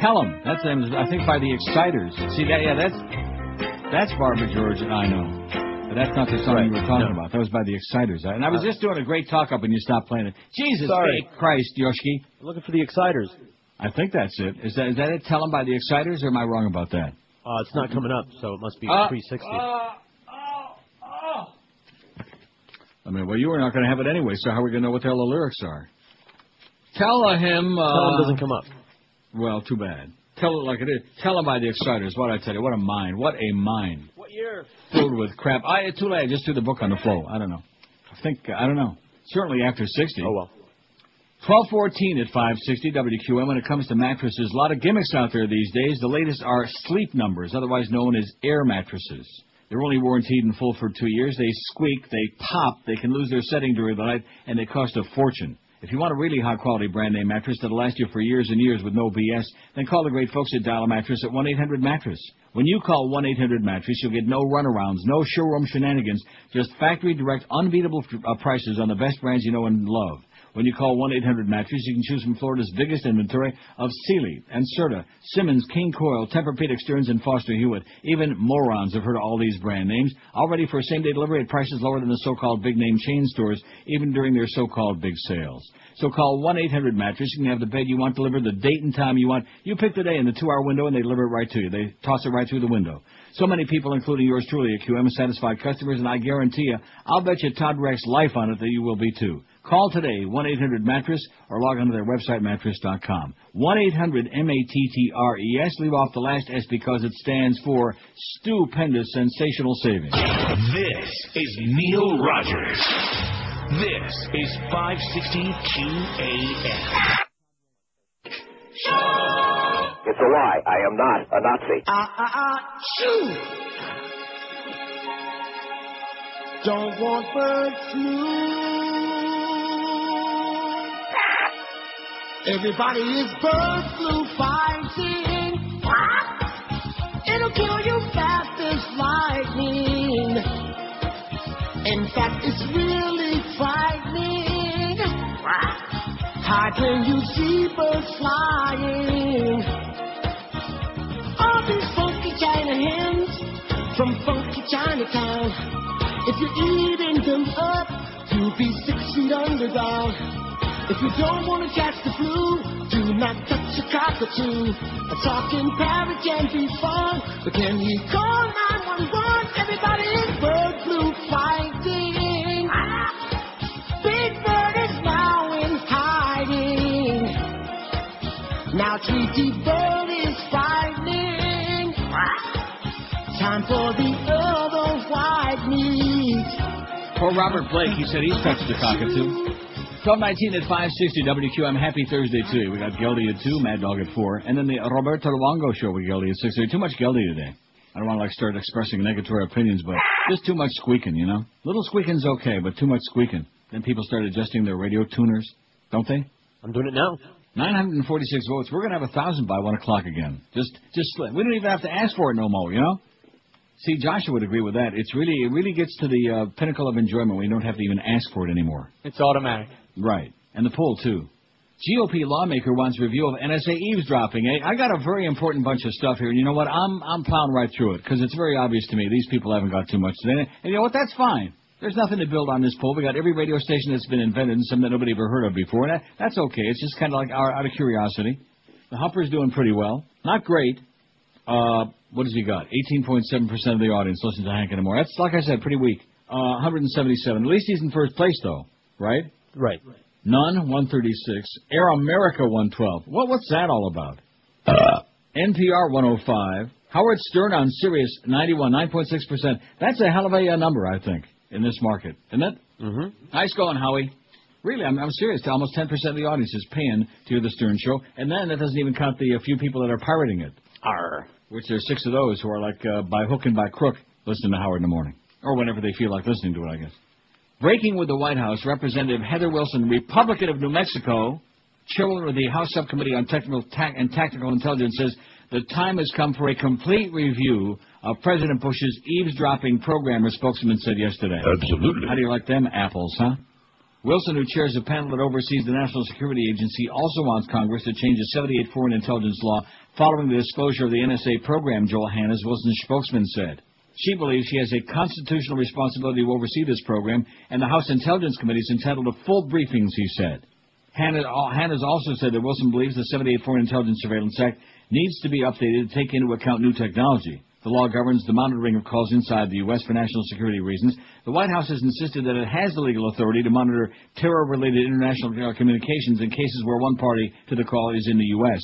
Tell 'em. That's the name. I think by the Exciters. See that? Yeah, that's Barbara George and I Know. But that's not the song you were talking about. That was by the Exciters. And I was just doing a great talk up and you stopped playing it. Jesus Christ, Yoshki. I'm looking for the Exciters. I think that's it. Is that it? Tell 'em by the Exciters, or am I wrong about that? It's not coming up, so it must be 360. I mean, well, you were not going to have it anyway, so how are we going to know what the hell the lyrics are? Tell him... Tell him doesn't come up. Well, too bad. Tell it like it is. Tell him by the Exciters. What I tell you, what a mind. What a mind. What year? Filled with crap. Too late. I just threw the book on the floor. I don't know. I don't know. Certainly after 60. Oh, well. 12:14 at 560 WQM. When it comes to mattresses, a lot of gimmicks out there these days. The latest are sleep numbers, otherwise known as air mattresses. They're only warranted in full for 2 years. They squeak, they pop, they can lose their setting during the night, and they cost a fortune. If you want a really high-quality brand-name mattress that'll last you for years and years with no BS, then call the great folks at Dial a Mattress at 1-800-MATTRESS. When you call 1-800-MATTRESS, you'll get no runarounds, no showroom shenanigans, just factory-direct, unbeatable prices on the best brands you know and love. When you call 1-800-MATTRESS, you can choose from Florida's biggest inventory of Sealy and Serta, Simmons, King Coil, Tempur-Pedic, Stearns, and Foster Hewitt. Even morons have heard of all these brand names, all ready for same-day delivery at prices lower than the so-called big-name chain stores, even during their so-called big sales. So call 1-800-MATTRESS. You can have the bed you want delivered, the date and time you want. You pick the day in the 2-hour window, and they deliver it right to you. They toss it right through the window. So many people, including yours truly at QM, are satisfied customers, and I guarantee you, I'll bet you Todd Rex life on it that you will be too. Call today, 1-800-MATTRESS, or log on to their website, mattress.com. 1-800-MATTRES. Leave off the last S because it stands for stupendous sensational savings. This is Neil Rogers. This is 560 QAM. It's a lie. I am not a Nazi. Shoo! Don't want bird flu. Everybody is bird flu fighting. It'll kill you fast as lightning. In fact, it's really frightening. Hide when you see birds flying. All these funky China hens from funky Chinatown. If you're eating them up, you'll be 6 feet underground. If you don't want to catch the flu, do not touch a cockatoo. A talking parrot can be fun, but can you call 911? Everybody is bird flu fighting. Big Bird is now in hiding. Now Tweety Bird is frightening. Time for the other white meat. Poor Robert Blake, he said he's touched the cockatoo. 12:19 at 560 WQM. Happy Thursday to you. We got Geldy at 2, Mad Dog at 4, and then the Roberto Luongo show with Geldy at 6. Too much Geldy today. I don't want to start expressing negatory opinions, but just too much squeaking, you know. Little squeaking's okay, but too much squeaking. Then people start adjusting their radio tuners, don't they? I'm doing it now. 946 votes. We're gonna have 1,000 by 1 o'clock again. Just we don't even have to ask for it no more, you know. See, Joshua would agree with that. It really gets to the pinnacle of enjoyment when you don't have to even ask for it anymore. It's automatic. Right. And the poll, too. GOP lawmaker wants review of NSA eavesdropping. I got a very important bunch of stuff here, and you know what? I'm plowing right through it, because it's very obvious to me these people haven't got too much today. And you know what? That's fine. There's nothing to build on this poll. We got every radio station that's been invented and some that nobody ever heard of before. And that's okay. It's just kind of like out of curiosity. The Humper's doing pretty well. Not great. What has he got? 18.7% of the audience listens to Hank anymore. That's, like I said, pretty weak. 177. At least he's in first place, though. Right? Right. None, 136. Air America, 112. What's that all about? NPR, 105. Howard Stern on Sirius, 91, 9.6%. That's a hell of a number, I think, in this market, isn't it? Mm-hmm. Nice going, Howie. Really, I'm serious. Almost 10% of the audience is paying to hear the Stern Show, and then that doesn't even count the few people that are pirating it. Which there's 6 of those who are like by hook and by crook listening to Howard in the morning, or whenever they feel like listening to it, I guess. Breaking with the White House, Representative Heather Wilson, Republican of New Mexico, chairwoman of the House Subcommittee on Tactical Intelligence, says the time has come for a complete review of President Bush's eavesdropping program, her spokesman said yesterday. Absolutely. How do you like them apples, huh? Wilson, who chairs a panel that oversees the National Security Agency, also wants Congress to change the 78 Foreign Intelligence Law following the disclosure of the NSA program, Joel Hannes, Wilson's spokesman said. She believes she has a constitutional responsibility to oversee this program, and the House Intelligence Committee is entitled to full briefings, he said. Hannes also said that Wilson believes the 78 Foreign Intelligence Surveillance Act needs to be updated to take into account new technology. The law governs the monitoring of calls inside the U.S. for national security reasons. The White House has insisted that it has the legal authority to monitor terror-related international communications in cases where one party to the call is in the U.S.,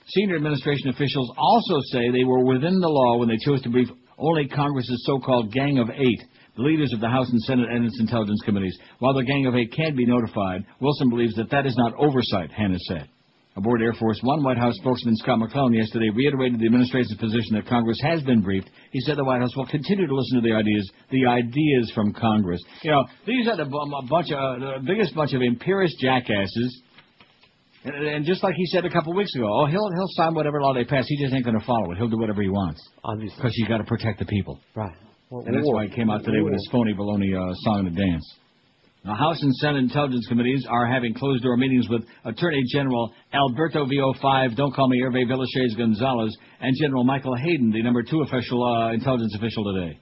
Senior administration officials also say they were within the law when they chose to brief only Congress's so-called Gang of Eight, the leaders of the House and Senate and its intelligence committees. While the Gang of Eight can be notified, Wilson believes that is not oversight, Hannes said. Aboard Air Force One, White House spokesman Scott McClellan yesterday reiterated the administration's position that Congress has been briefed. He said the White House will continue to listen to the ideas from Congress. You know, these are the biggest bunch of imperious jackasses. And just like he said a couple of weeks ago, he'll sign whatever law they pass. He just ain't going to follow it. He'll do whatever he wants. Obviously. Because you got to protect the people. Right. Well, and that's why he came out today with his phony baloney song and dance. The House and Senate Intelligence Committees are having closed-door meetings with Attorney General Alberto VO5, don't call me Hervé Villachez Gonzalez, and General Michael Hayden, the number 2 intelligence official today.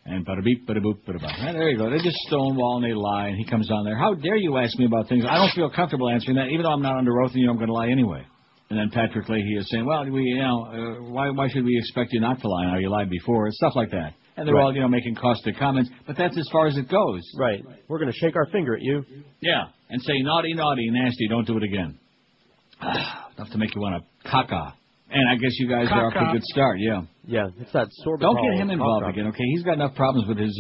And bada-beep, bada-boop, bada-bop. There you go. They just stonewall and they lie, and he comes on there. How dare you ask me about things? I don't feel comfortable answering that, even though I'm not under oath and you know I'm going to lie anyway. And then Patrick Leahy is saying, well, why should we expect you not to lie now? You lied before. Stuff like that. And they're all, making caustic comments, but that's as far as it goes. Right. We're going to shake our finger at you. Yeah, and say naughty, naughty, nasty, don't do it again. Enough to make you want to caca. And I guess you guys are off to a good start, yeah. Yeah, it's that sorbitol. Don't get him involved again, okay? He's got enough problems with his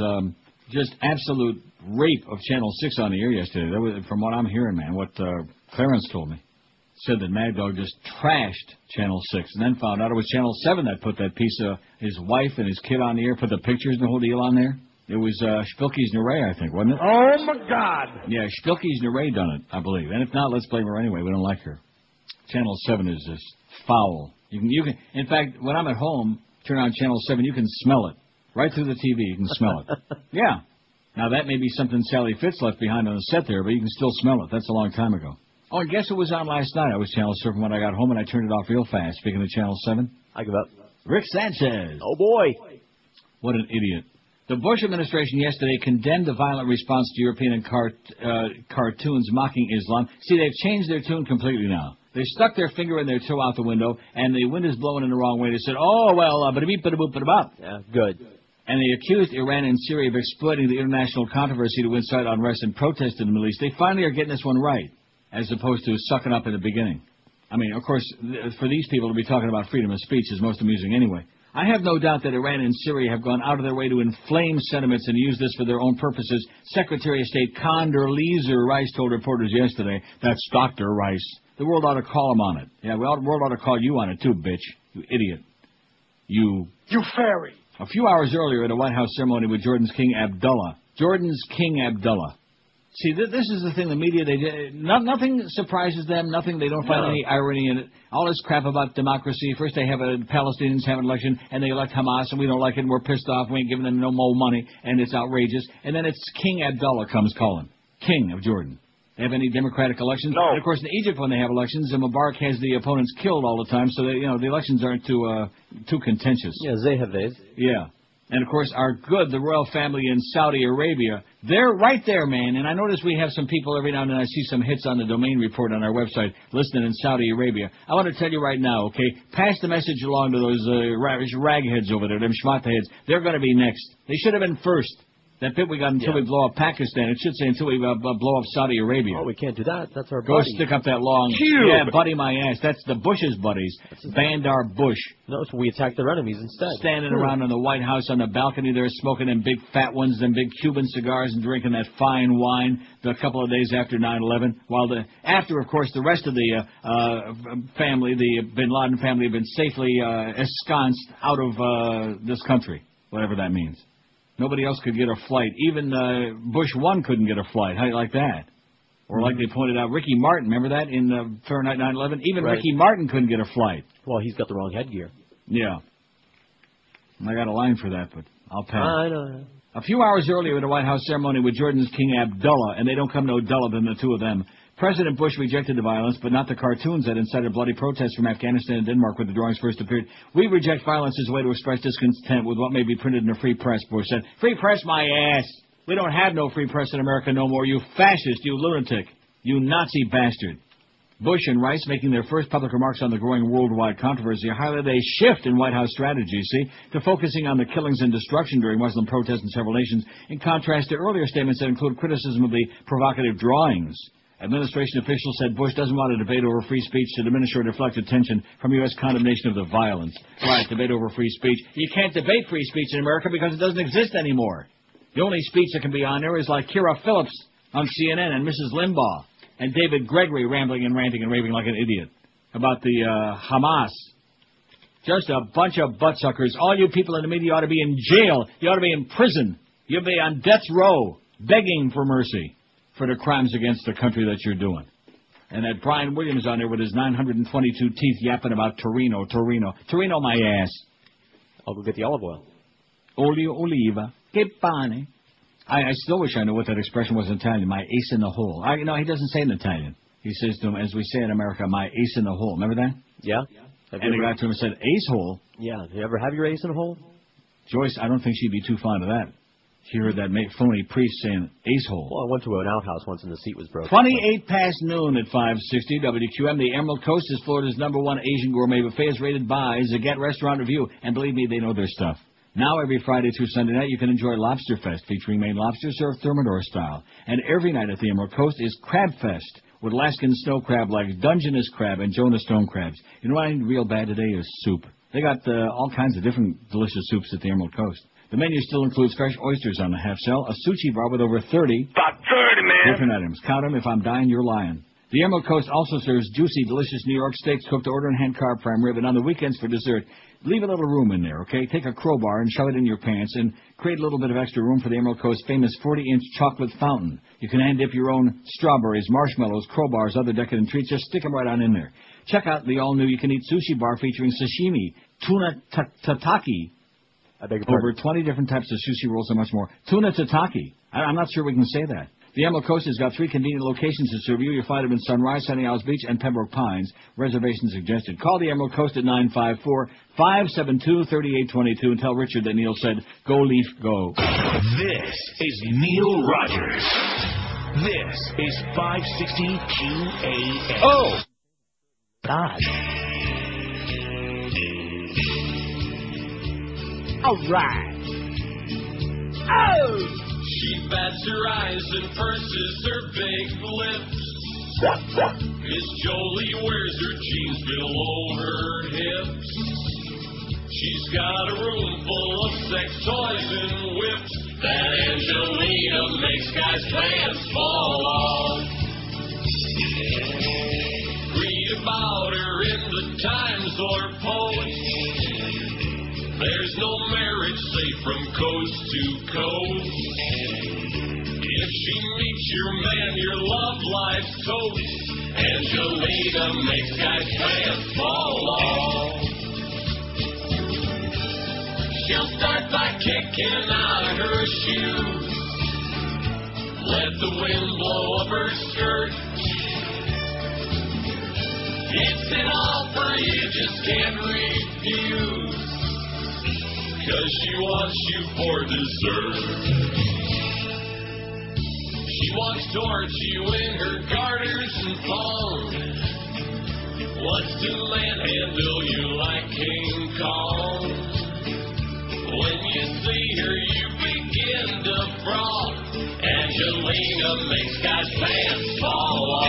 just absolute rape of Channel 6 on the air yesterday. That was, from what I'm hearing, man, what Clarence told me. Said that Mad Dog just trashed Channel 6 and then found out it was Channel 7 that put that piece of his wife and his kid on the air, put the pictures and the whole deal on there. It was Spilky's Neray, I think, wasn't it? Oh, my God. Yeah, Spilky's Neray done it, I believe. And if not, let's blame her anyway. We don't like her. Channel 7 is just foul. You can. In fact, when I'm at home, turn on Channel 7, you can smell it. Right through the TV, you can smell it. Yeah. Now, that may be something Sally Fitz left behind on the set there, but you can still smell it. That's a long time ago. Oh, and guess who was on last night? I was channel surfing when I got home, and I turned it off real fast. Speaking of Channel 7. I give up. Rick Sanchez. Oh, boy. What an idiot. The Bush administration yesterday condemned the violent response to European cartoons mocking Islam. See, they've changed their tune completely now. They stuck their finger and their toe out the window, and the wind is blowing in the wrong way. They said, oh, well, bada-beep, bada-boop, bada-bop. Yeah, good. And they accused Iran and Syria of exploiting the international controversy to incite unrest and protest in the Middle East. They finally are getting this one right, as opposed to sucking up in the beginning. I mean, of course, for these people to be talking about freedom of speech is most amusing anyway. I have no doubt that Iran and Syria have gone out of their way to inflame sentiments and use this for their own purposes. Secretary of State Condoleezza Rice told reporters yesterday, that's Dr. Rice. The world ought to call him on it. Yeah, the world ought to call you on it too, bitch. You idiot. You fairy. A few hours earlier at a White House ceremony with Jordan's King Abdullah. See, this is the thing. The media, nothing surprises them. Nothing. They don't find any irony in it. All this crap about democracy. First they have Palestinians have an election, and they elect Hamas, and we don't like it, and we're pissed off. We ain't giving them no more money, and it's outrageous. And then it's King Abdullah comes calling, King of Jordan. They have any democratic elections? No. And of course, in Egypt, when they have elections, Mubarak has the opponents killed all the time, so that, the elections aren't too contentious. Yeah, Zehavez. Yeah. And, of course, the royal family in Saudi Arabia, they're right there, man. And I notice we have some people every now and then. I see some hits on the domain report on our website listening in Saudi Arabia. I want to tell you right now, okay, pass the message along to those ragheads over there, them schmata heads. They're going to be next. They should have been first. That bit we got until we blow up Pakistan. It should say until we blow up Saudi Arabia. Oh, we can't do that. That's our Go buddy. stick up that long... Cube. Yeah, buddy my ass. That's the Bush's buddies. Bandar Bush. No, so we attack their enemies instead. Standing around in the White House on the balcony there smoking them big fat ones, them big Cuban cigars and drinking that fine wine a couple of days after 9/11. While after, of course, the rest of the family, the Bin Laden family, have been safely ensconced out of this country, whatever that means. Nobody else could get a flight. Even Bush 1 couldn't get a flight. How do you like that? Or like they pointed out, Ricky Martin, remember that in Fahrenheit 9/11? Even Ricky Martin couldn't get a flight. Well, he's got the wrong headgear. Yeah. I got a line for that, but I'll pass. I know. A few hours earlier at a White House ceremony with Jordan's King Abdullah, and they don't come no duller than the two of them, President Bush rejected the violence, but not the cartoons that incited bloody protests from Afghanistan and Denmark when the drawings first appeared. We reject violence as a way to express discontent with what may be printed in a free press, Bush said. Free press, my ass! We don't have no free press in America no more, you fascist, you lunatic, you Nazi bastard. Bush and Rice, making their first public remarks on the growing worldwide controversy, highlighted a shift in White House strategy, to focusing on the killings and destruction during Muslim protests in several nations, in contrast to earlier statements that include criticism of the provocative drawings. Administration officials said Bush doesn't want a debate over free speech to diminish or deflect attention from U.S. condemnation of the violence. Right, debate over free speech. You can't debate free speech in America because it doesn't exist anymore. The only speech that can be on there is like Kira Phillips on CNN and Mrs. Limbaugh and David Gregory rambling and ranting and raving like an idiot about the Hamas. Just a bunch of buttsuckers. All you people in the media ought to be in jail. You ought to be in prison. You'll be on death row begging for mercy for the crimes against the country that you're doing. And that Brian Williams on there with his 922 teeth yapping about Torino, my ass. I'll go get the olive oil. Olio oliva, che pane. I still wish I knew what that expression was in Italian, my ace in the hole. No, he doesn't say it in Italian. He says to him, as we say in America, my ace in the hole. Remember that? Yeah. And the guy to him and said, ace hole? Yeah. Do you ever have your ace in a hole? Joyce, I don't think she'd be too fond of that. She heard that phony priest saying ace hole. Well, I went to an outhouse once and the seat was broken. 28 past noon at 560 WQM. The Emerald Coast is Florida's #1 Asian gourmet buffet, is rated by Zagat Restaurant Review. And believe me, they know their stuff. Now, every Friday through Sunday night, you can enjoy Lobster Fest, featuring Maine lobster served Thermidor style. And every night at the Emerald Coast is Crab Fest, with Alaskan snow crab legs, Dungeness crab, and Jonah Stone crabs. You know what I need real bad today is soup. They got all kinds of different delicious soups at the Emerald Coast. The menu still includes fresh oysters on the half shell, a sushi bar with over 30 About 30, man. different items. Count them. If I'm dying, you're lying. The Emerald Coast also serves juicy, delicious New York steaks cooked to order and hand-carved prime rib. And on the weekends for dessert, leave a little room in there, okay? Take a crowbar and shove it in your pants and create a little bit of extra room for the Emerald Coast's famous 40-inch chocolate fountain. You can hand dip your own strawberries, marshmallows, crowbars, other decadent treats. Just stick them right on in there. Check out the all-new you-can-eat sushi bar featuring sashimi, tuna tataki, over 20 different types of sushi rolls and much more. Tuna tataki. I'm not sure we can say that. The Emerald Coast has got 3 convenient locations to serve you. You'll find them in Sunrise, Sunny Isles Beach, and Pembroke Pines. Reservations suggested. Call the Emerald Coast at 954-572-3822 and tell Richard that Neil said, go Leaf, go. This is Neil Rogers. This is 560 QAM. Oh! God. All right. Oh! She bats her eyes and purses her big lips. Miss Jolie wears her jeans below her hips. She's got a room full of sex toys and whips. That Angelina makes guys' pants fall off. Read about her in the Times or Post. There's no marriage safe from coast to coast. If If she meets your man, your love life's toast. Angelina makes guys' pants fall off. She'll start by kicking out her shoes. Let the wind blow up her skirt. It's an offer you just can't refuse. 'Cause she wants you for dessert. She walks towards you in her garters and thongs. Wants to manhandle you like King Kong. When you see her, you begin to froth. Angelina makes guys' pants fall off.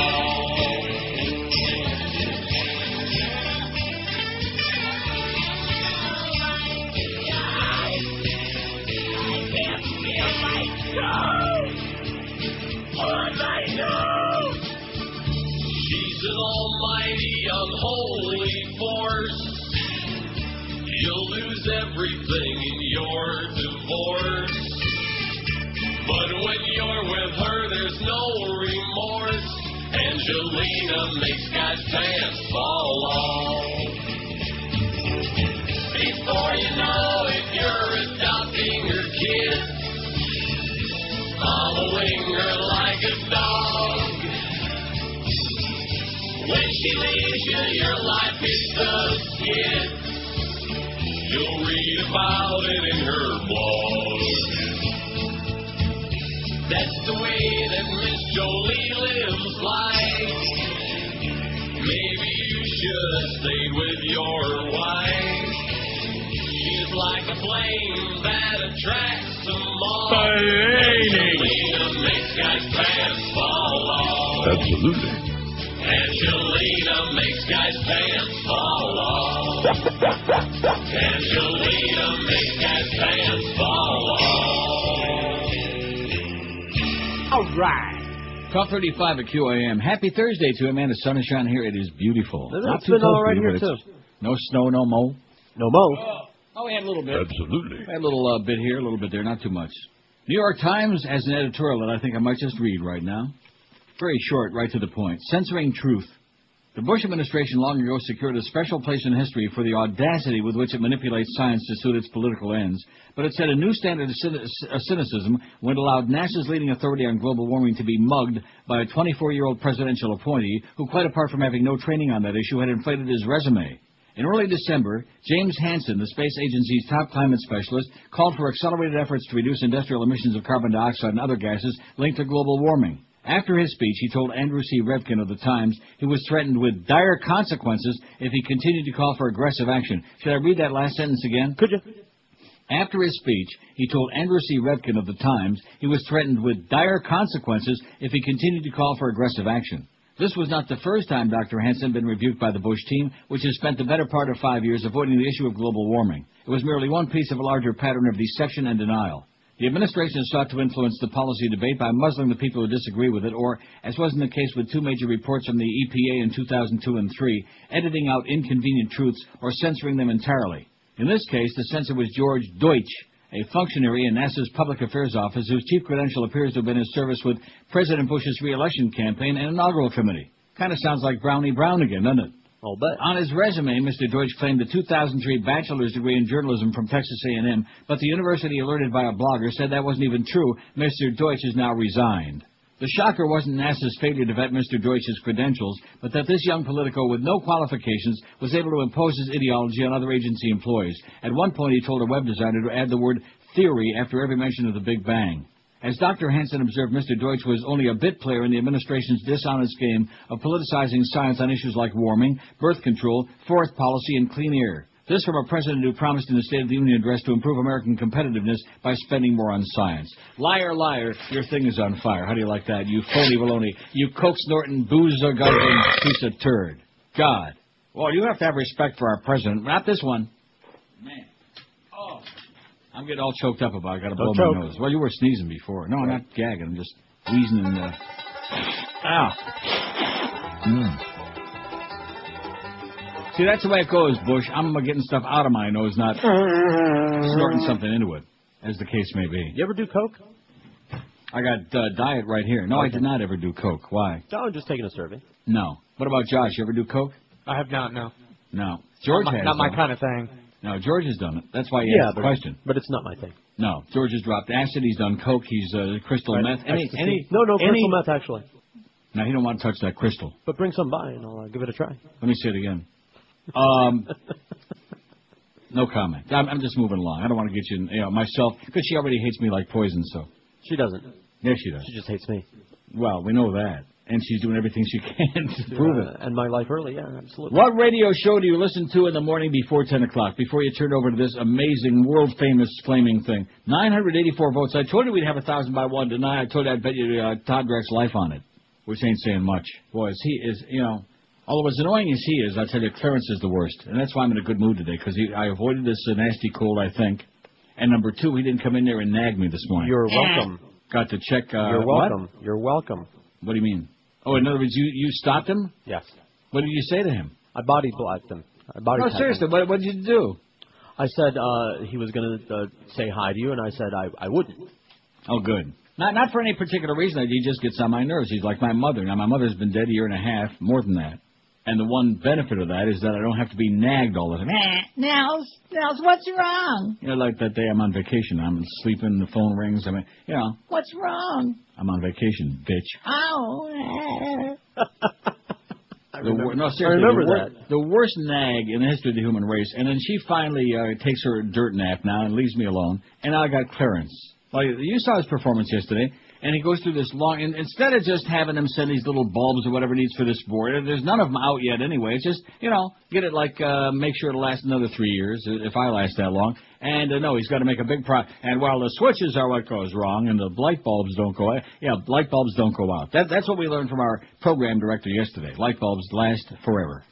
She's an almighty, unholy force. You'll lose everything in your divorce. But when you're with her, there's no remorse. Angelina makes guys' pants fall off. Before you know it, you're adopting her kids, following her like a dog. When she leaves you, your life hits the skids. You'll read about it in her blog. That's the way that Miss Jolie lives life. Maybe you should have stayed with your wife. She's like a flame that attracts some moth. Angelina makes guys' pants fall off. Absolutely. Angelina makes guys' pants fall off. Angelina makes guys' pants fall off. All right. 12:35 at QAM. Happy Thursday to him, man. The sun is shining here. It is beautiful. It's been all right here, too. No snow, no mow. No mow. Oh, we had a little bit. Absolutely. We had a little bit here, a little bit there, not too much. New York Times has an editorial that I think I might just read right now. Very short, right to the point. Censoring truth. The Bush administration long ago secured a special place in history for the audacity with which it manipulates science to suit its political ends, but it set a new standard of cynicism when it allowed NASA's leading authority on global warming to be mugged by a 24-year-old presidential appointee who, quite apart from having no training on that issue, had inflated his resume. In early December, James Hansen, the space agency's top climate specialist, called for accelerated efforts to reduce industrial emissions of carbon dioxide and other gases linked to global warming. After his speech, he told Andrew C. Revkin of the Times he was threatened with dire consequences if he continued to call for aggressive action. Should I read that last sentence again? Could you? After his speech, he told Andrew C. Revkin of the Times he was threatened with dire consequences if he continued to call for aggressive action. This was not the first time Dr. Hansen had been rebuked by the Bush team, which has spent the better part of 5 years avoiding the issue of global warming. It was merely one piece of a larger pattern of deception and denial. The administration sought to influence the policy debate by muzzling the people who disagree with it, or, as was in the case with two major reports from the EPA in 2002 and 2003, editing out inconvenient truths or censoring them entirely. In this case, the censor was George Deutsch, a functionary in NASA's Public Affairs Office whose chief credential appears to have been his service with President Bush's re-election campaign and inaugural committee. Kind of sounds like Brownie Brown again, doesn't it? I'll bet. On his resume, Mr. Deutsch claimed a 2003 bachelor's degree in journalism from Texas A&M, but the university, alerted by a blogger, said that wasn't even true. Mr. Deutsch is now resigned. The shocker wasn't NASA's failure to vet Mr. Deutsch's credentials, but that this young politico with no qualifications was able to impose his ideology on other agency employees. At one point, he told a web designer to add the word theory after every mention of the Big Bang. As Dr. Hansen observed, Mr. Deutsch was only a bit player in the administration's dishonest game of politicizing science on issues like warming, birth control, forest policy, and clean air. This from a president who promised in the State of the Union address to improve American competitiveness by spending more on science. Liar, liar, your thing is on fire. How do you like that, you phony baloney, you coke-snorting, booze-guzzling piece of turd. God. Well, you have to have respect for our president. Not this one. Man. Oh. I'm getting all choked up about it. I got to blow my nose. Well, you were sneezing before. No, I'm not gagging. I'm just wheezing and... Ow. See, that's the way it goes, Bush. I'm getting stuff out of my nose, not snorting something into it, as the case may be. You ever do coke? I got diet right here. No, I did not ever do coke. Why? No, I'm just taking a survey. No. What about Josh? You ever do coke? I have not, no. No. George has. Not my done it. kind of thing. No, George has done it. That's why he asked the question. But it's not my thing. No, George has dropped acid. He's done coke. He's crystal Right. meth. No, crystal meth, actually. No, he don't want to touch that crystal. But bring some by, and I'll give it a try. Let me say it again. No comment. I'm just moving along. I don't want to get you, myself, because she already hates me like poison, so. She doesn't. Yes, she does. She just hates me. Well, we know that. And she's doing everything she can to prove it. And my life early, yeah, absolutely. What radio show do you listen to in the morning before 10 o'clock, before you turn over to this amazing, world-famous flaming thing? 984 votes. I told you we'd have 1,000 by 1 tonight. I told you I'd bet you Todd Dreck's life on it, which ain't saying much. Boy, he is, although as annoying as he is, I'll tell you, Clarence is the worst. And that's why I'm in a good mood today, because I avoided this nasty cold, I think. And number two, he didn't come in there and nag me this morning. You're welcome. Got to check. You're welcome. What? You're welcome. What do you mean? Oh, in other words, you stopped him? Yes. What did you say to him? I body blocked him. No, seriously, what did you do? I said he was going to say hi to you, and I said I wouldn't. Oh, good. Not for any particular reason. He just gets on my nerves. He's like my mother. Now, my mother's been dead a year and a half, more than that. And the one benefit of that is that I don't have to be nagged all the time. Nels, what's wrong? Like that day I'm on vacation. I'm sleeping, the phone rings. I mean, What's wrong? I'm on vacation, bitch. Oh. I remember that. The worst nag in the history of the human race. And then she finally takes her dirt nap now and leaves me alone. And I got Clarence. Well, you saw his performance yesterday. And he goes through this long, and instead of just having him send these little bulbs or whatever he needs for this board, there's none of them out yet anyway. It's just, get it make sure it'll last another 3 years, if I last that long. And no, he's got to make a big and while the switches are what goes wrong and the light bulbs don't go out, light bulbs don't go out. That's what we learned from our program director yesterday. Light bulbs last forever.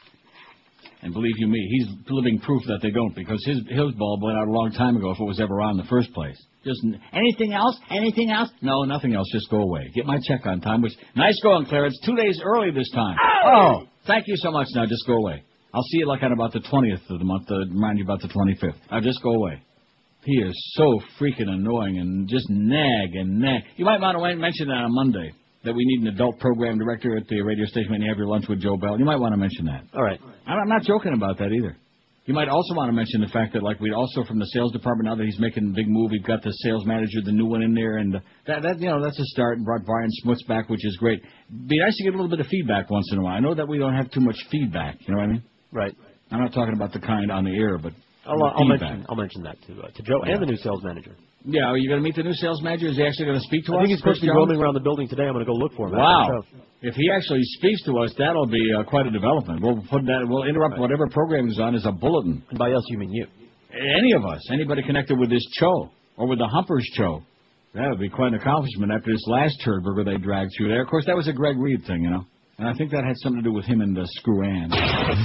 And believe you me, he's living proof that they don't, because his bulb went out a long time ago if it was ever on in the first place. Just anything else? Anything else? No, nothing else. Just go away. Get my check on time. Nice going, Clarence. 2 days early this time. Oh, thank you so much. Now just go away. I'll see you on about the 20th of the month to remind you about the 25th. Now just go away. He is so freaking annoying and just nag and nag. You might want to mention that on Monday, that we need an adult program director at the radio station when you have your lunch with Joe Bell. You might want to mention that. All right. I'm not joking about that either. You might also want to mention the fact that, we also from the sales department, now that he's making a big move, we've got the sales manager, the new one in there, and that's a start. And brought Brian Smuts back, which is great. Be nice to get a little bit of feedback once in a while. I know that we don't have too much feedback. You know what I mean? Right. I'm not talking about the kind on the air, but I'll mention that to Joe and the new sales manager. Yeah, are you going to meet the new sales manager? Is he actually going to speak to us? I think he's supposed to be roaming around the building today. I'm going to go look for him. Wow. If he actually speaks to us, that'll be quite a development. We'll interrupt whatever program is on as a bulletin. And by us, you mean you. Any of us. Anybody connected with this show or with the Humpers show. That would be quite an accomplishment after this last Turdberger they dragged through there. Of course, that was a Greg Reed thing, And I think that had something to do with him and Screw Ann.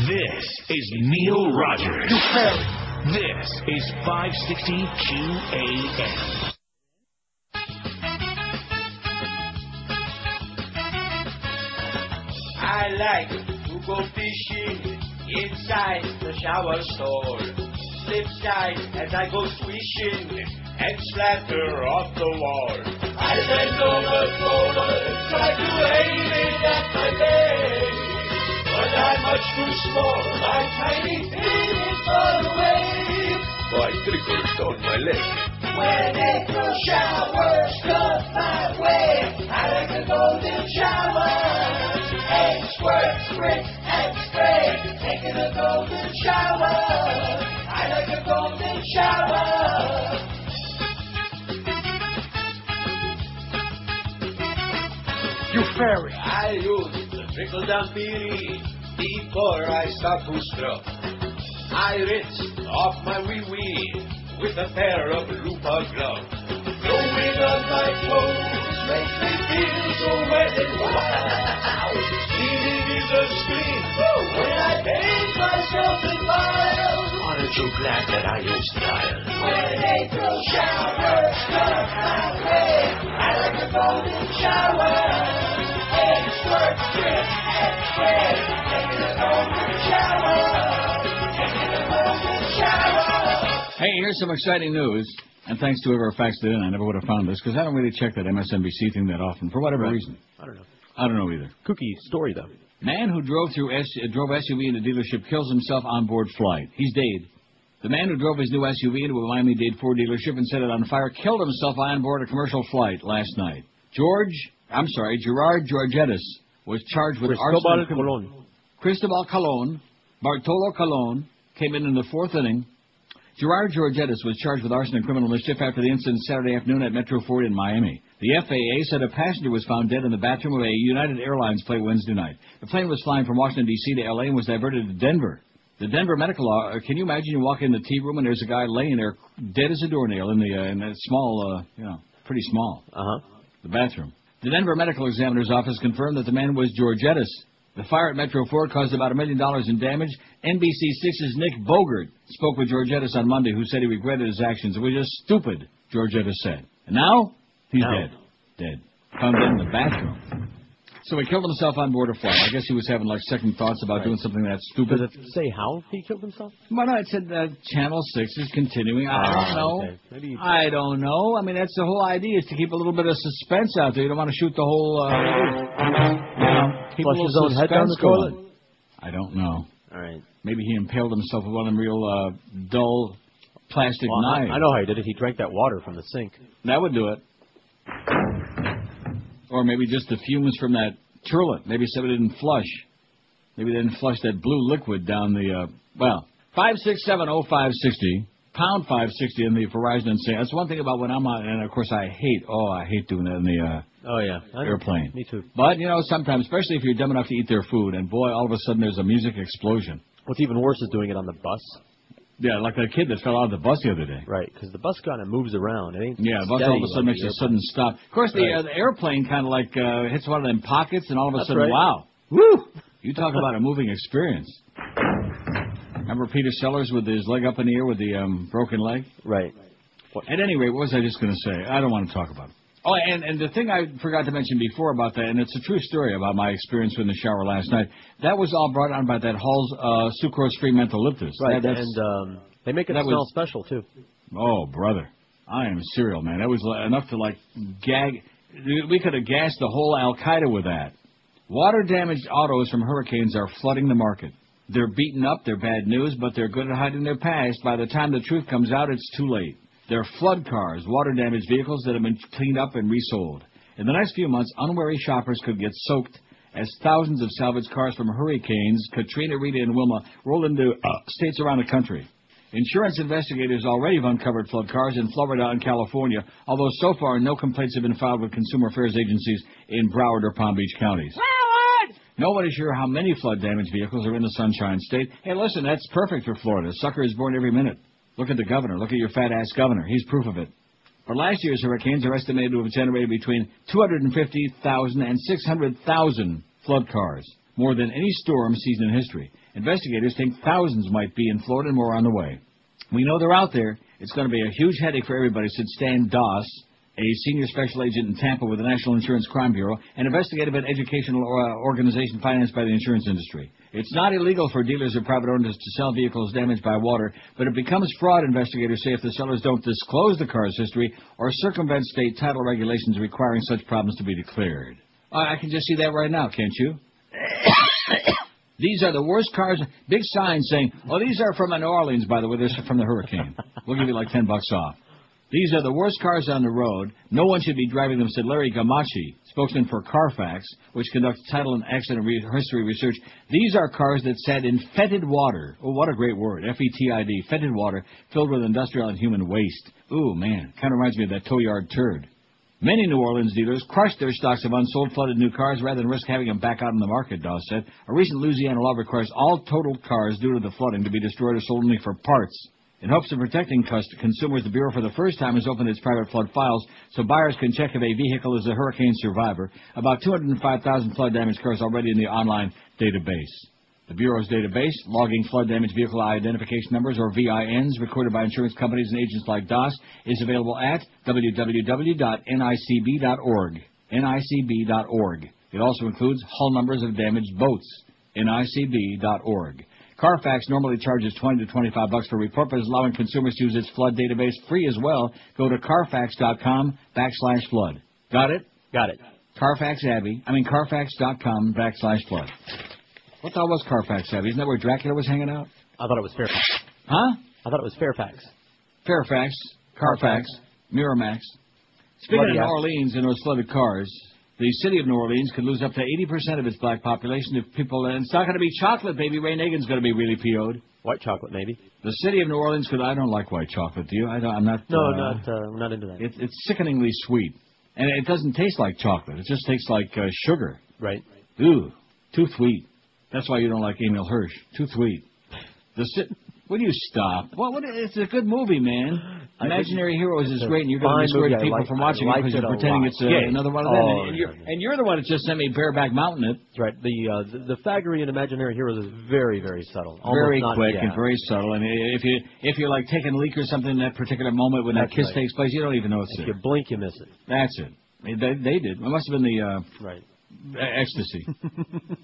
This is Neil Rogers. This is 560 QAM. I like to go fishing inside the shower stall. Slip slide as I go swishing and splatter off the wall. I bend over forward, try to aim it at my leg, but I'm much too small. My tiny feet is far away. Boy, trickles on my leg. When April showers come my way, I like a golden shower. And squirt, spritz, and spray, taking a golden shower. I like a golden shower. You fairy. I use the trickle-down theory before I start to scrub. I rinse off my wee-wee with a pair of Lupa gloves. Blowing on my toes makes me feel so wet and wild. Sneezing is a scream when I paint myself in miles. Aren't you glad that I use style? When April showers come my way, I like a golden shower. And squirt, spritz, and spray, taking a golden shower. Taking a golden shower. Hey, here's some exciting news. And thanks to whoever faxed it in, I never would have found this, because I don't really check that MSNBC thing that often, for whatever reason. I don't know. I don't know either. Kooky story, though. Man who drove SUV into dealership kills himself on board flight. He's dead. The man who drove his new SUV into a Miami-Dade Ford dealership and set it on fire killed himself on board a commercial flight last night. Gerard Georgettis was charged with arson. Cristobal Colon. Bartolo Colon came in the fourth inning. Gerard Georgettis was charged with arson and criminal mischief after the incident Saturday afternoon at Metro Ford in Miami. The FAA said a passenger was found dead in the bathroom of a United Airlines flight Wednesday night. The plane was flying from Washington, D.C. to L.A. and was diverted to Denver. The Denver medical law, can you imagine you walk in the tea room and there's a guy laying there dead as a doornail in that small, pretty small, the bathroom. The Denver medical examiner's office confirmed that the man was Georgettis. The fire at Metro Ford caused about $1 million in damage. NBC6's Nick Bogert spoke with Georgettis on Monday, who said he regretted his actions. It was just stupid, Georgettis said. And now, he's dead. Found dead in the bathroom. So he killed himself on board a flight. I guess he was having, second thoughts about doing something that stupid. Does it say how he killed himself? Well, no, it said Channel 6 is continuing. I don't know. Okay. Maybe I don't know. I mean, that's the whole idea, is to keep a little bit of suspense out there. You don't want to shoot the whole... keep flush a little his own head down the toilet? Going. I don't know. All right. Maybe he impaled himself with one of them real dull plastic knives. I know how he did it. He drank that water from the sink. That would do it. Or maybe just the fumes from that turlet. Maybe somebody didn't flush. Maybe they didn't flush that blue liquid down the, 5670560, pound 560 in the Verizon and say. That's one thing about when I'm on, and of course I hate doing that in the airplane. Me too. But, sometimes, especially if you're dumb enough to eat their food, and boy, all of a sudden there's a music explosion. What's even worse is doing it on the bus. Yeah, like that kid that fell out of the bus the other day. Right, because the bus kind of moves around. It ain't the bus all of a sudden makes a sudden stop. Of course, the airplane kind of hits one of them pockets, and all of a sudden, wow. Woo! You talk about a moving experience. Remember Peter Sellers with his leg up in the air with the broken leg? Right. At any rate, what was I just going to say? I don't want to talk about it. Oh, and the thing I forgot to mention before about that, and it's a true story about my experience in the shower last night, that was all brought on by that Hall's sucrose-free mentholyptus. Right, and they make it smell special, too. Oh, brother. I am cereal, man. That was enough to, gag. We could have gassed the whole Al-Qaeda with that. Water-damaged autos from hurricanes are flooding the market. They're beaten up, they're bad news, but they're good at hiding their past. By the time the truth comes out, it's too late. They're flood cars, water-damaged vehicles that have been cleaned up and resold. In the next few months, unwary shoppers could get soaked as thousands of salvaged cars from hurricanes Katrina, Rita, and Wilma roll into states around the country. Insurance investigators already have uncovered flood cars in Florida and California, although so far no complaints have been filed with consumer affairs agencies in Broward or Palm Beach counties. No one is sure how many flood-damaged vehicles are in the Sunshine State. Hey, listen, that's perfect for Florida. Sucker is born every minute. Look at the governor. Look at your fat-ass governor. He's proof of it. For last year's hurricanes are estimated to have generated between 250,000 and 600,000 flood cars, more than any storm season in history. Investigators think thousands might be in Florida and more on the way. We know they're out there. It's going to be a huge headache for everybody, said Stan Doss, a senior special agent in Tampa with the National Insurance Crime Bureau, an investigative and educational organization financed by the insurance industry. It's not illegal for dealers or private owners to sell vehicles damaged by water, but it becomes fraud, investigators say, if the sellers don't disclose the car's history or circumvent state title regulations requiring such problems to be declared. I can just see that right now, can't you? These are the worst cars. Big signs saying, these are from New Orleans, by the way. They're from the hurricane. We'll give you $10 off. These are the worst cars on the road. No one should be driving them, said Larry Gamachi, spokesman for Carfax, which conducts title and accident history research. These are cars that sat in fetid water. Oh, what a great word. F-E-T-I-D, fetid water, filled with industrial and human waste. Ooh, man, kind of reminds me of that tow yard turd. Many New Orleans dealers crushed their stocks of unsold flooded new cars rather than risk having them back out on the market, Doss said. A recent Louisiana law requires all totaled cars due to the flooding to be destroyed or sold only for parts. In hopes of protecting consumers, the Bureau for the first time has opened its private flood files so buyers can check if a vehicle is a hurricane survivor. About 205,000 flood-damaged cars already in the online database. The Bureau's database, logging flood-damaged vehicle identification numbers, or VINs, recorded by insurance companies and agents like Doss, is available at www.nicb.org. nicb.org. It also includes hull numbers of damaged boats. nicb.org. Carfax normally charges $20 to $25 for a report, but is allowing consumers to use its flood database free as well. Go to Carfax.com/flood. Got it? Got it. Carfax.com/flood. What the hell was Carfax Abbey? Isn't that where Dracula was hanging out? I thought it was Fairfax. Huh? I thought it was Fairfax. Fairfax, Carfax, Miramax. Speaking of New Orleans and those flooded cars, the city of New Orleans could lose up to 80% of its black population if people... And it's not going to be chocolate, baby. Ray Nagin's going to be really PO'd. White chocolate, maybe. The city of New Orleans could... I don't like white chocolate, do you? I'm not... No, I'm not into that. It's sickeningly sweet. And it doesn't taste like chocolate. It just tastes like sugar. Right. Ooh, too sweet. That's why you don't like Emil Hirsch. Too sweet. Will you stop? It's a good movie, man. Imaginary Heroes is great, and you're going to discourage people from watching it because you're pretending it's another one of them. And you're the one that just sent me Bareback Mountain it. That's right. The faggery in Imaginary Heroes is very, very subtle. Very quick and very subtle. And if you're like taking a leak or something in that particular moment when that kiss takes place, you don't even know it's there. If you blink, you miss it. That's it. They did. It must have been the... Right. Ecstasy.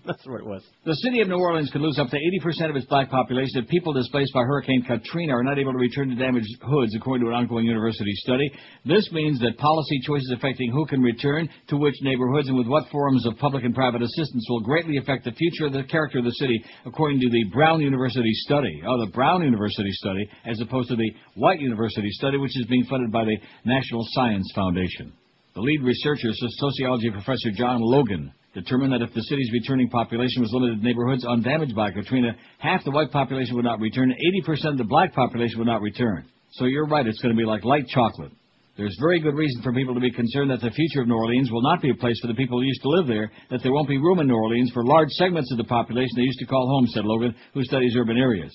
That's what it was. The city of New Orleans could lose up to 80% of its black population if people displaced by Hurricane Katrina are not able to return to damaged hoods, according to an ongoing university study. This means that policy choices affecting who can return to which neighborhoods and with what forms of public and private assistance will greatly affect the future of the character of the city, according to the Brown University study. Oh, the Brown University study, as opposed to the White University study, which is being funded by the National Science Foundation. The lead researcher, sociology professor John Logan, determined that if the city's returning population was limited to neighborhoods undamaged by Katrina, half the white population would not return, and 80% of the black population would not return. So you're right, it's going to be like light chocolate. There's very good reason for people to be concerned that the future of New Orleans will not be a place for the people who used to live there, that there won't be room in New Orleans for large segments of the population they used to call home, said Logan, who studies urban areas.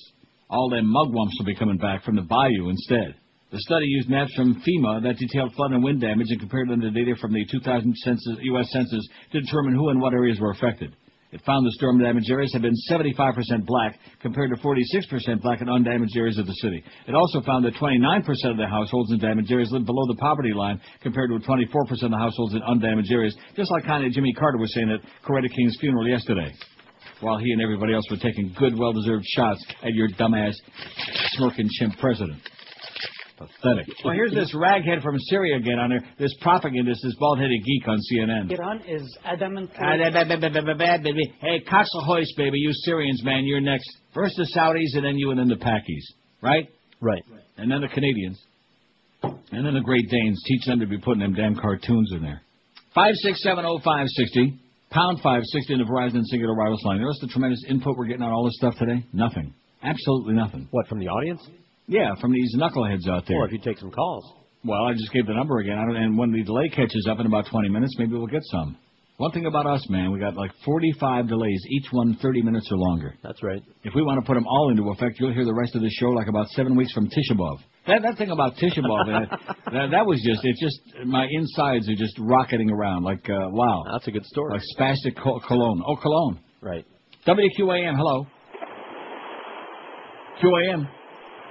All them mugwumps will be coming back from the bayou instead. The study used maps from FEMA that detailed flood and wind damage and compared them to data from the 2000 U.S. Census to determine who and what areas were affected. It found the storm-damaged areas had been 75% black compared to 46% black in undamaged areas of the city. It also found that 29% of the households in damaged areas lived below the poverty line compared to 24% of the households in undamaged areas, just like kind of Jimmy Carter was saying at Coretta King's funeral yesterday, while he and everybody else were taking good, well-deserved shots at your dumbass, smirking chimp president. Pathetic. Well, here's this raghead from Syria again on there. This propagandist, this bald-headed geek on CNN. Iran is adamantly... Hey, Coxel Hoist, baby. You Syrians, man, you're next. First the Saudis, and then you, and then the Pakis. Right? Right. And then the Canadians. And then the Great Danes. Teach them to be putting them damn cartoons in there. 5670560, pound 560 in the Verizon Singular Wireless line. Notice the tremendous input we're getting on all this stuff today? Nothing. Absolutely nothing. What, from the audience? Yeah, from these knuckleheads out there. Well, if you take some calls. Well, I just gave the number again, and when the delay catches up in about 20 minutes, maybe we'll get some. One thing about us, man, we got like 45 delays, each one 30 minutes or longer. That's right. If we want to put them all into effect, you'll hear the rest of the show like about 7 weeks from Tisha B'Av. That thing about Tisha B'Av, that was just my insides are just rocketing around like, wow. That's a good story. Like spastic Cologne. Oh, Cologne. Right. WQAM, hello. QAM.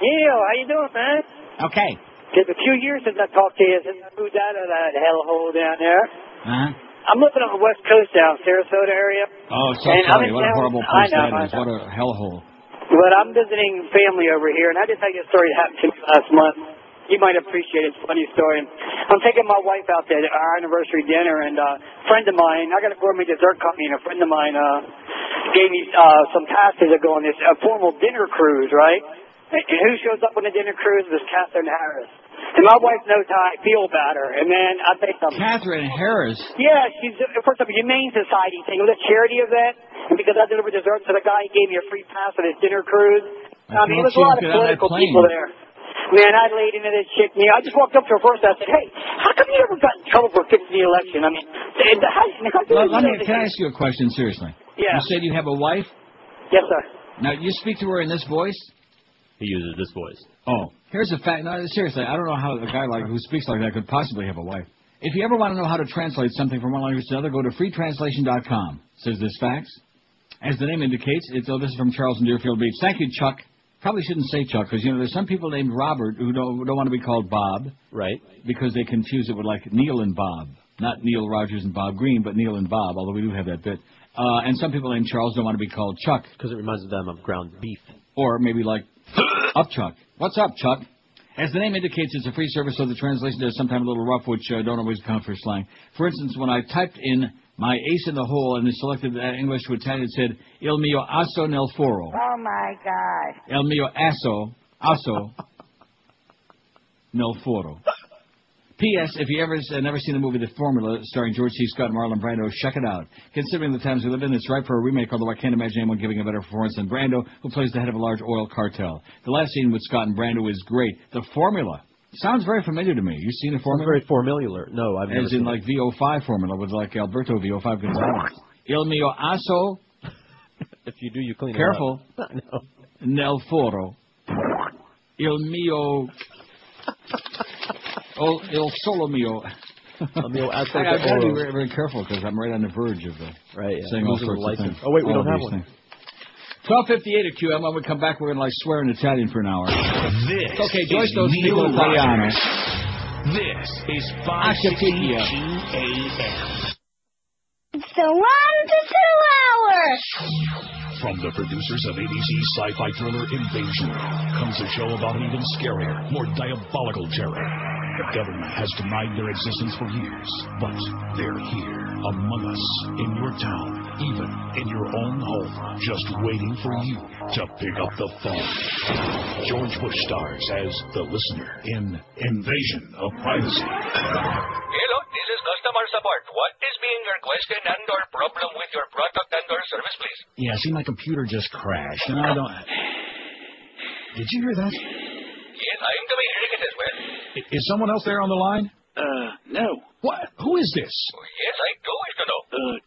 Neil, how you doing, man? Okay. It's a few years since I talked to you, since I moved out of that hellhole down there. Uh-huh. I'm living on the west coast down, Sarasota area. Oh, so sorry. What a horrible place that is. What a hellhole. But I'm visiting family over here, and I just tell you a story that happened to me last month. You might appreciate it. It's a funny story. I'm taking my wife out to our anniversary dinner, and a friend of mine, I got a gourmet dessert company, and a friend of mine gave me some passes to go on this formal dinner cruise, right? And who shows up on the dinner cruise was Catherine Harris. And my wife knows how I feel about her. And then I'll tell you something. Catherine Harris? Yeah, she's, first of all, Humane Society thing. It was a charity event. And because I delivered desserts to the guy, he gave me a free pass for this dinner cruise. I mean, there was a lot of political people there. Man, I laid into this chick. I just walked up to her first. I said, hey, how come you never got in trouble for fixing the election? I mean, can I ask you a question, seriously? Yeah. You said you have a wife? Yes, sir. Now, you speak to her in this voice? He uses this voice. Oh, here's a fact. No, seriously, I don't know how a guy who speaks like that could possibly have a wife. If you ever want to know how to translate something from one language to another, go to freetranslation.com. Says this fax. As the name indicates, this is from Charles in Deerfield Beach. Thank you, Chuck. Probably shouldn't say Chuck, because, there's some people named Robert who don't want to be called Bob. Right. Because they confuse it with, like, Neil and Bob. Not Neil Rogers and Bob Green, but Neil and Bob, although we do have that bit. And some people named Charles don't want to be called Chuck. Because it reminds them of ground beef. Or maybe like, up Chuck. What's up, Chuck? As the name indicates, it's a free service, so the translation is sometimes a little rough, which don't always account for slang. For instance, when I typed in my ace in the hole and it selected English to Italian, it said, Il mio asso nel foro. Oh, my God. El mio asso nel foro. P.S. If you ever never seen the movie The Formula, starring George C. Scott and Marlon Brando, check it out. Considering the times we live in, it's ripe for a remake, although I can't imagine anyone giving a better performance than Brando, who plays the head of a large oil cartel. The last scene with Scott and Brando is great. The Formula. Sounds very familiar to me. You seen The Formula? Very formula. No, I've never As seen in, like, VO5 Formula with, like, Alberto VO5 Gonzalez. Il mio asso. If you do, you clean Careful. it up. No. Nel foro. Il mio... Oh, il solo mio. I got to be very, very careful because I'm right on the verge of saying all sorts of things. Oh, wait, we don't have one. 12:58 at QM. When we come back, we're going to swear in Italian for an hour. This okay, Joyce is knows Neil Italiano. This is 560 QAM. It's the 1 to 2 hours. From the producers of ABC's sci-fi thriller Invasion comes a show about an even scarier, more diabolical terror. The government has denied their existence for years, but they're here, among us, in your town, even in your own home, just waiting for you to pick up the phone. George Bush stars as the listener in Invasion of Privacy. Hello, this is customer support. What is being your question and or problem with your product and or service, please? Yeah, see, my computer just crashed, and I don't... Did you hear that? Yes, I am coming hearing it as well. Is someone else there on the line? No. What? Who is this? Yes, I do wish to know.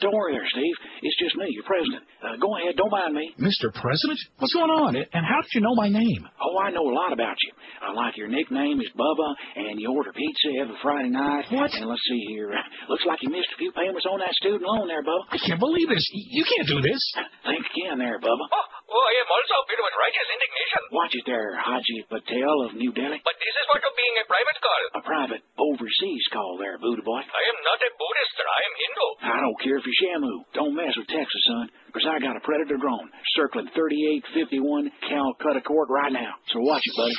Don't worry there, Steve. It's just me, your president. Go ahead, don't mind me. Mr. President? What's going on? And how did you know my name? Oh, I know a lot about you. Like your nickname is Bubba, and you order pizza every Friday night. What? And let's see here. Looks like you missed a few payments on that student loan there, Bubba. I can't believe this. You can't do this. Think again there, Bubba. Oh, I am also filled with righteous indignation. Watch it there, Haji Patel of New Delhi. But this is part of being a private call. A private overseas call there, Buddha boy. I am not a Buddhist, sir. I am Hindu. I don't care if you're Shamu. Don't mess with Texas, son, because I got a Predator drone circling 3851 Calcutta Court right now. So watch it, buddy.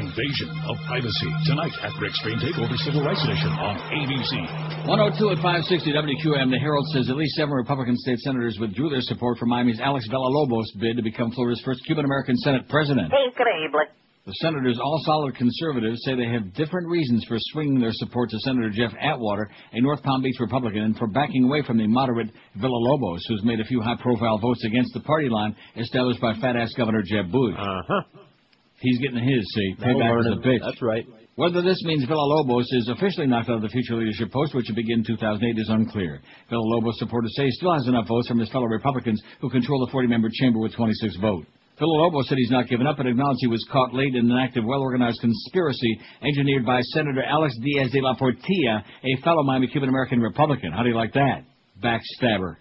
Invasion of Privacy, tonight at Rick's Train Takeover Civil Rights Edition on ABC. 102 at 560 WQM. The Herald says at least 7 Republican state senators withdrew their support for Miami's Alex Villalobos' bid to become Florida's first Cuban-American Senate president. Increíble. The senators, all solid conservatives, say they have different reasons for swinging their support to Senator Jeff Atwater, a North Palm Beach Republican, and for backing away from the moderate Villalobos, who's made a few high-profile votes against the party line established by fat-ass Governor Jeb Bush. He's getting his, see. Payback is a bitch. That's right. Whether this means Villalobos is officially knocked out of the future leadership post, which would begin 2008, is unclear. Villalobos supporters say he still has enough votes from his fellow Republicans who control the 40-member chamber with 26 votes. Villalobos said he's not given up and acknowledged he was caught late in an act of well-organized conspiracy engineered by Senator Alex Diaz de la Portilla, a fellow Miami Cuban-American Republican. How do you like that? Backstabber.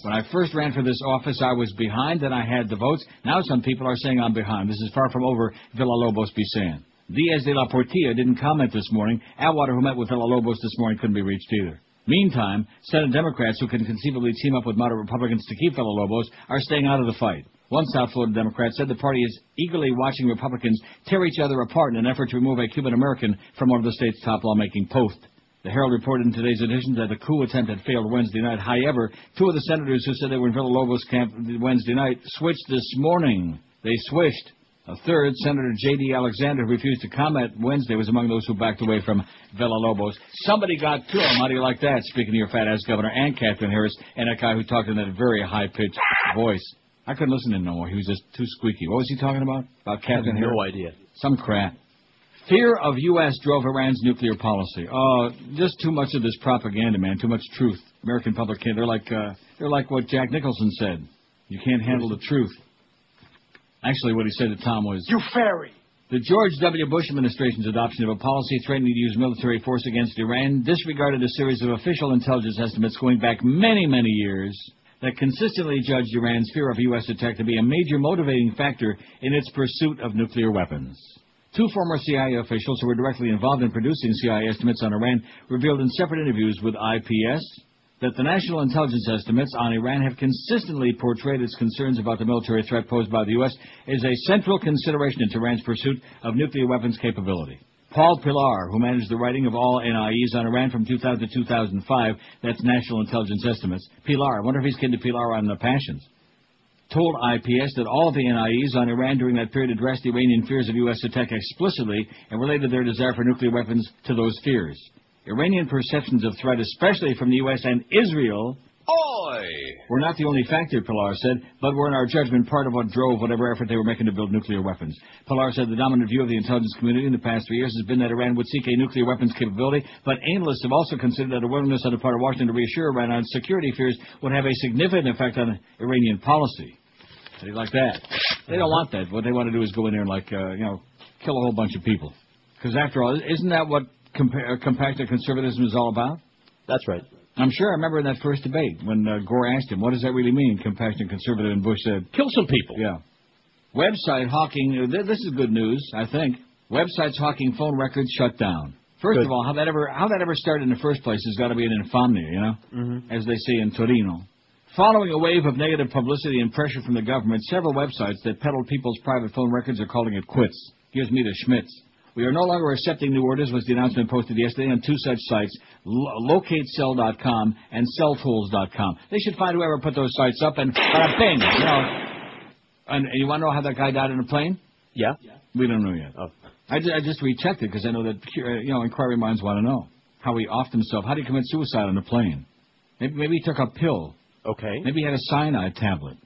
When I first ran for this office, I was behind, then I had the votes. Now some people are saying I'm behind. This is far from over, Villalobos be saying. Diaz de la Portilla didn't comment this morning. Atwater, who met with Villalobos this morning, couldn't be reached either. Meantime, Senate Democrats, who can conceivably team up with moderate Republicans to keep Villalobos, are staying out of the fight. One South Florida Democrat said the party is eagerly watching Republicans tear each other apart in an effort to remove a Cuban-American from one of the state's top lawmaking posts. The Herald reported in today's edition that the coup attempt had failed Wednesday night. However, 2 of the senators who said they were in Villalobos' camp Wednesday night switched this morning. They switched. A third, Senator J.D. Alexander, who refused to comment Wednesday, was among those who backed away from Villalobos. Somebody got to him. How do you like that? Speaking of your fat-ass governor and Catherine Harris and that guy who talked in that very high-pitched voice. I couldn't listen to him no more. He was just too squeaky. What was he talking about? About Catherine Harris? No idea. Some crap. Fear of U.S. drove Iran's nuclear policy. Oh, just too much of this propaganda, man. Too much truth. American public can't. They're like what Jack Nicholson said. You can't handle the truth. Actually, what he said to Tom was, "You fairy." The George W. Bush administration's adoption of a policy threatening to use military force against Iran disregarded a series of official intelligence estimates going back many, many years that consistently judged Iran's fear of U.S. attack to be a major motivating factor in its pursuit of nuclear weapons. 2 former CIA officials who were directly involved in producing CIA estimates on Iran revealed in separate interviews with IPS that the national intelligence estimates on Iran have consistently portrayed its concerns about the military threat posed by the U.S. as a central consideration in Tehran's pursuit of nuclear weapons capability. Paul Pillar, who managed the writing of all NIEs on Iran from 2000 to 2005, that's national intelligence estimates. Pillar, I wonder if he's kidding to Pillar on the passions, told IPS that all of the NIEs on Iran during that period addressed Iranian fears of U.S. attack explicitly and related their desire for nuclear weapons to those fears. Iranian perceptions of threat, especially from the U.S. and Israel, were not the only factor, Pillar said, but were in our judgment part of what drove whatever effort they were making to build nuclear weapons. Pillar said the dominant view of the intelligence community in the past 3 years has been that Iran would seek a nuclear weapons capability, but analysts have also considered that a willingness on the part of Washington to reassure Iran on security fears would have a significant effect on Iranian policy. They like that. They don't want that. What they want to do is go in there and, kill a whole bunch of people. Because after all, isn't that what compacted conservatism is all about? That's right. I'm sure I remember in that first debate when Gore asked him, what does that really mean, compassionate conservative, and Bush said, kill some people. Yeah. Website hawking, this is good news, I think. Websites hawking phone records shut down. First of all, how that ever started in the first place has got to be an infamia, as they say in Torino. Following a wave of negative publicity and pressure from the government, several websites that peddled people's private phone records are calling it quits. Gives me the schmitz. We are no longer accepting new orders, was the announcement posted yesterday on 2 such sites, LocateCell.com and CellTools.com. They should find whoever put those sites up and bing, And you want to know how that guy died in a plane? Yeah. We don't know yet. Oh. I just rechecked it because I know that, inquiry minds want to know how he offed himself. How did he commit suicide on a plane? Maybe he took a pill. Okay. Maybe he had a cyanide tablet.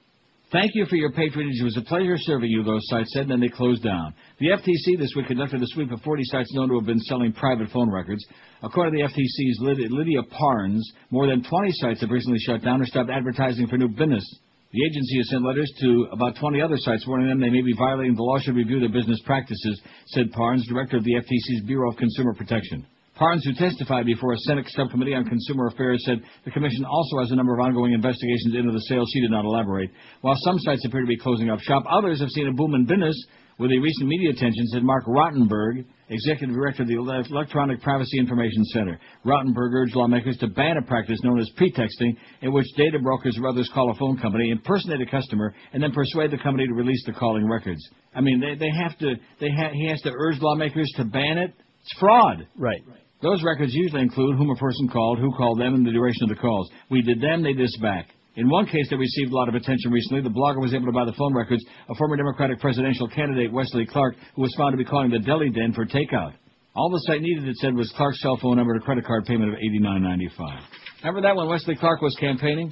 Thank you for your patronage. It was a pleasure serving you, those sites said, and then they closed down. The FTC this week conducted a sweep of 40 sites known to have been selling private phone records. According to the FTC's Lydia Parnes, more than 20 sites have recently shut down or stopped advertising for new business. The agency has sent letters to about 20 other sites warning them they may be violating the law, should review their business practices, said Parnes, director of the FTC's Bureau of Consumer Protection. Parnes, who testified before a Senate subcommittee on consumer affairs, said the commission also has a number of ongoing investigations into the sale. She did not elaborate. While some sites appear to be closing up shop, others have seen a boom in business with the recent media attention, said Mark Rottenberg, executive director of the Electronic Privacy Information Center. Rottenberg urged lawmakers to ban a practice known as pretexting, in which data brokers or others call a phone company, impersonate a customer, and then persuade the company to release the calling records. I mean, he has to urge lawmakers to ban it. It's fraud. Right. Those records usually include whom a person called, who called them, and the duration of the calls. We did them, they did us back. In one case that received a lot of attention recently, the blogger was able to buy the phone records of former Democratic presidential candidate Wesley Clark, who was found to be calling the deli den for takeout. All the site needed, it said, was Clark's cell phone number and a credit card payment of $89.95. Remember that when Wesley Clark was campaigning?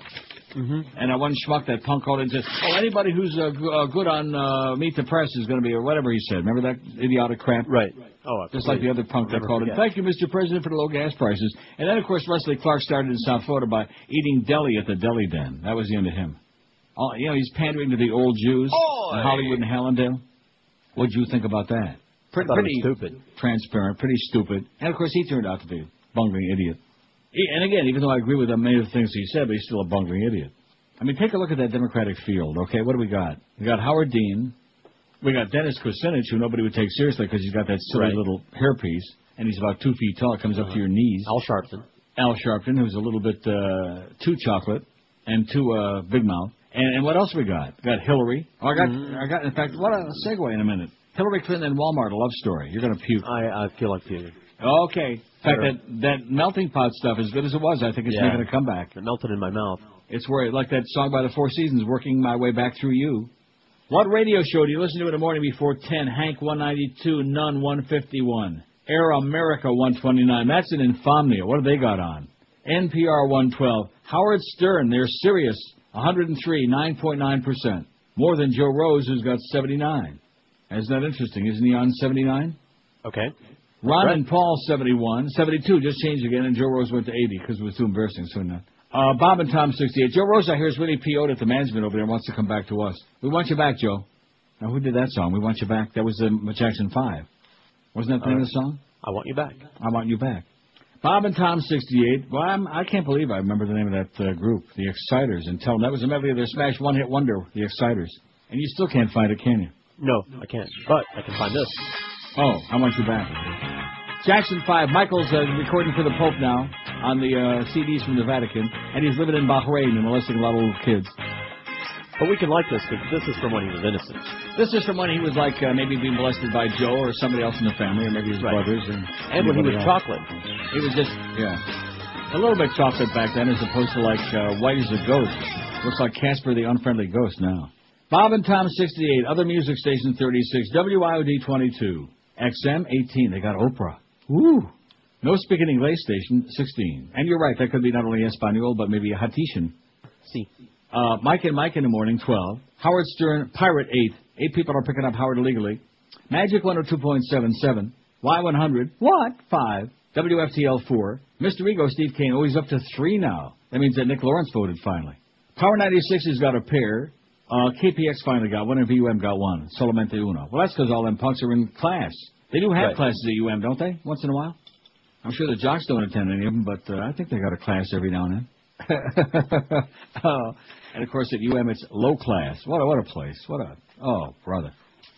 Mm-hmm. And one schmuck, that punk, called in and said, anybody who's good on Meet the Press is going to be, or whatever he said. Remember that idiotic crap? Right. Oh, just like the other punk that called in. Thank you, Mr. President, for the low gas prices. And then, of course, Wesley Clark started in South Florida by eating deli at the deli den. That was the end of him. He's pandering to the old Jews in Hollywood and Hallandale. What do you think about that? Pretty stupid. Transparent, pretty stupid. And, of course, he turned out to be a bungling idiot. And again, even though I agree with many of the things he said, but he's still a bungling idiot. I mean, take a look at that Democratic field, okay? What do we got? We got Howard Dean. We got Dennis Kucinich, who nobody would take seriously because he's got that silly little hairpiece, and he's about 2 feet tall. It comes up to your knees. Al Sharpton, who's a little bit too chocolate and too big mouth. And what else we got? We got Hillary. I got. In fact, what a segue in a minute. Hillary Clinton and Walmart, a love story. You're going to puke. I feel like puking. Okay. In fact, that melting pot stuff, as good as it was, I think it's making a comeback. It melted in my mouth. It's where, like that song by the Four Seasons, Working My Way Back Through You. What radio show do you listen to in the morning before 10? Hank 192, Nunn 151. Air America 129. That's an insomnia. What have they got on? NPR 112. Howard Stern, they're serious. 103, 9.9%. More than Joe Rose, who's got 79. Isn't that interesting? Isn't he on 79? Okay. Ron and Paul, 71. 72, just changed again, and Joe Rose went to 80 because it was too embarrassing soon enough. Bob and Tom, 68. Joe Rose, I hear, is really PO'd at the management over there and wants to come back to us. We want you back, Joe. Now, who did that song? We want you back. That was Jackson 5. Wasn't that the name of the song? I want you back. I want you back. Bob and Tom, 68. Well, I can't believe I remember the name of that group, the Exciters. And tell them that was a medley of their smash one-hit wonder, the Exciters. And you still can't find it, can you? No, I can't. But I can find this. Oh, I want you back. Jackson 5. Michael's recording for the Pope now. on the CDs from the Vatican, and he's living in Bahrain and molesting a lot of little kids. But we can like this because this is from when he was innocent. This is from when he was like maybe being molested by Joe or somebody else in the family, or maybe his brothers. And when he was chocolate. He was just, a little bit chocolate back then as opposed to like white as a ghost. Looks like Casper the Unfriendly Ghost now. Bob and Tom 68, other music station 36, WIOD 22, XM 18. They got Oprah. Woo! No Speaking English station 16. And you're right, that could be not only Espanol, but maybe a Haitian. See. Mike and Mike in the morning, 12. Howard Stern, Pirate, 8. 8 people are picking up Howard illegally. Magic 102.77. Y100, what? 5. WFTL, 4. Mr. Ego, Steve Kane, he's up to 3 now. That means that Nick Lawrence voted finally. Power 96 has got a pair. KPX finally got one, and VUM got one. Solamente uno. Well, that's because all them punks are in class. They do have classes at UM, don't they? Once in a while? I'm sure the jocks don't attend any of them, but I think they got a class every now and then. And, of course, at UM, it's low class. What a place. Oh, brother.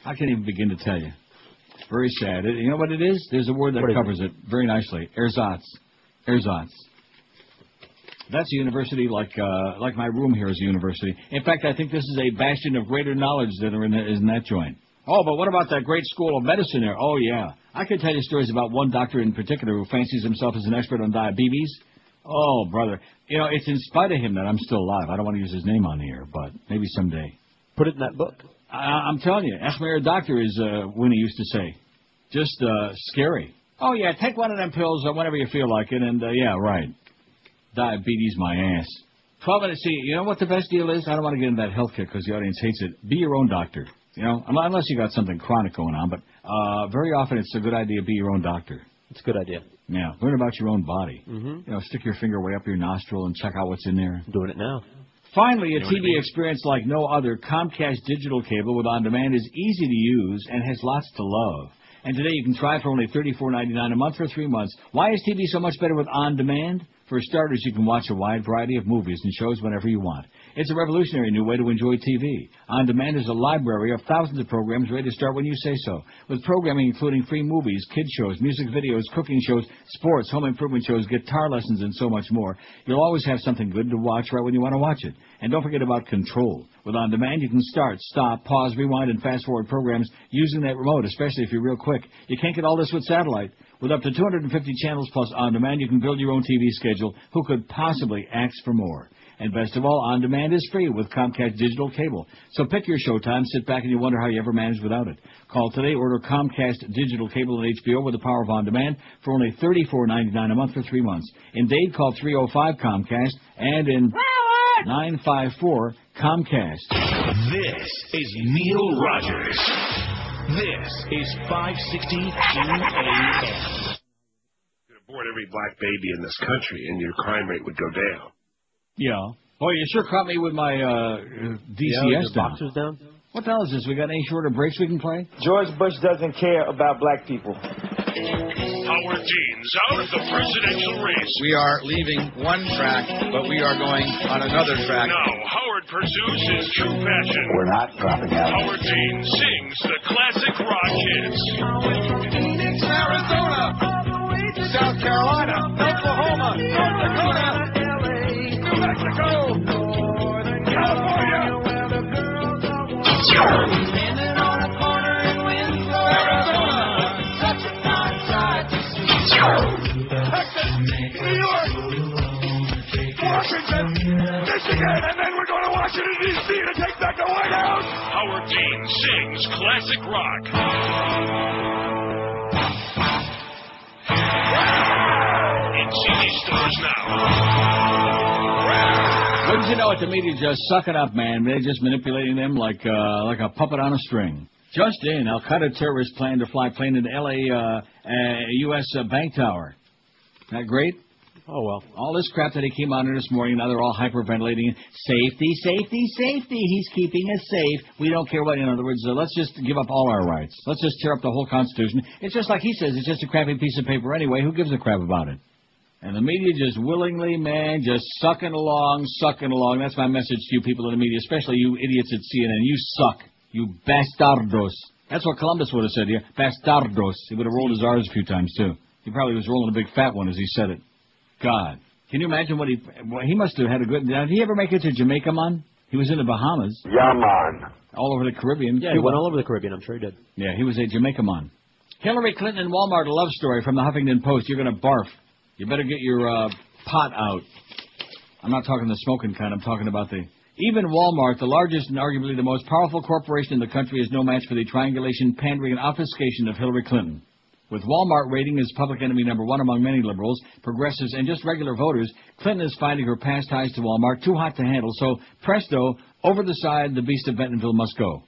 I can't even begin to tell you. Very sad. You know what it is? There's a word that covers it very nicely. Ersatz. Ersatz. That's a university like my room here is a university. In fact, I think this is a bastion of greater knowledge that are in that joint. Oh, but what about that great school of medicine there? Oh, yeah. I could tell you stories about one doctor in particular who fancies himself as an expert on diabetes. Oh, brother. You know, it's in spite of him that I'm still alive. I don't want to use his name on the air, but maybe someday. Put it in that book. I'm telling you, ask me a doctor, as Winnie used to say. Just scary. Oh, yeah, take one of them pills whenever you feel like it, and, yeah, right. Diabetes, my ass. 12 minutes. See, you know what the best deal is? I don't want to get into that health kick because the audience hates it. Be your own doctor. You know, unless you got something chronic going on, but very often it's a good idea to be your own doctor. It's a good idea. Yeah, learn about your own body. Mm-hmm. You know, stick your finger way up your nostril and check out what's in there. I'm doing it now. Finally, a TV experience like no other. Comcast digital cable with on-demand is easy to use and has lots to love. And today you can try it for only $34.99 a month for 3 months. Why is TV so much better with on-demand? For starters, you can watch a wide variety of movies and shows whenever you want. It's a revolutionary new way to enjoy TV. On Demand is a library of thousands of programs ready to start when you say so. With programming including free movies, kid shows, music videos, cooking shows, sports, home improvement shows, guitar lessons, and so much more. You'll always have something good to watch right when you want to watch it. And don't forget about control. With On Demand, you can start, stop, pause, rewind, and fast-forward programs using that remote, especially if you're real quick. You can't get all this with satellite. With up to 250 channels plus On Demand, you can build your own TV schedule. Who could possibly ask for more? And best of all, On Demand is free with Comcast digital cable. So pick your showtime, sit back, and you wonder how you ever managed without it. Call today, order Comcast digital cable and HBO with the power of On Demand for only $34.99 a month for 3 months. In Dade, call 305-COMCAST, and in 954-COMCAST. This is Neil Rogers. This is 560 QAM. Abort every black baby in this country, and your crime rate would go down. Yeah. Boy, you sure caught me with my DCS boxers down. What the hell is this? We got any shorter breaks we can play? George Bush doesn't care about black people. Howard Dean's out of the presidential race. We are leaving one track, but we are going on another track. Now, Howard pursues his true passion. We're not dropping out. Howard Dean sings the classic rock hits. Phoenix, Arizona, South Carolina, Oklahoma, North Dakota, New Mexico, Northern California. Standing on a corner in Winslow, Arizona. Such a fine sight to see. Texas, New York, Washington, Michigan, and then we're going to Washington, D.C. to take back the White House. Howard Dean sings classic rock. In CD stores now. Wouldn't you know it, the media just sucking up, man. They're just manipulating them like a puppet on a string. Just in, Al-Qaeda terrorists plan to fly plane into L.A. U.S. Bank Tower. Isn't that great? Oh, well. All this crap that he came on here this morning, now they're all hyperventilating. Safety, safety, safety. He's keeping us safe. We don't care what. In other words, let's just give up all our rights. Let's just tear up the whole Constitution. It's just like he says. It's just a crappy piece of paper anyway. Who gives a crap about it? And the media just willingly, man, just sucking along. That's my message to you people in the media, especially you idiots at CNN. You suck. You bastardos. That's what Columbus would have said to you. Bastardos. He would have rolled his R's a few times, too. He probably was rolling a big fat one as he said it. God. Can you imagine what he must have had a good... Did he ever make it to Jamaica, man? He was in the Bahamas. Yeah, man. All over the Caribbean. Yeah, he went all over the Caribbean. I'm sure he did. Yeah, he was a Jamaica man. Hillary Clinton and Walmart, a love story from the Huffington Post. You're going to barf. You better get your pot out. I'm not talking the smoking kind. I'm talking about the... Even Walmart, the largest and arguably the most powerful corporation in the country, is no match for the triangulation, pandering, and obfuscation of Hillary Clinton. With Walmart rating as public enemy number one among many liberals, progressives, and just regular voters, Clinton is finding her past ties to Walmart too hot to handle, so presto, over the side, the beast of Bentonville must go.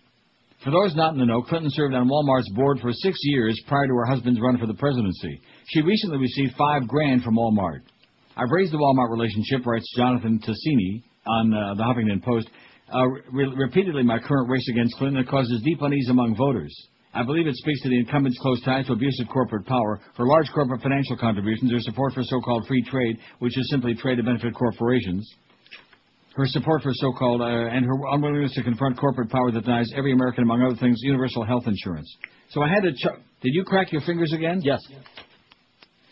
For those not in the know, Clinton served on Walmart's board for 6 years prior to her husband's run for the presidency. She recently received $5,000 from Walmart. I've raised the Walmart relationship, writes Jonathan Tassini on the Huffington Post. Repeatedly, my current race against Clinton causes deep unease among voters. I believe it speaks to the incumbent's close ties to abusive corporate power, her large corporate financial contributions, her support for so-called free trade, which is simply trade to benefit corporations, her support for so-called, and her unwillingness to confront corporate power that denies every American, among other things, universal health insurance. So I had to Did you crack your fingers again? Yes.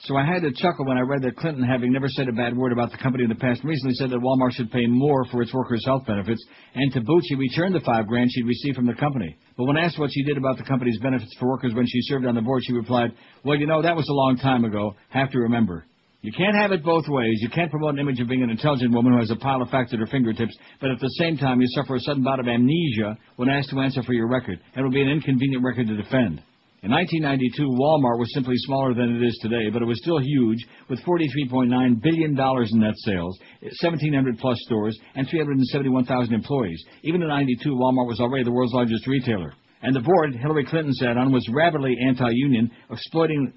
So I had to chuckle when I read that Clinton, having never said a bad word about the company in the past, recently said that Walmart should pay more for its workers' health benefits, and to boot, she returned the $5,000 she'd received from the company. But when asked what she did about the company's benefits for workers when she served on the board, she replied, well, you know, that was a long time ago. Have to remember. You can't have it both ways. You can't promote an image of being an intelligent woman who has a pile of facts at her fingertips, but at the same time you suffer a sudden bout of amnesia when asked to answer for your record. It will be an inconvenient record to defend. In 1992, Walmart was simply smaller than it is today, but it was still huge, with $43.9 billion in net sales, 1,700-plus stores, and 371,000 employees. Even in 92, Walmart was already the world's largest retailer. And the board Hillary Clinton sat on was rabidly anti-union, exploiting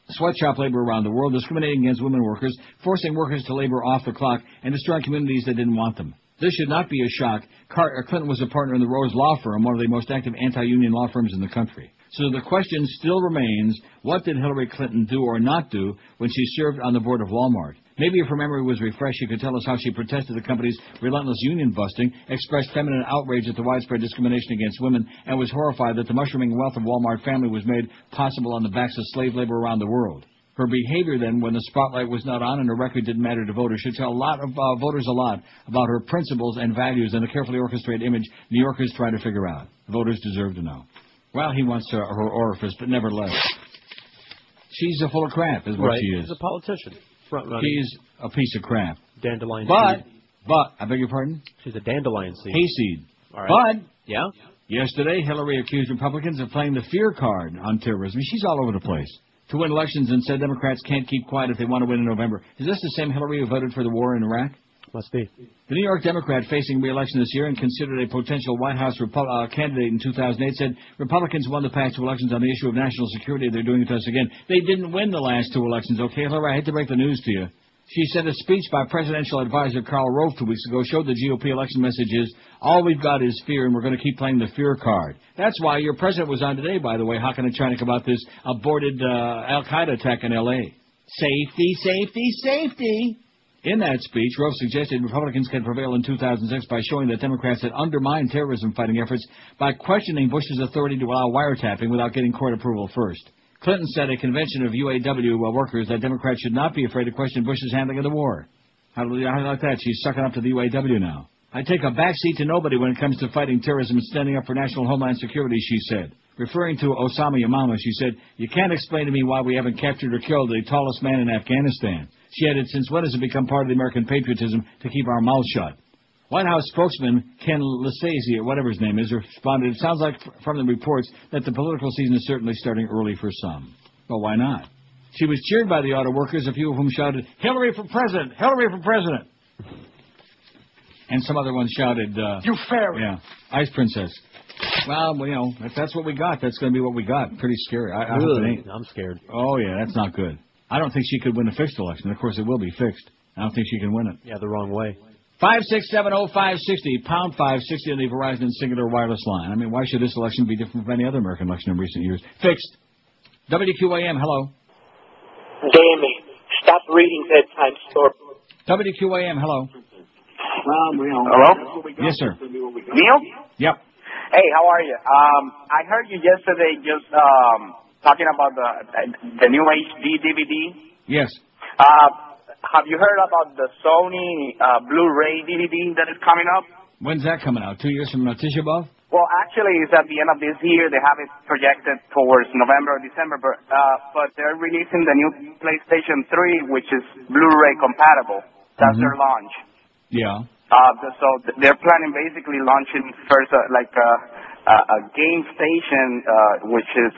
sweatshop labor around the world, discriminating against women workers, forcing workers to labor off the clock, and destroying communities that didn't want them. This should not be a shock. Clinton was a partner in the Rose Law Firm, one of the most active anti-union law firms in the country. So the question still remains, what did Hillary Clinton do or not do when she served on the board of Walmart? Maybe if her memory was refreshed, she could tell us how she protested the company's relentless union busting, expressed feminine outrage at the widespread discrimination against women, and was horrified that the mushrooming wealth of Walmart family was made possible on the backs of slave labor around the world. Her behavior then, when the spotlight was not on and her record didn't matter to voters, should tell a lot of voters a lot about her principles and values and the carefully orchestrated image New Yorkers try to figure out. Voters deserve to know. Well, he wants her orifice, but nevertheless. She's a full of crap, is what right. she is. She's a politician. She's a piece of crap. Dandelion seed. But, I beg your pardon? She's a dandelion seed. Hayseed. All right. But, yeah? Yesterday, Hillary accused Republicans of playing the fear card on terrorism. She's all over the place. To win elections and said Democrats can't keep quiet if they want to win in November. Is this the same Hillary who voted for the war in Iraq? Must be. The New York Democrat facing re-election this year and considered a potential White House candidate in 2008 said Republicans won the past two elections on the issue of national security. They're doing it to us again. They didn't win the last two elections, okay, Hillary? I hate to break the news to you. She said a speech by presidential advisor Karl Rove 2 weeks ago showed the GOP election message is, all we've got is fear, and we're going to keep playing the fear card. That's why your president was on today, by the way, hawking a China about this aborted al-Qaeda attack in L.A. Safety, safety, safety. In that speech, Rove suggested Republicans can prevail in 2006 by showing that Democrats had undermined terrorism-fighting efforts by questioning Bush's authority to allow wiretapping without getting court approval first. Clinton said at a convention of UAW workers that Democrats should not be afraid to question Bush's handling of the war. How do you like that? She's sucking up to the UAW now. I take a backseat to nobody when it comes to fighting terrorism and standing up for national homeland security, she said. Referring to Osama Yamama, she said, you can't explain to me why we haven't captured or killed the tallest man in Afghanistan. She added, since when has it become part of the American patriotism to keep our mouths shut? White House spokesman Ken Lasese, or whatever his name is, responded, it sounds like from the reports that the political season is certainly starting early for some. Well, why not? She was cheered by the auto workers, a few of whom shouted, Hillary for president! Hillary for president! And some other ones shouted, you fairy! Yeah, Ice Princess. Well, you know, if that's what we got, that's going to be what we got. Pretty scary. I hope it ain't. I'm scared. Oh, yeah, that's not good. I don't think she could win a fixed election. Of course, it will be fixed. I don't think she can win it. Yeah, the wrong way. 5670560, pound 560 on the Verizon and Singular wireless line. I mean, why should this election be different from any other American election in recent years? Fixed. WQAM, hello. Damn it. Stop reading bedtime stories. WQAM, hello. Hello? Yes, sir. Neil? Yep. Hey, how are you? I heard you yesterday just talking about the new HD DVD. Yes. have you heard about the Sony Blu-ray DVD that is coming up? When's that coming out? 2 years from Tisha B'Av? Well, actually, it's at the end of this year. They have it projected towards November or December, but they're releasing the new PlayStation 3, which is Blu-ray compatible. That's their launch. Yeah. So they're planning basically launching first a game station, which is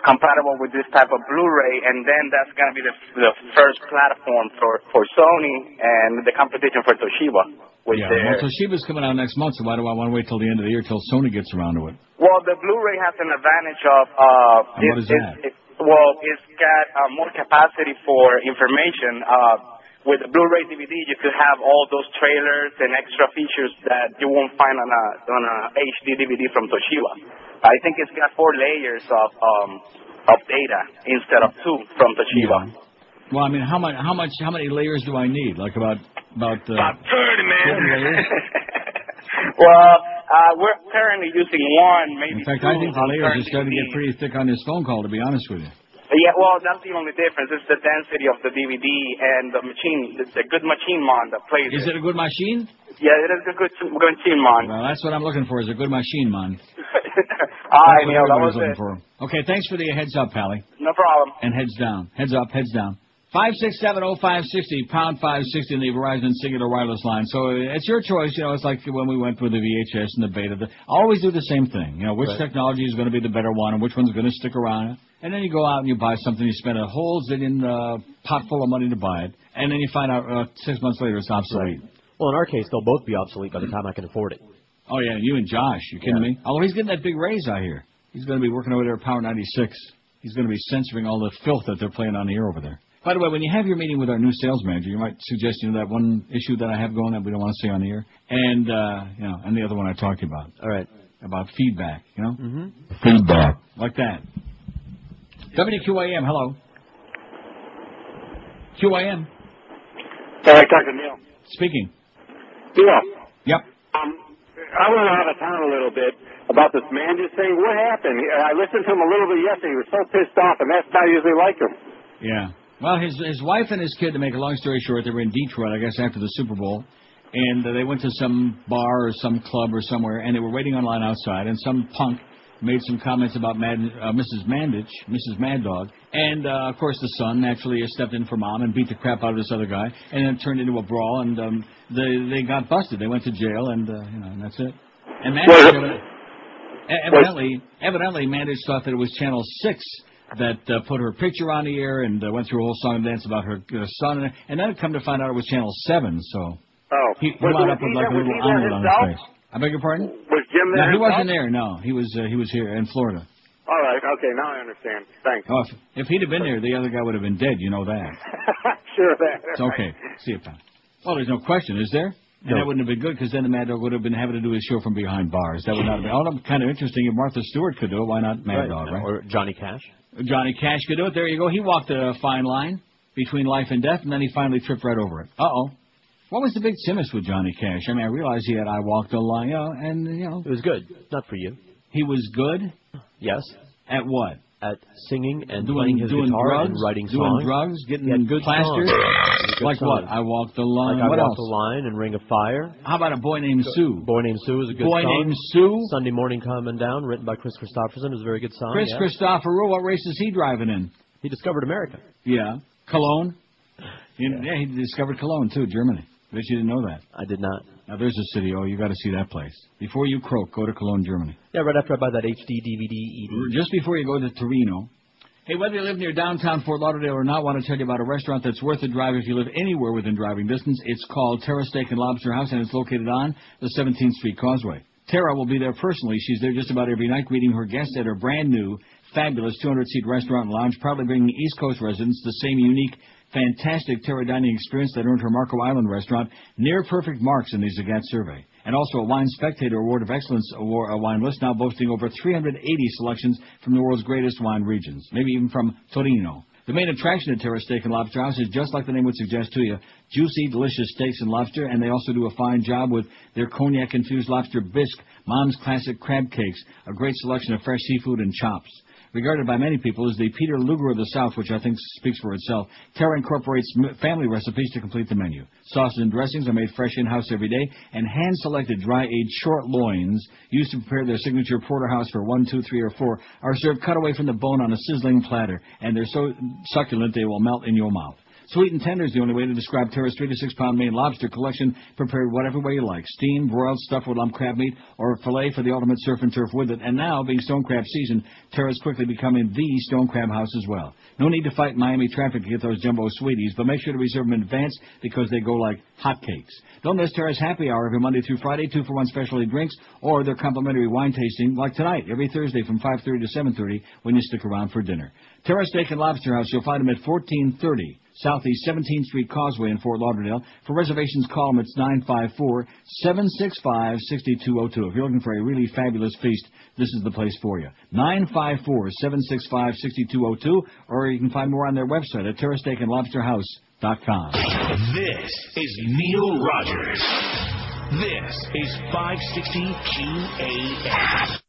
compatible with this type of Blu-ray, and then that's going to be the first platform for Sony and the competition for Toshiba. Well, Toshiba's coming out next month, so why do I want to wait till the end of the year till Sony gets around to it? Well, the Blu-ray has an advantage of what is that? It's got more capacity for information. With the Blu-ray DVD, you could have all those trailers and extra features that you won't find on a HD DVD from Toshiba. I think it's got 4 layers of data instead of 2 from Toshiba. Yeah. Well, I mean, how many layers do I need? Like about 30, man. Well, we're currently using 1, maybe 2. In fact, I think the layers are starting to get pretty thick on this phone call, to be honest with you. Yeah, well, that's the only difference. It's the density of the DVD and the machine. It's a good machine, man, that plays Is it a good machine? Yeah, it is a good machine, man. Well, that's what I'm looking for, is a good machine, man. All right, Neil, that was it. For. Okay, thanks for the heads up, Pally. No problem. And heads down. Heads up, heads down. 5670560, pound 560 in the Verizon Singular Wireless line. So it's your choice. You know, it's like when we went with the VHS and the Beta. I always do the same thing. You know, which technology is going to be the better one and which one's going to stick around. And then you go out and you buy something. You spend a whole zillion pot full of money to buy it. And then you find out 6 months later it's obsolete. Well, in our case, they'll both be obsolete by the time I can afford it. Oh, yeah, you and Josh. You kidding me? Although he's getting that big raise out here. He's going to be working over there at Power 96. He's going to be censoring all the filth that they're playing on the air over there. By the way, when you have your meeting with our new sales manager, you might suggest, you know, that one issue that I have going that we don't want to say on the air, and you know, and the other one I talked to you about. All right. About feedback, you know? Mm-hmm. Feedback. Like that. WQAM, hello. QAM. Hey, Dr. Neil. Speaking. Yeah. Yep. I went out of town a little bit about this Mandis thing. What happened? I listened to him a little bit yesterday. He was so pissed off, and that's not usually like him. Yeah. Well, his wife and his kid, to make a long story short, they were in Detroit, I guess, after the Super Bowl. And they went to some bar or some club or somewhere, and they were waiting online outside. And some punk made some comments about Mrs. Mandich, Mrs. Mad Dog. And, of course, the son naturally stepped in for mom and beat the crap out of this other guy. And then it turned into a brawl, and they got busted. They went to jail, and, you know, and that's it. And Mandich, evidently, Mandich thought that it was Channel 6 that put her picture on the air and went through a whole song and dance about her son. And then it come to find out it was Channel 7, so he wound up with like a little omelet on his face. I beg your pardon? Was Jim there? No, he wasn't there, no. He was here in Florida. All right, okay, now I understand. Thanks. Oh, if he'd have been there, the other guy would have been dead, you know that. Sure, that. It's okay. See you, pal. Well, there's no question, is there? And that wouldn't have been good, because then the Mad Dog would have been having to do his show from behind bars. That would not have been. Oh, kind of interesting. If Martha Stewart could do it, why not Mad Dog, right? Or Johnny Cash. Johnny Cash could do it. There you go. He walked a fine line between life and death, and then he finally tripped right over it. Uh-oh. What was the big simus with Johnny Cash? I mean, I realized he had I Walked a Line, you know, and, you know. It was good. Not for you. He was good? Yes. At what? At singing and playing his guitar drugs, and writing doing songs. Drugs, getting good plastered. Like songs. what? I Walked the Line. Like What I else? Walked the Line and Ring of Fire. How about A Boy Named Sue? Boy Named Sue is a good Boy song. Named Sue? Sunday Morning Coming Down, written by Chris Christopherson, is a very good song. Chris Christopherson, what race is he driving in? He discovered America. Yeah. Cologne? Yeah, he discovered Cologne, too, Germany. Bet you didn't know that. I did not. Now, there's a city. Oh, you got to see that place. Before you croak, go to Cologne, Germany. Yeah, right after I buy that HD DVD ED. Just before you go to Torino. Hey, whether you live near downtown Fort Lauderdale or not, I want to tell you about a restaurant that's worth the drive if you live anywhere within driving distance. It's called Terra Steak and Lobster House, and it's located on the 17th Street Causeway. Tara will be there personally. She's there just about every night greeting her guests at her brand-new, fabulous 200-seat restaurant and lounge, proudly bringing East Coast residents the same unique, fantastic Terra dining experience that earned her Marco Island restaurant near-perfect marks in the Zagat survey. And also a Wine Spectator Award of Excellence award, a wine list now boasting over 380 selections from the world's greatest wine regions, maybe even from Torino. The main attraction at Terra Steak and Lobster House is just like the name would suggest to you, juicy, delicious steaks and lobster, and they also do a fine job with their cognac-infused lobster bisque, Mom's Classic crab cakes, a great selection of fresh seafood and chops. regarded by many people as the Peter Luger of the South, which I think speaks for itself. Terra incorporates family recipes to complete the menu. Sauces and dressings are made fresh in-house every day, and hand-selected dry-aged short loins used to prepare their signature porterhouse for 1, 2, 3, or 4 are served cut away from the bone on a sizzling platter, and they're so succulent they will melt in your mouth. Sweet and tender is the only way to describe Terra's 3 to 6 pound Maine lobster collection, prepared whatever way you like. Steamed, broiled, stuffed with lump crab meat, or fillet for the ultimate surf and turf with it. And now, being stone crab season, Terra's quickly becoming the stone crab house as well. No need to fight Miami traffic to get those jumbo sweeties, but make sure to reserve them in advance because they go like hotcakes. Don't miss Terra's happy hour every Monday through Friday, 2-for-1 specialty drinks, or their complimentary wine tasting like tonight, every Thursday from 5:30 to 7:30 when you stick around for dinner. Terra Steak and Lobster House, you'll find them at 1430 Southeast 17th Street Causeway in Fort Lauderdale. For reservations, call them. It's 954-765-6202. If you're looking for a really fabulous feast, this is the place for you. 954-765-6202, or you can find more on their website at terrasteakandlobsterhouse.com. This is Neil Rogers. This is 560 QAM.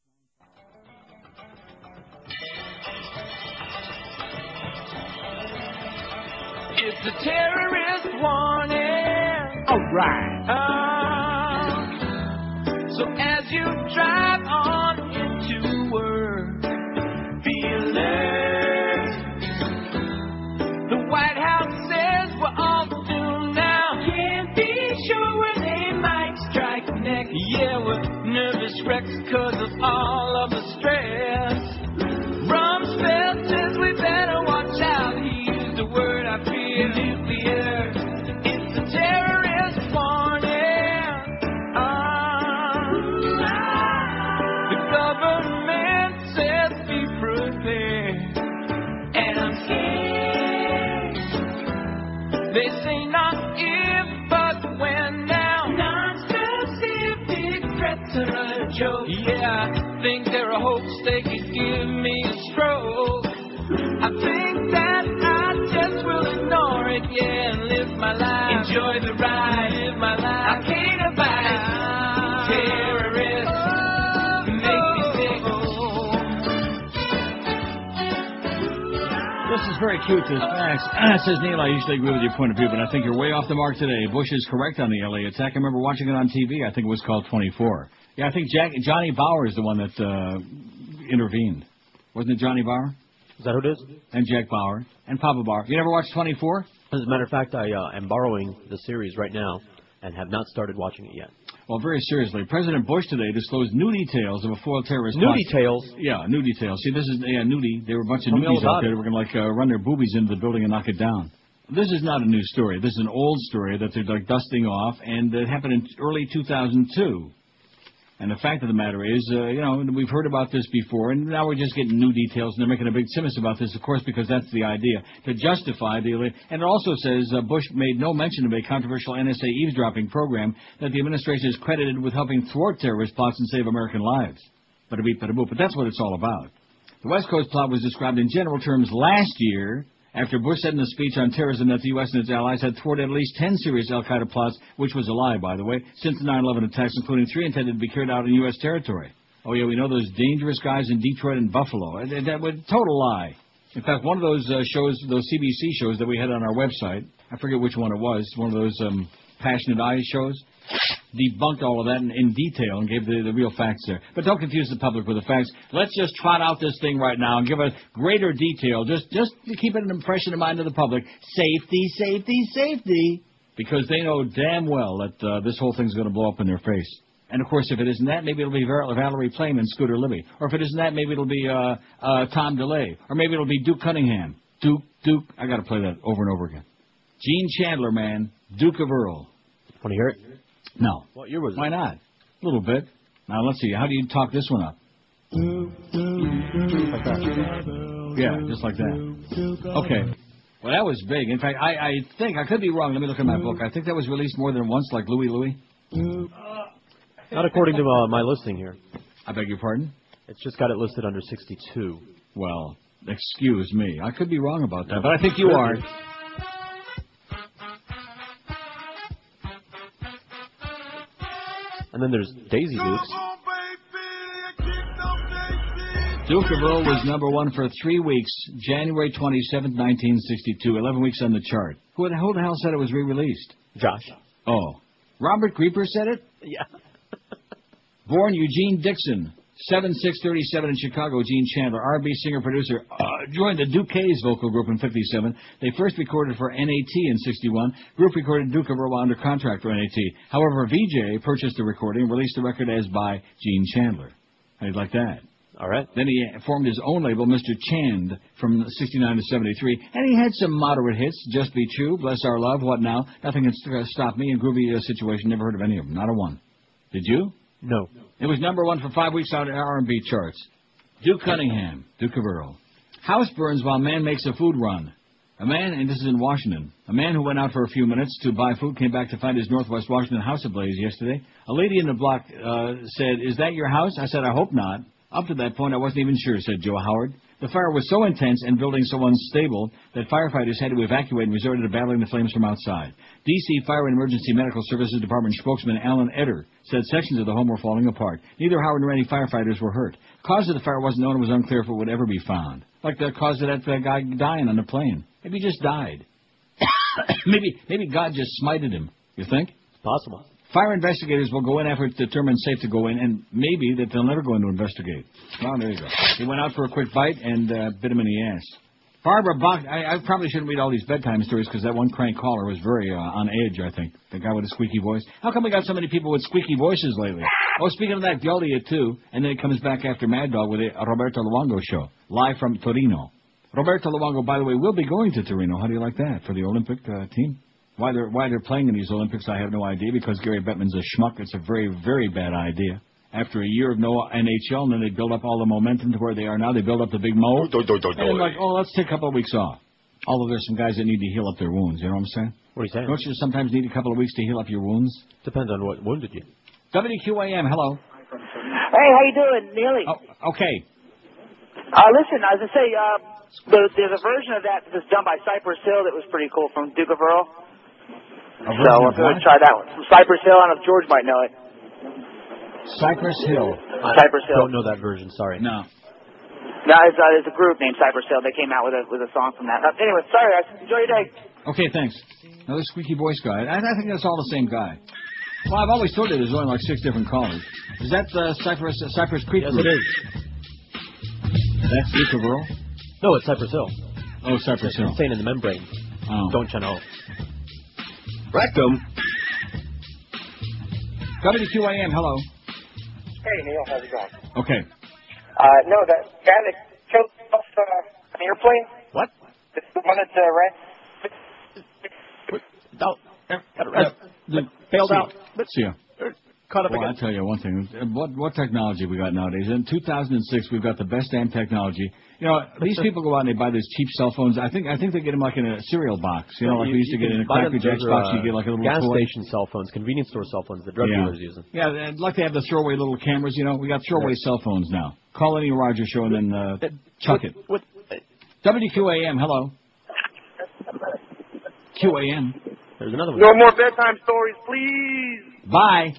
It's a terrorist warning. All right. So as you drive on into work, be alert. The White House says we're all doomed now. Can't be sure when they might strike next. Yeah, we're nervous wrecks because of all of the stress. Rumsfeld says we better watch out. He used a word I feel. Nuclear, it's a terrorist warning. The government says be prepared, and I'm scared. They say not if, but when now. Non-specific threats are a joke. Yeah, I think they're a hoax. They could give me a stroke. I think that I just will ignore it, yeah, and live my life. Enjoy the ride, live my life. I can't abide terrorists. Make me sick. This is very cute, this fax. Says Neil, I usually agree with your point of view, but I think you're way off the mark today. Bush is correct on the LA attack. I remember watching it on TV. I think it was called 24. Yeah, I think Johnny Bauer is the one that intervened. Wasn't it Johnny Bauer? Is that who it is? And Jack Bauer. And Papa Bauer. You never watched 24? As a matter of fact, I am borrowing the series right now and have not started watching it yet. Well, very seriously, President Bush today disclosed new details of a foiled terrorist New plot. details? Yeah, new details. See, this is nudie. There were a bunch of Tell me all nudies out about there it. that were going to run their boobies into the building and knock it down. This is not a new story. This is an old story that they're dusting off, and it happened in early 2002. And the fact of the matter is, we've heard about this before, and now we're just getting new details, and they're making a big simus about this, of course, because that's the idea, to justify the... And it also says Bush made no mention of a controversial NSA eavesdropping program that the administration is credited with helping thwart terrorist plots and save American lives. Bada-beep, bada-boop. But that's what it's all about. The West Coast plot was described in general terms last year, after Bush said in a speech on terrorism that the U.S. and its allies had thwarted at least 10 serious al-Qaeda plots, which was a lie, by the way, since the 9/11 attacks, including 3 intended to be carried out in U.S. territory. Oh, yeah, we know those dangerous guys in Detroit and Buffalo. That was a total lie. In fact, one of those shows, those CBC shows that we had on our website, I forget which one it was, one of those Passionate Eyes shows, debunked all of that in detail and gave the real facts there. But don't confuse the public with the facts. Let's just trot out this thing right now and give a greater detail, just to keep it an impression in mind of the public. Safety, safety, safety. Because they know damn well that this whole thing's going to blow up in their face. And, of course, if it isn't that, maybe it'll be Valerie Plame and Scooter Libby. Or if it isn't that, maybe it'll be Tom DeLay. Or maybe it'll be Duke Cunningham. Duke. I got to play that over and over again. Gene Chandler, man. Duke of Earl. Want to hear it? No. What year was it? Why not? A little bit. Now, let's see. How do you talk this one up? Like that. Yeah, just like that. Okay. Well, that was big. In fact, I think, I could be wrong. Let me look at my book. I think that was released more than once, like Louie Louie. Not according to my listing here. I beg your pardon? It's just got it listed under 62. Well, excuse me. I could be wrong about that, but I think you are. And then there's Daisy Dukes. Duke of Earl was number one for 3 weeks, January 27th, 1962. 11 weeks on the chart. Who the hell said it was re-released? Josh. Oh. Robert Grieper said it? Yeah. Born Eugene Dixon, 7/6/37 in Chicago, Gene Chandler, R&B singer-producer, joined the Duquesnes vocal group in 57. They first recorded for NAT in 61. Group recorded Duke of Earl under contract for NAT. However, VJ purchased the recording and released the record as by Gene Chandler. How'd you like that? All right. Then he formed his own label, Mr. Chand, from 69 to 73, and he had some moderate hits, Just Be True, Bless Our Love, What Now, Nothing Can Stop Me, and Groovy Situation. Never heard of any of them, not a one. Did you? No. It was number one for 5 weeks out in R&B charts. Duke Cunningham, Duke of Earl. House burns while man makes a food run. A man, and this is in Washington, a man who went out for a few minutes to buy food came back to find his Northwest Washington house ablaze yesterday. A lady in the block said, "Is that your house?" I said, "I hope not." Up to that point, I wasn't even sure, said Joe Howard. The fire was so intense and building so unstable that firefighters had to evacuate and resorted to battling the flames from outside. D.C. Fire and Emergency Medical Services Department spokesman Alan Eder said sections of the home were falling apart. Neither Howard nor any firefighters were hurt. The cause of the fire wasn't known and was unclear if it would ever be found. Like the cause of that guy dying on the plane. Maybe he just died. Maybe God just smited him. You think? It's possible. Fire investigators will go in after it's determined safe to go in, and maybe that they'll never go in to investigate. Well, there you go. He went out for a quick bite and bit him in the ass. Barbara Bach, I probably shouldn't read all these bedtime stories because that one crank caller was very on edge, I think. The guy with the squeaky voice. How come we got so many people with squeaky voices lately? Oh, speaking of that, Gildia, too. And then it comes back after Mad Dog with a Roberto Luongo show, live from Torino. Roberto Luongo, by the way, will be going to Torino. How do you like that for the Olympic team? Why they're playing in these Olympics, I have no idea, because Gary Bettman's a schmuck. It's a very, very bad idea. After a year of no NHL, and then they build up all the momentum to where they are now. They build up the big mold. And they're like, oh, let's take a couple of weeks off. Although there's some guys that need to heal up their wounds. You know what I'm saying? What are you saying? Don't you sometimes need a couple of weeks to heal up your wounds? Depends on what wounded you. WQAM, hello. Hey, how you doing, Neely? Oh, okay. Listen, as I say, there's a version of that that's done by Cypress Hill that was pretty cool from Duke of Earl. So I'm going to try that one. From Cypress Hill, I don't know if George might know it. Cypress Hill. Cypress Hill. I don't know that version, sorry. No. No, there's a group named Cypress Hill. They came out with a song from that. Anyway, sorry, guys. Enjoy your day. Okay, thanks. Another squeaky voice guy. I think that's all the same guy. Well, I've always told you there's only like 6 different callers. Is that Cypress Creek Yes, group? it is. That's Duke of Earl? No, it's Cypress Hill. Oh, Cypress Hill. Insane in the Membrane. Oh. Don't you know? Rectum. WQAM, hello. Hey, Neil, how's it going? Okay. No, that guy that killed off an airplane? What? The one that ran? Bailed out. See ya. Caught up Well, again. I'll tell you one thing. What technology we got nowadays? In 2006, we've got the best damn technology. You know, these people go out and they buy these cheap cell phones. I think they get them like in a cereal box. You know, like we used to get in a Cracker Jacks box. You get like a little gas toy. station cell phones, convenience store cell phones that drug dealers using. Yeah, and like they have the throwaway little cameras. You know, we got throwaway cell phones now. Call any Rogers show and then chuck it. WQAM, hello. QAM. There's another one. No more bedtime stories, please. Bye.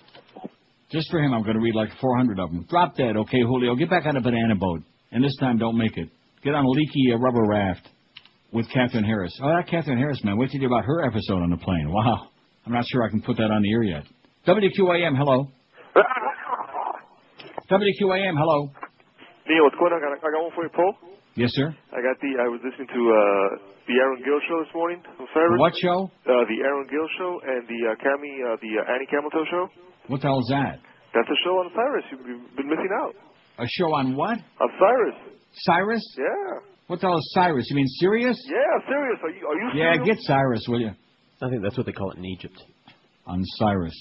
Just for him, I'm going to read like 400 of them. Drop dead, okay, Julio. Get back on a banana boat. And this time, don't make it. Get on a leaky rubber raft with Catherine Harris. Oh, that Catherine Harris, man. Wait till you hear about her episode on the plane. Wow. I'm not sure I can put that on the air yet. WQAM, hello. WQAM, hello. Neil, what's going on? I got one for you, Paul. Yes, sir. I was listening to the Aaron Gill show this morning on Cyrus. What show? The Aaron Gill show and the Annie Camilton show. What the hell is that? That's a show on Cyrus. You've been missing out. A show on what? On Cyrus. Cyrus? Yeah. What the hell is Cyrus? You mean Sirius? Yeah, Sirius. Are you Yeah, serious? get Cyrus, will you? I think that's what they call it in Egypt. On Cyrus.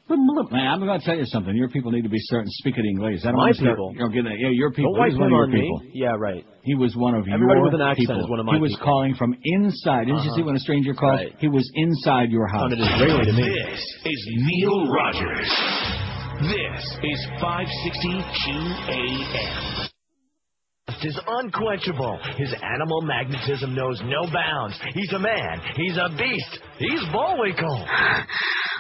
Man, I'm going to tell you something. Your people need to be starting speaking English. I don't My want to people? Your people. Don't wipe He's one him of your on me. people. Yeah, right. He was one of Everybody your with an accent people. is one of my He was people. calling from inside. Didn't you see when a stranger called? Right. He was inside your house. Sounded Israeli to me. This is Neil Rogers. This is 560 QAM. is unquenchable. His animal magnetism knows no bounds. He's a man. He's a beast. He's Bullwinkle.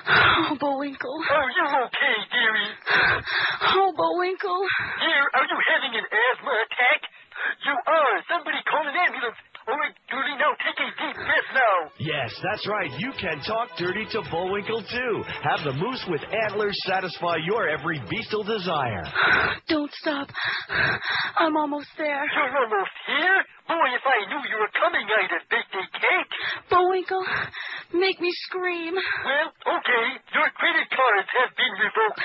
Oh, Bullwinkle. Are you okay, dearie? Oh, Bullwinkle. Dear, are you having an asthma attack? You are. Somebody call an ambulance. All right, Julie, now take a deep breath now. Yes, that's right. You can talk dirty to Bullwinkle, too. Have the moose with antlers satisfy your every bestial desire. Don't stop. I'm almost there. You're almost here? Boy, if I knew you were coming, I'd have baked a cake. Bullwinkle, make me scream. Well, okay. Your credit cards have been revoked.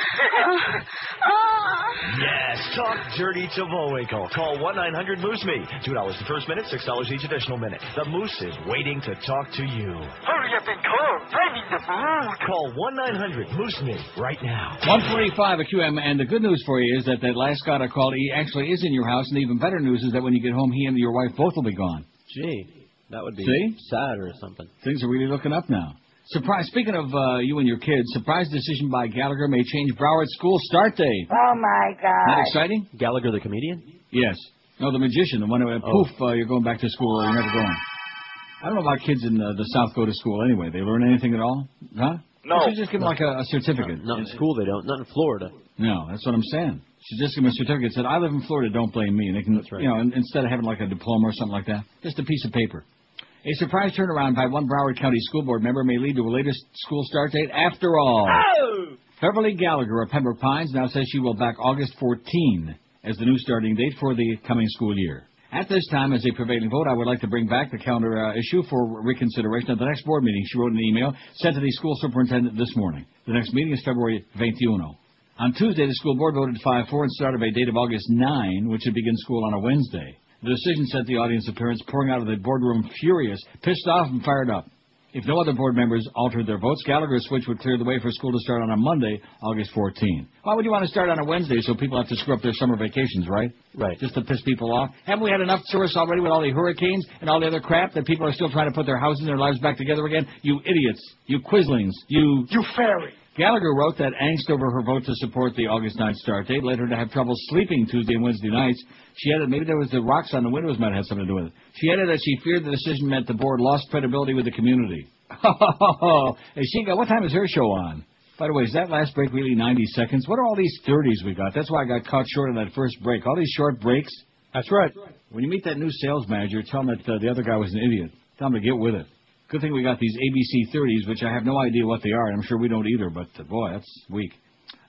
Yes, talk dirty to Bullwinkle. Call 1-900-MOOSE-ME. $2 the first minute, $6 each additional minute. The Moose is waiting to talk to you. Hurry up and call. I'm in the mood. Call 1-900-MOOSE-ME right now. 145 at QM, and the good news for you is that last guy I called, he actually is in your house, and even better news is that when you get home, he and your wife both will be gone. Gee, that would be sad or something. Things are really looking up now. Speaking of you and your kids, surprise decision by Gallagher may change Broward's school start date. Oh, my God. Not exciting? Gallagher the comedian? Yes. No, the magician, the one who, you're going back to school or you're never going. I don't know about kids in the South go to school anyway. They learn anything at all? Huh? No. They should just give them like a certificate. Not in school they don't. Not in Florida. No, that's what I'm saying. Should just give them a certificate. Said, I live in Florida, don't blame me. And they can, That's right. instead of having like a diploma or something like that, just a piece of paper. A surprise turnaround by one Broward County school board member may lead to a later school start date after all. Oh! Beverly Gallagher of Pembroke Pines now says she will back August 14 as the new starting date for the coming school year. At this time, as a prevailing vote, I would like to bring back the calendar issue for reconsideration at the next board meeting. She wrote in an email sent to the school superintendent this morning. The next meeting is February 21. On Tuesday, the school board voted 5-4 and started a date of August 9, which would begin school on a Wednesday. The decision sent the audience of parents pouring out of the boardroom furious, pissed off, and fired up. If no other board members altered their votes, Gallagher's switch would clear the way for school to start on a Monday, August 14. Why would you want to start on a Wednesday so people have to screw up their summer vacations, right? Right. Just to piss people off? Haven't we had enough tourists already with all the hurricanes and all the other crap that people are still trying to put their houses and their lives back together again? You idiots. You quislings. You fairy. Gallagher wrote that angst over her vote to support the August 9th start date led her to have trouble sleeping Tuesday and Wednesday nights. She added maybe there was the rocks on the windows might have something to do with it. She added that she feared the decision meant the board lost credibility with the community. Hey, Sheikah, what time is her show on? By the way, is that last break really 90 seconds? What are all these 30s we got? That's why I got caught short of that first break. All these short breaks. That's right. When you meet that new sales manager, tell him that the other guy was an idiot. Tell him to get with it. Good thing we got these ABC 30s, which I have no idea what they are, and I'm sure we don't either, but boy, that's weak.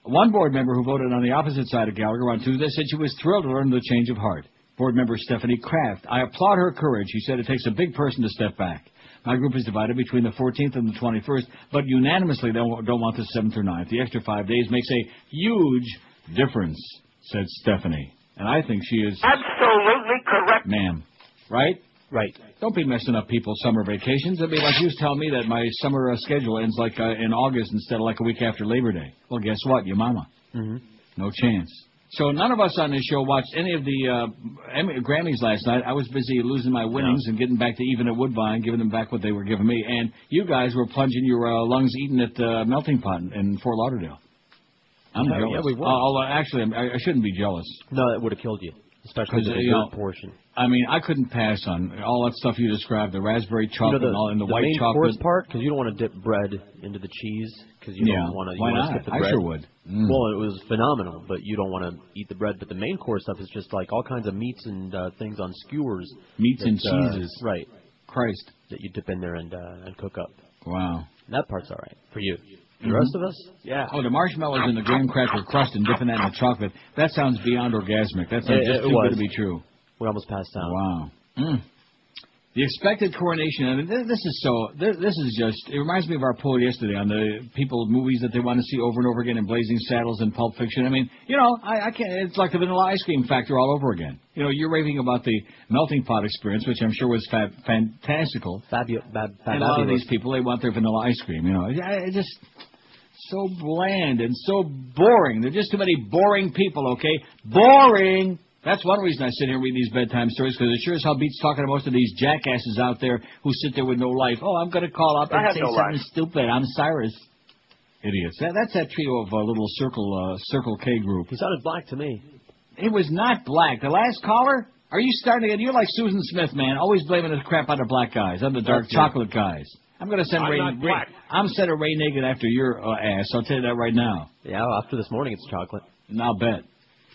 One board member who voted on the opposite side of Gallagher on Tuesday said she was thrilled to learn the change of heart. Board member Stephanie Kraft. I applaud her courage. She said it takes a big person to step back. My group is divided between the 14th and the 21st, but unanimously don't want the 7th or 9th. The extra 5 days makes a huge difference, said Stephanie. And I think she is... Absolutely correct. Ma'am. Right? Right. Don't be messing up people's summer vacations. It'd be like you telling me that my summer schedule ends like in August instead of like a week after Labor Day. Well, guess what? Your mama. Mm-hmm. No chance. So none of us on this show watched any of the Grammys last night. I was busy losing my winnings and getting back to even at Woodbine, giving them back what they were giving me. And you guys were plunging your lungs eating at Melting Pot in Fort Lauderdale. I'm jealous. Yeah, we were. Actually, I shouldn't be jealous. No, it would have killed you, especially the dessert portion. I mean, I couldn't pass on all that stuff you described, the raspberry chocolate and the white main chocolate. course part, because you don't want to dip bread into the cheese, because you don't want to. Why not? Skip the bread. I sure would. Mm. Well, it was phenomenal, but you don't want to eat the bread. But the main course stuff is just like all kinds of meats and things on skewers. Meats and cheeses. Right. Christ. That you dip in there and cook up. Wow. That part's all right for you. The rest of us? Yeah. Oh, the marshmallows and the graham cracker crust and dipping that in the chocolate. That sounds beyond orgasmic. That sounds just too good to be true. We almost passed out. Wow. Mm. The expected coronation. I mean, this is just. It reminds me of our poll yesterday on the movies that they want to see over and over again in Blazing Saddles and Pulp Fiction. I mean, I can't. It's like the Vanilla Ice Cream factor all over again. You're raving about the Melting Pot experience, which I'm sure was fantastical. And a lot of these people, they want their vanilla ice cream. It's just so bland and so boring. There are just too many boring people. Okay, boring. That's one reason I sit here and read these bedtime stories, because it sure as hell beats talking to most of these jackasses out there who sit there with no life. Oh, I'm going to call up and say something stupid. I'm Cyrus. Idiots. That's that trio of little Circle K group. He sounded black to me. It was not black. The last caller? Are you starting again? You're like Susan Smith, man. Always blaming the crap on the black guys, on the dark chocolate guys. I'm going to send Ray. I'm sending Ray naked after your ass. I'll tell you that right now. Yeah, after this morning it's chocolate. And I'll bet.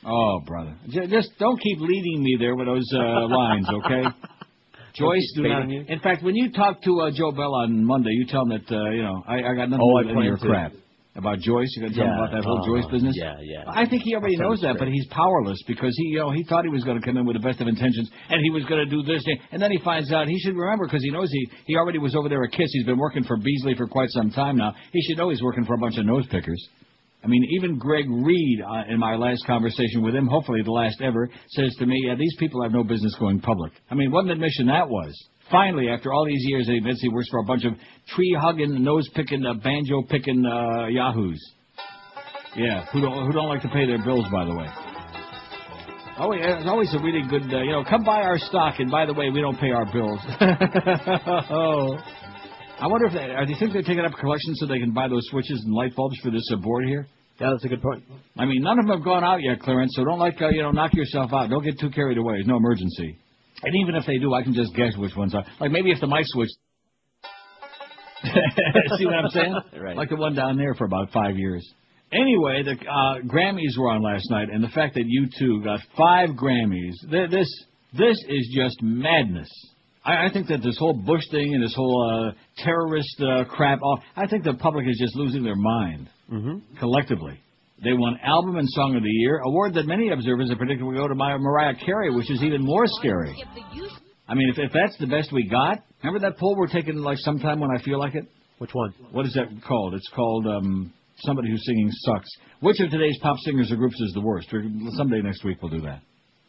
Oh, brother. Just don't keep leading me there with those lines, okay? Joyce, do not. In fact, when you talk to Joe Bell on Monday, you tell him that, I got nothing to do with any of your crap. About Joyce? You got to tell him about that whole Joyce business? Yeah. I think he already knows that, but he's powerless because he thought he was going to come in with the best of intentions and he was going to do this. And then he finds out he should remember because he knows he already was over there at KISS. He's been working for Beasley for quite some time now. He should know he's working for a bunch of nose pickers. I mean, even Greg Reed, in my last conversation with him, hopefully the last ever, says to me, these people have no business going public. I mean, what an admission that was. Finally, after all these years, he admits he works for a bunch of tree-hugging, nose-picking, banjo-picking yahoos. Yeah, who don't like to pay their bills, by the way. Oh, yeah, it's always a really good, come buy our stock, and by the way, we don't pay our bills. Oh. I wonder if do you think they're taking up collections so they can buy those switches and light bulbs for this board here? Yeah, that's a good point. I mean, none of them have gone out yet, Clarence, so don't knock yourself out. Don't get too carried away. There's no emergency. And even if they do, I can just guess which ones are. Like maybe if the mic switch. See what I'm saying? Right. Like the one down there for about 5 years. Anyway, the Grammys were on last night, and the fact that U2 got 5 Grammys, this is just madness. I think that this whole Bush thing and this whole terrorist crap, I think the public is just losing their mind collectively. They won Album and Song of the Year, award that many observers have predicted will go to Mariah Carey, which is even more scary. I mean, if that's the best we got, remember that poll we're taking like sometime when I feel like it? Which one? What is that called? It's called Somebody Who's Singing Sucks. Which of today's pop singers or groups is the worst? Someday next week we'll do that.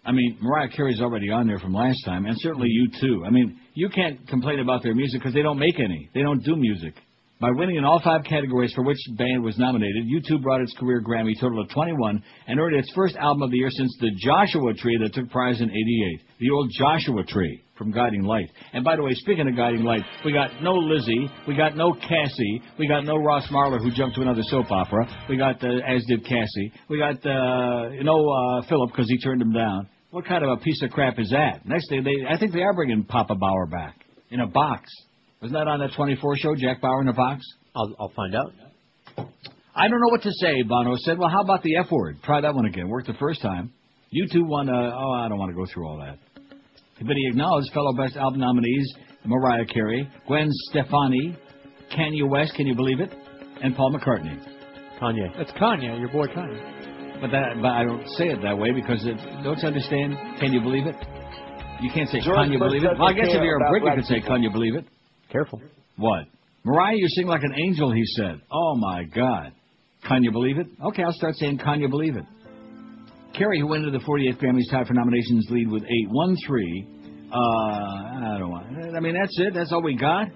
I mean, Mariah Carey's already on there from last time, and certainly you too. I mean, you can't complain about their music because they don't make any. They don't do music. By winning in all 5 categories for which band was nominated, U2 brought its career Grammy total of 21 and earned its first album of the year since the Joshua Tree that took prize in '88. The old Joshua Tree from Guiding Light. And by the way, speaking of Guiding Light, we got no Lizzie, we got no Cassie, we got no Ross Marler who jumped to another soap opera, we got, as did Cassie, we got no Philip because he turned him down. What kind of a piece of crap is that? Next day, I think they are bringing Papa Bauer back in a box. Wasn't that on that 24 show, Jack Bauer in a box? I'll find out. I don't know what to say, Bono said. Well, how about the F word? Try that one again. Worked the first time. You two won, I don't want to go through all that. But he acknowledged fellow Best Album nominees Mariah Carey, Gwen Stefani, Kanye West, can you believe it? And Paul McCartney. Kanye. That's Kanye, your boy Kanye. But I don't say it that way because don't you understand? Can you believe it? You can't say, can you believe it? Well, I guess if you're a Brit, you could say, can you believe it? Careful. What? Mariah, you sing like an angel, he said. Oh, my God. Can you believe it? Okay, I'll start saying, can you believe it? Carey, who went into the 48th Grammys tied for nominations, lead with 8. 1-3. I don't want. I mean, that's it? That's all we got?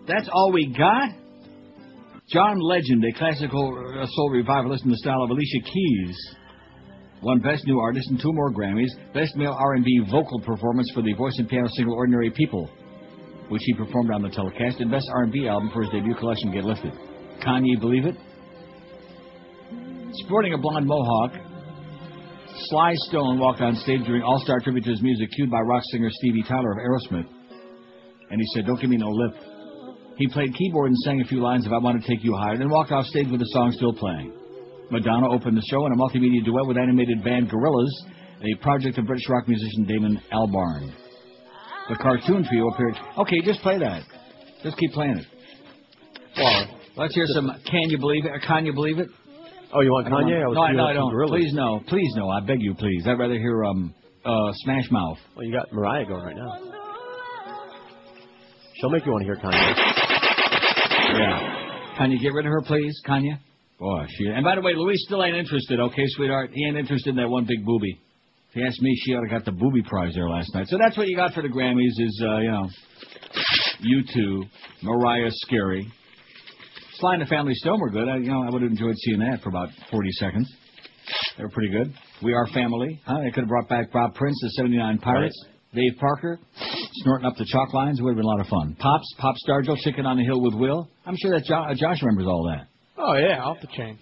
That's all we got? John Legend, a classical soul revivalist in the style of Alicia Keys, won Best New Artist and 2 more Grammys. Best Male R&B Vocal Performance for the voice and piano single Ordinary People, which he performed on the telecast, and Best R&B Album for his debut collection, Get Lifted. Can you believe it? Sporting a blonde mohawk, Sly Stone walked on stage during All-Star tribute to his music, cued by rock singer Stevie Tyler of Aerosmith. And he said, don't give me no lip. He played keyboard and sang a few lines of I Want to Take You Higher, then walked off stage with the song still playing. Madonna opened the show in a multimedia duet with animated band Gorillaz, a project of British rock musician Damon Albarn. The cartoon trio appeared. Okay, just play that. Just keep playing it. Well, let's hear some Can You Believe It? Or Can You Believe It? Oh, you want Kanye? No, I don't. Please no. Please no. I beg you, please. I'd rather hear Smash Mouth. Well, you got Mariah going right now. She'll make you want to hear Kanye. Yeah. Can you get rid of her, please, Kanye? Boy, and by the way, Luis still ain't interested, okay, sweetheart? He ain't interested in that one big boobie. If you ask me, she ought to got the booby prize there last night. So that's what you got for the Grammys is, U2, Mariah Scary. Sly and the Family Stone were good. I would have enjoyed seeing that for about 40 seconds. They were pretty good. We Are Family. They could have brought back Bob Prince, the 79 Pirates. Right. Dave Parker, snorting up the chalk lines. It would have been a lot of fun. Pop Stargell, Chicken on the Hill with Will. I'm sure that Josh remembers all that. Oh, yeah, off the chain.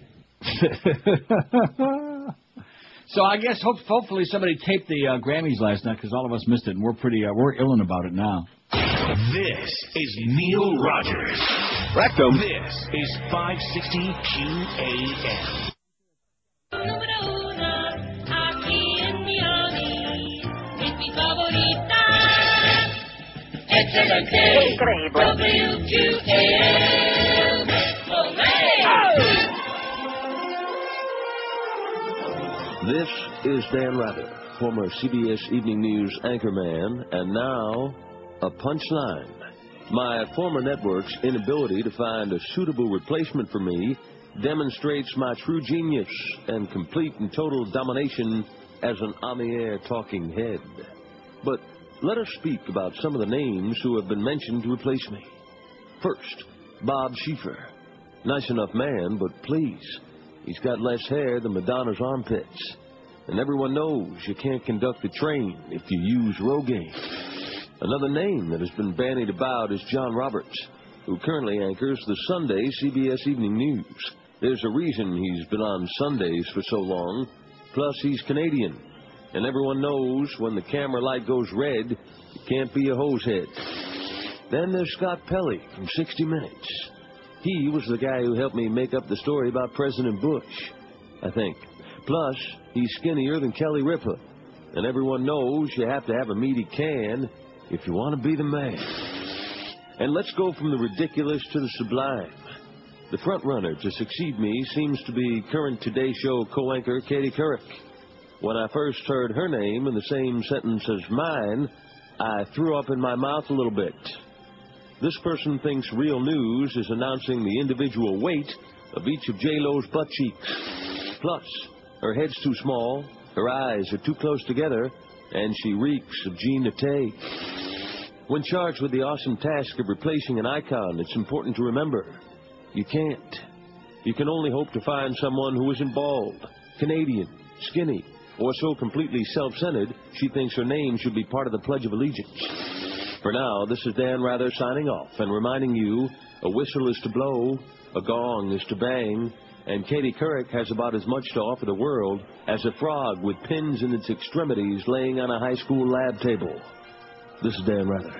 So I guess hopefully somebody taped the Grammys last night because all of us missed it, and we're we're illin' about it now. This is Neil Rogers. Rectum. This is 560 QAM. Excelente. WQAM. This is Dan Rather, former CBS Evening News anchorman, and now a punchline. My former network's inability to find a suitable replacement for me demonstrates my true genius and complete and total domination as an on-the-air talking head. But let us speak about some of the names who have been mentioned to replace me. First, Bob Schieffer. Nice enough man, but please, he's got less hair than Madonna's armpits. And everyone knows you can't conduct a train if you use Rogaine. Another name that has been bandied about is John Roberts, who currently anchors the Sunday CBS Evening News. There's a reason he's been on Sundays for so long. Plus, he's Canadian. And everyone knows when the camera light goes red, you can't be a hosehead. Then there's Scott Pelley from 60 Minutes. He was the guy who helped me make up the story about President Bush, I think. Plus, he's skinnier than Kelly Ripa. And everyone knows you have to have a meaty can if you want to be the man. And let's go from the ridiculous to the sublime. The front-runner to succeed me seems to be current Today Show co-anchor Katie Couric. When I first heard her name in the same sentence as mine, I threw up in my mouth a little bit. This person thinks Real News is announcing the individual weight of each of J-Lo's butt cheeks. Plus, her head's too small, her eyes are too close together, and she reeks of Jean Naté. When charged with the awesome task of replacing an icon, it's important to remember, you can't. You can only hope to find someone who isn't bald, Canadian, skinny, or so completely self-centered she thinks her name should be part of the Pledge of Allegiance. For now, this is Dan Rather signing off and reminding you, a whistle is to blow, a gong is to bang, and Katie Couric has about as much to offer the world as a frog with pins in its extremities laying on a high school lab table. This is Dan Rather.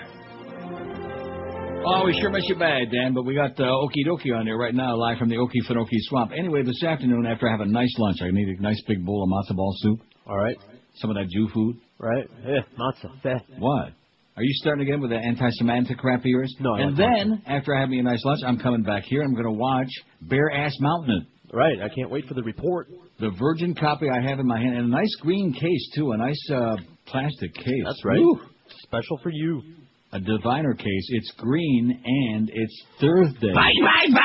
Oh, we sure miss you bad, Dan, but we got Okie Dokie on there right now, live from the Okefenokee Swamp. Anyway, this afternoon, after I have a nice lunch, I need a nice big bowl of matzo ball soup. All right. Some of that Jew food. Right. Yeah, matzo. Fat. What? Are you starting again with the anti-Semitic crap of yours? No. And then, after I have me a nice lunch, I'm coming back here. I'm going to watch Bare Ass Mountain. Right. I can't wait for the report. The virgin copy I have in my hand. And a nice green case, too. A nice plastic case. That's right. Woo. Special for you. A diviner case. It's green, and it's Thursday. Bye, bye, bye.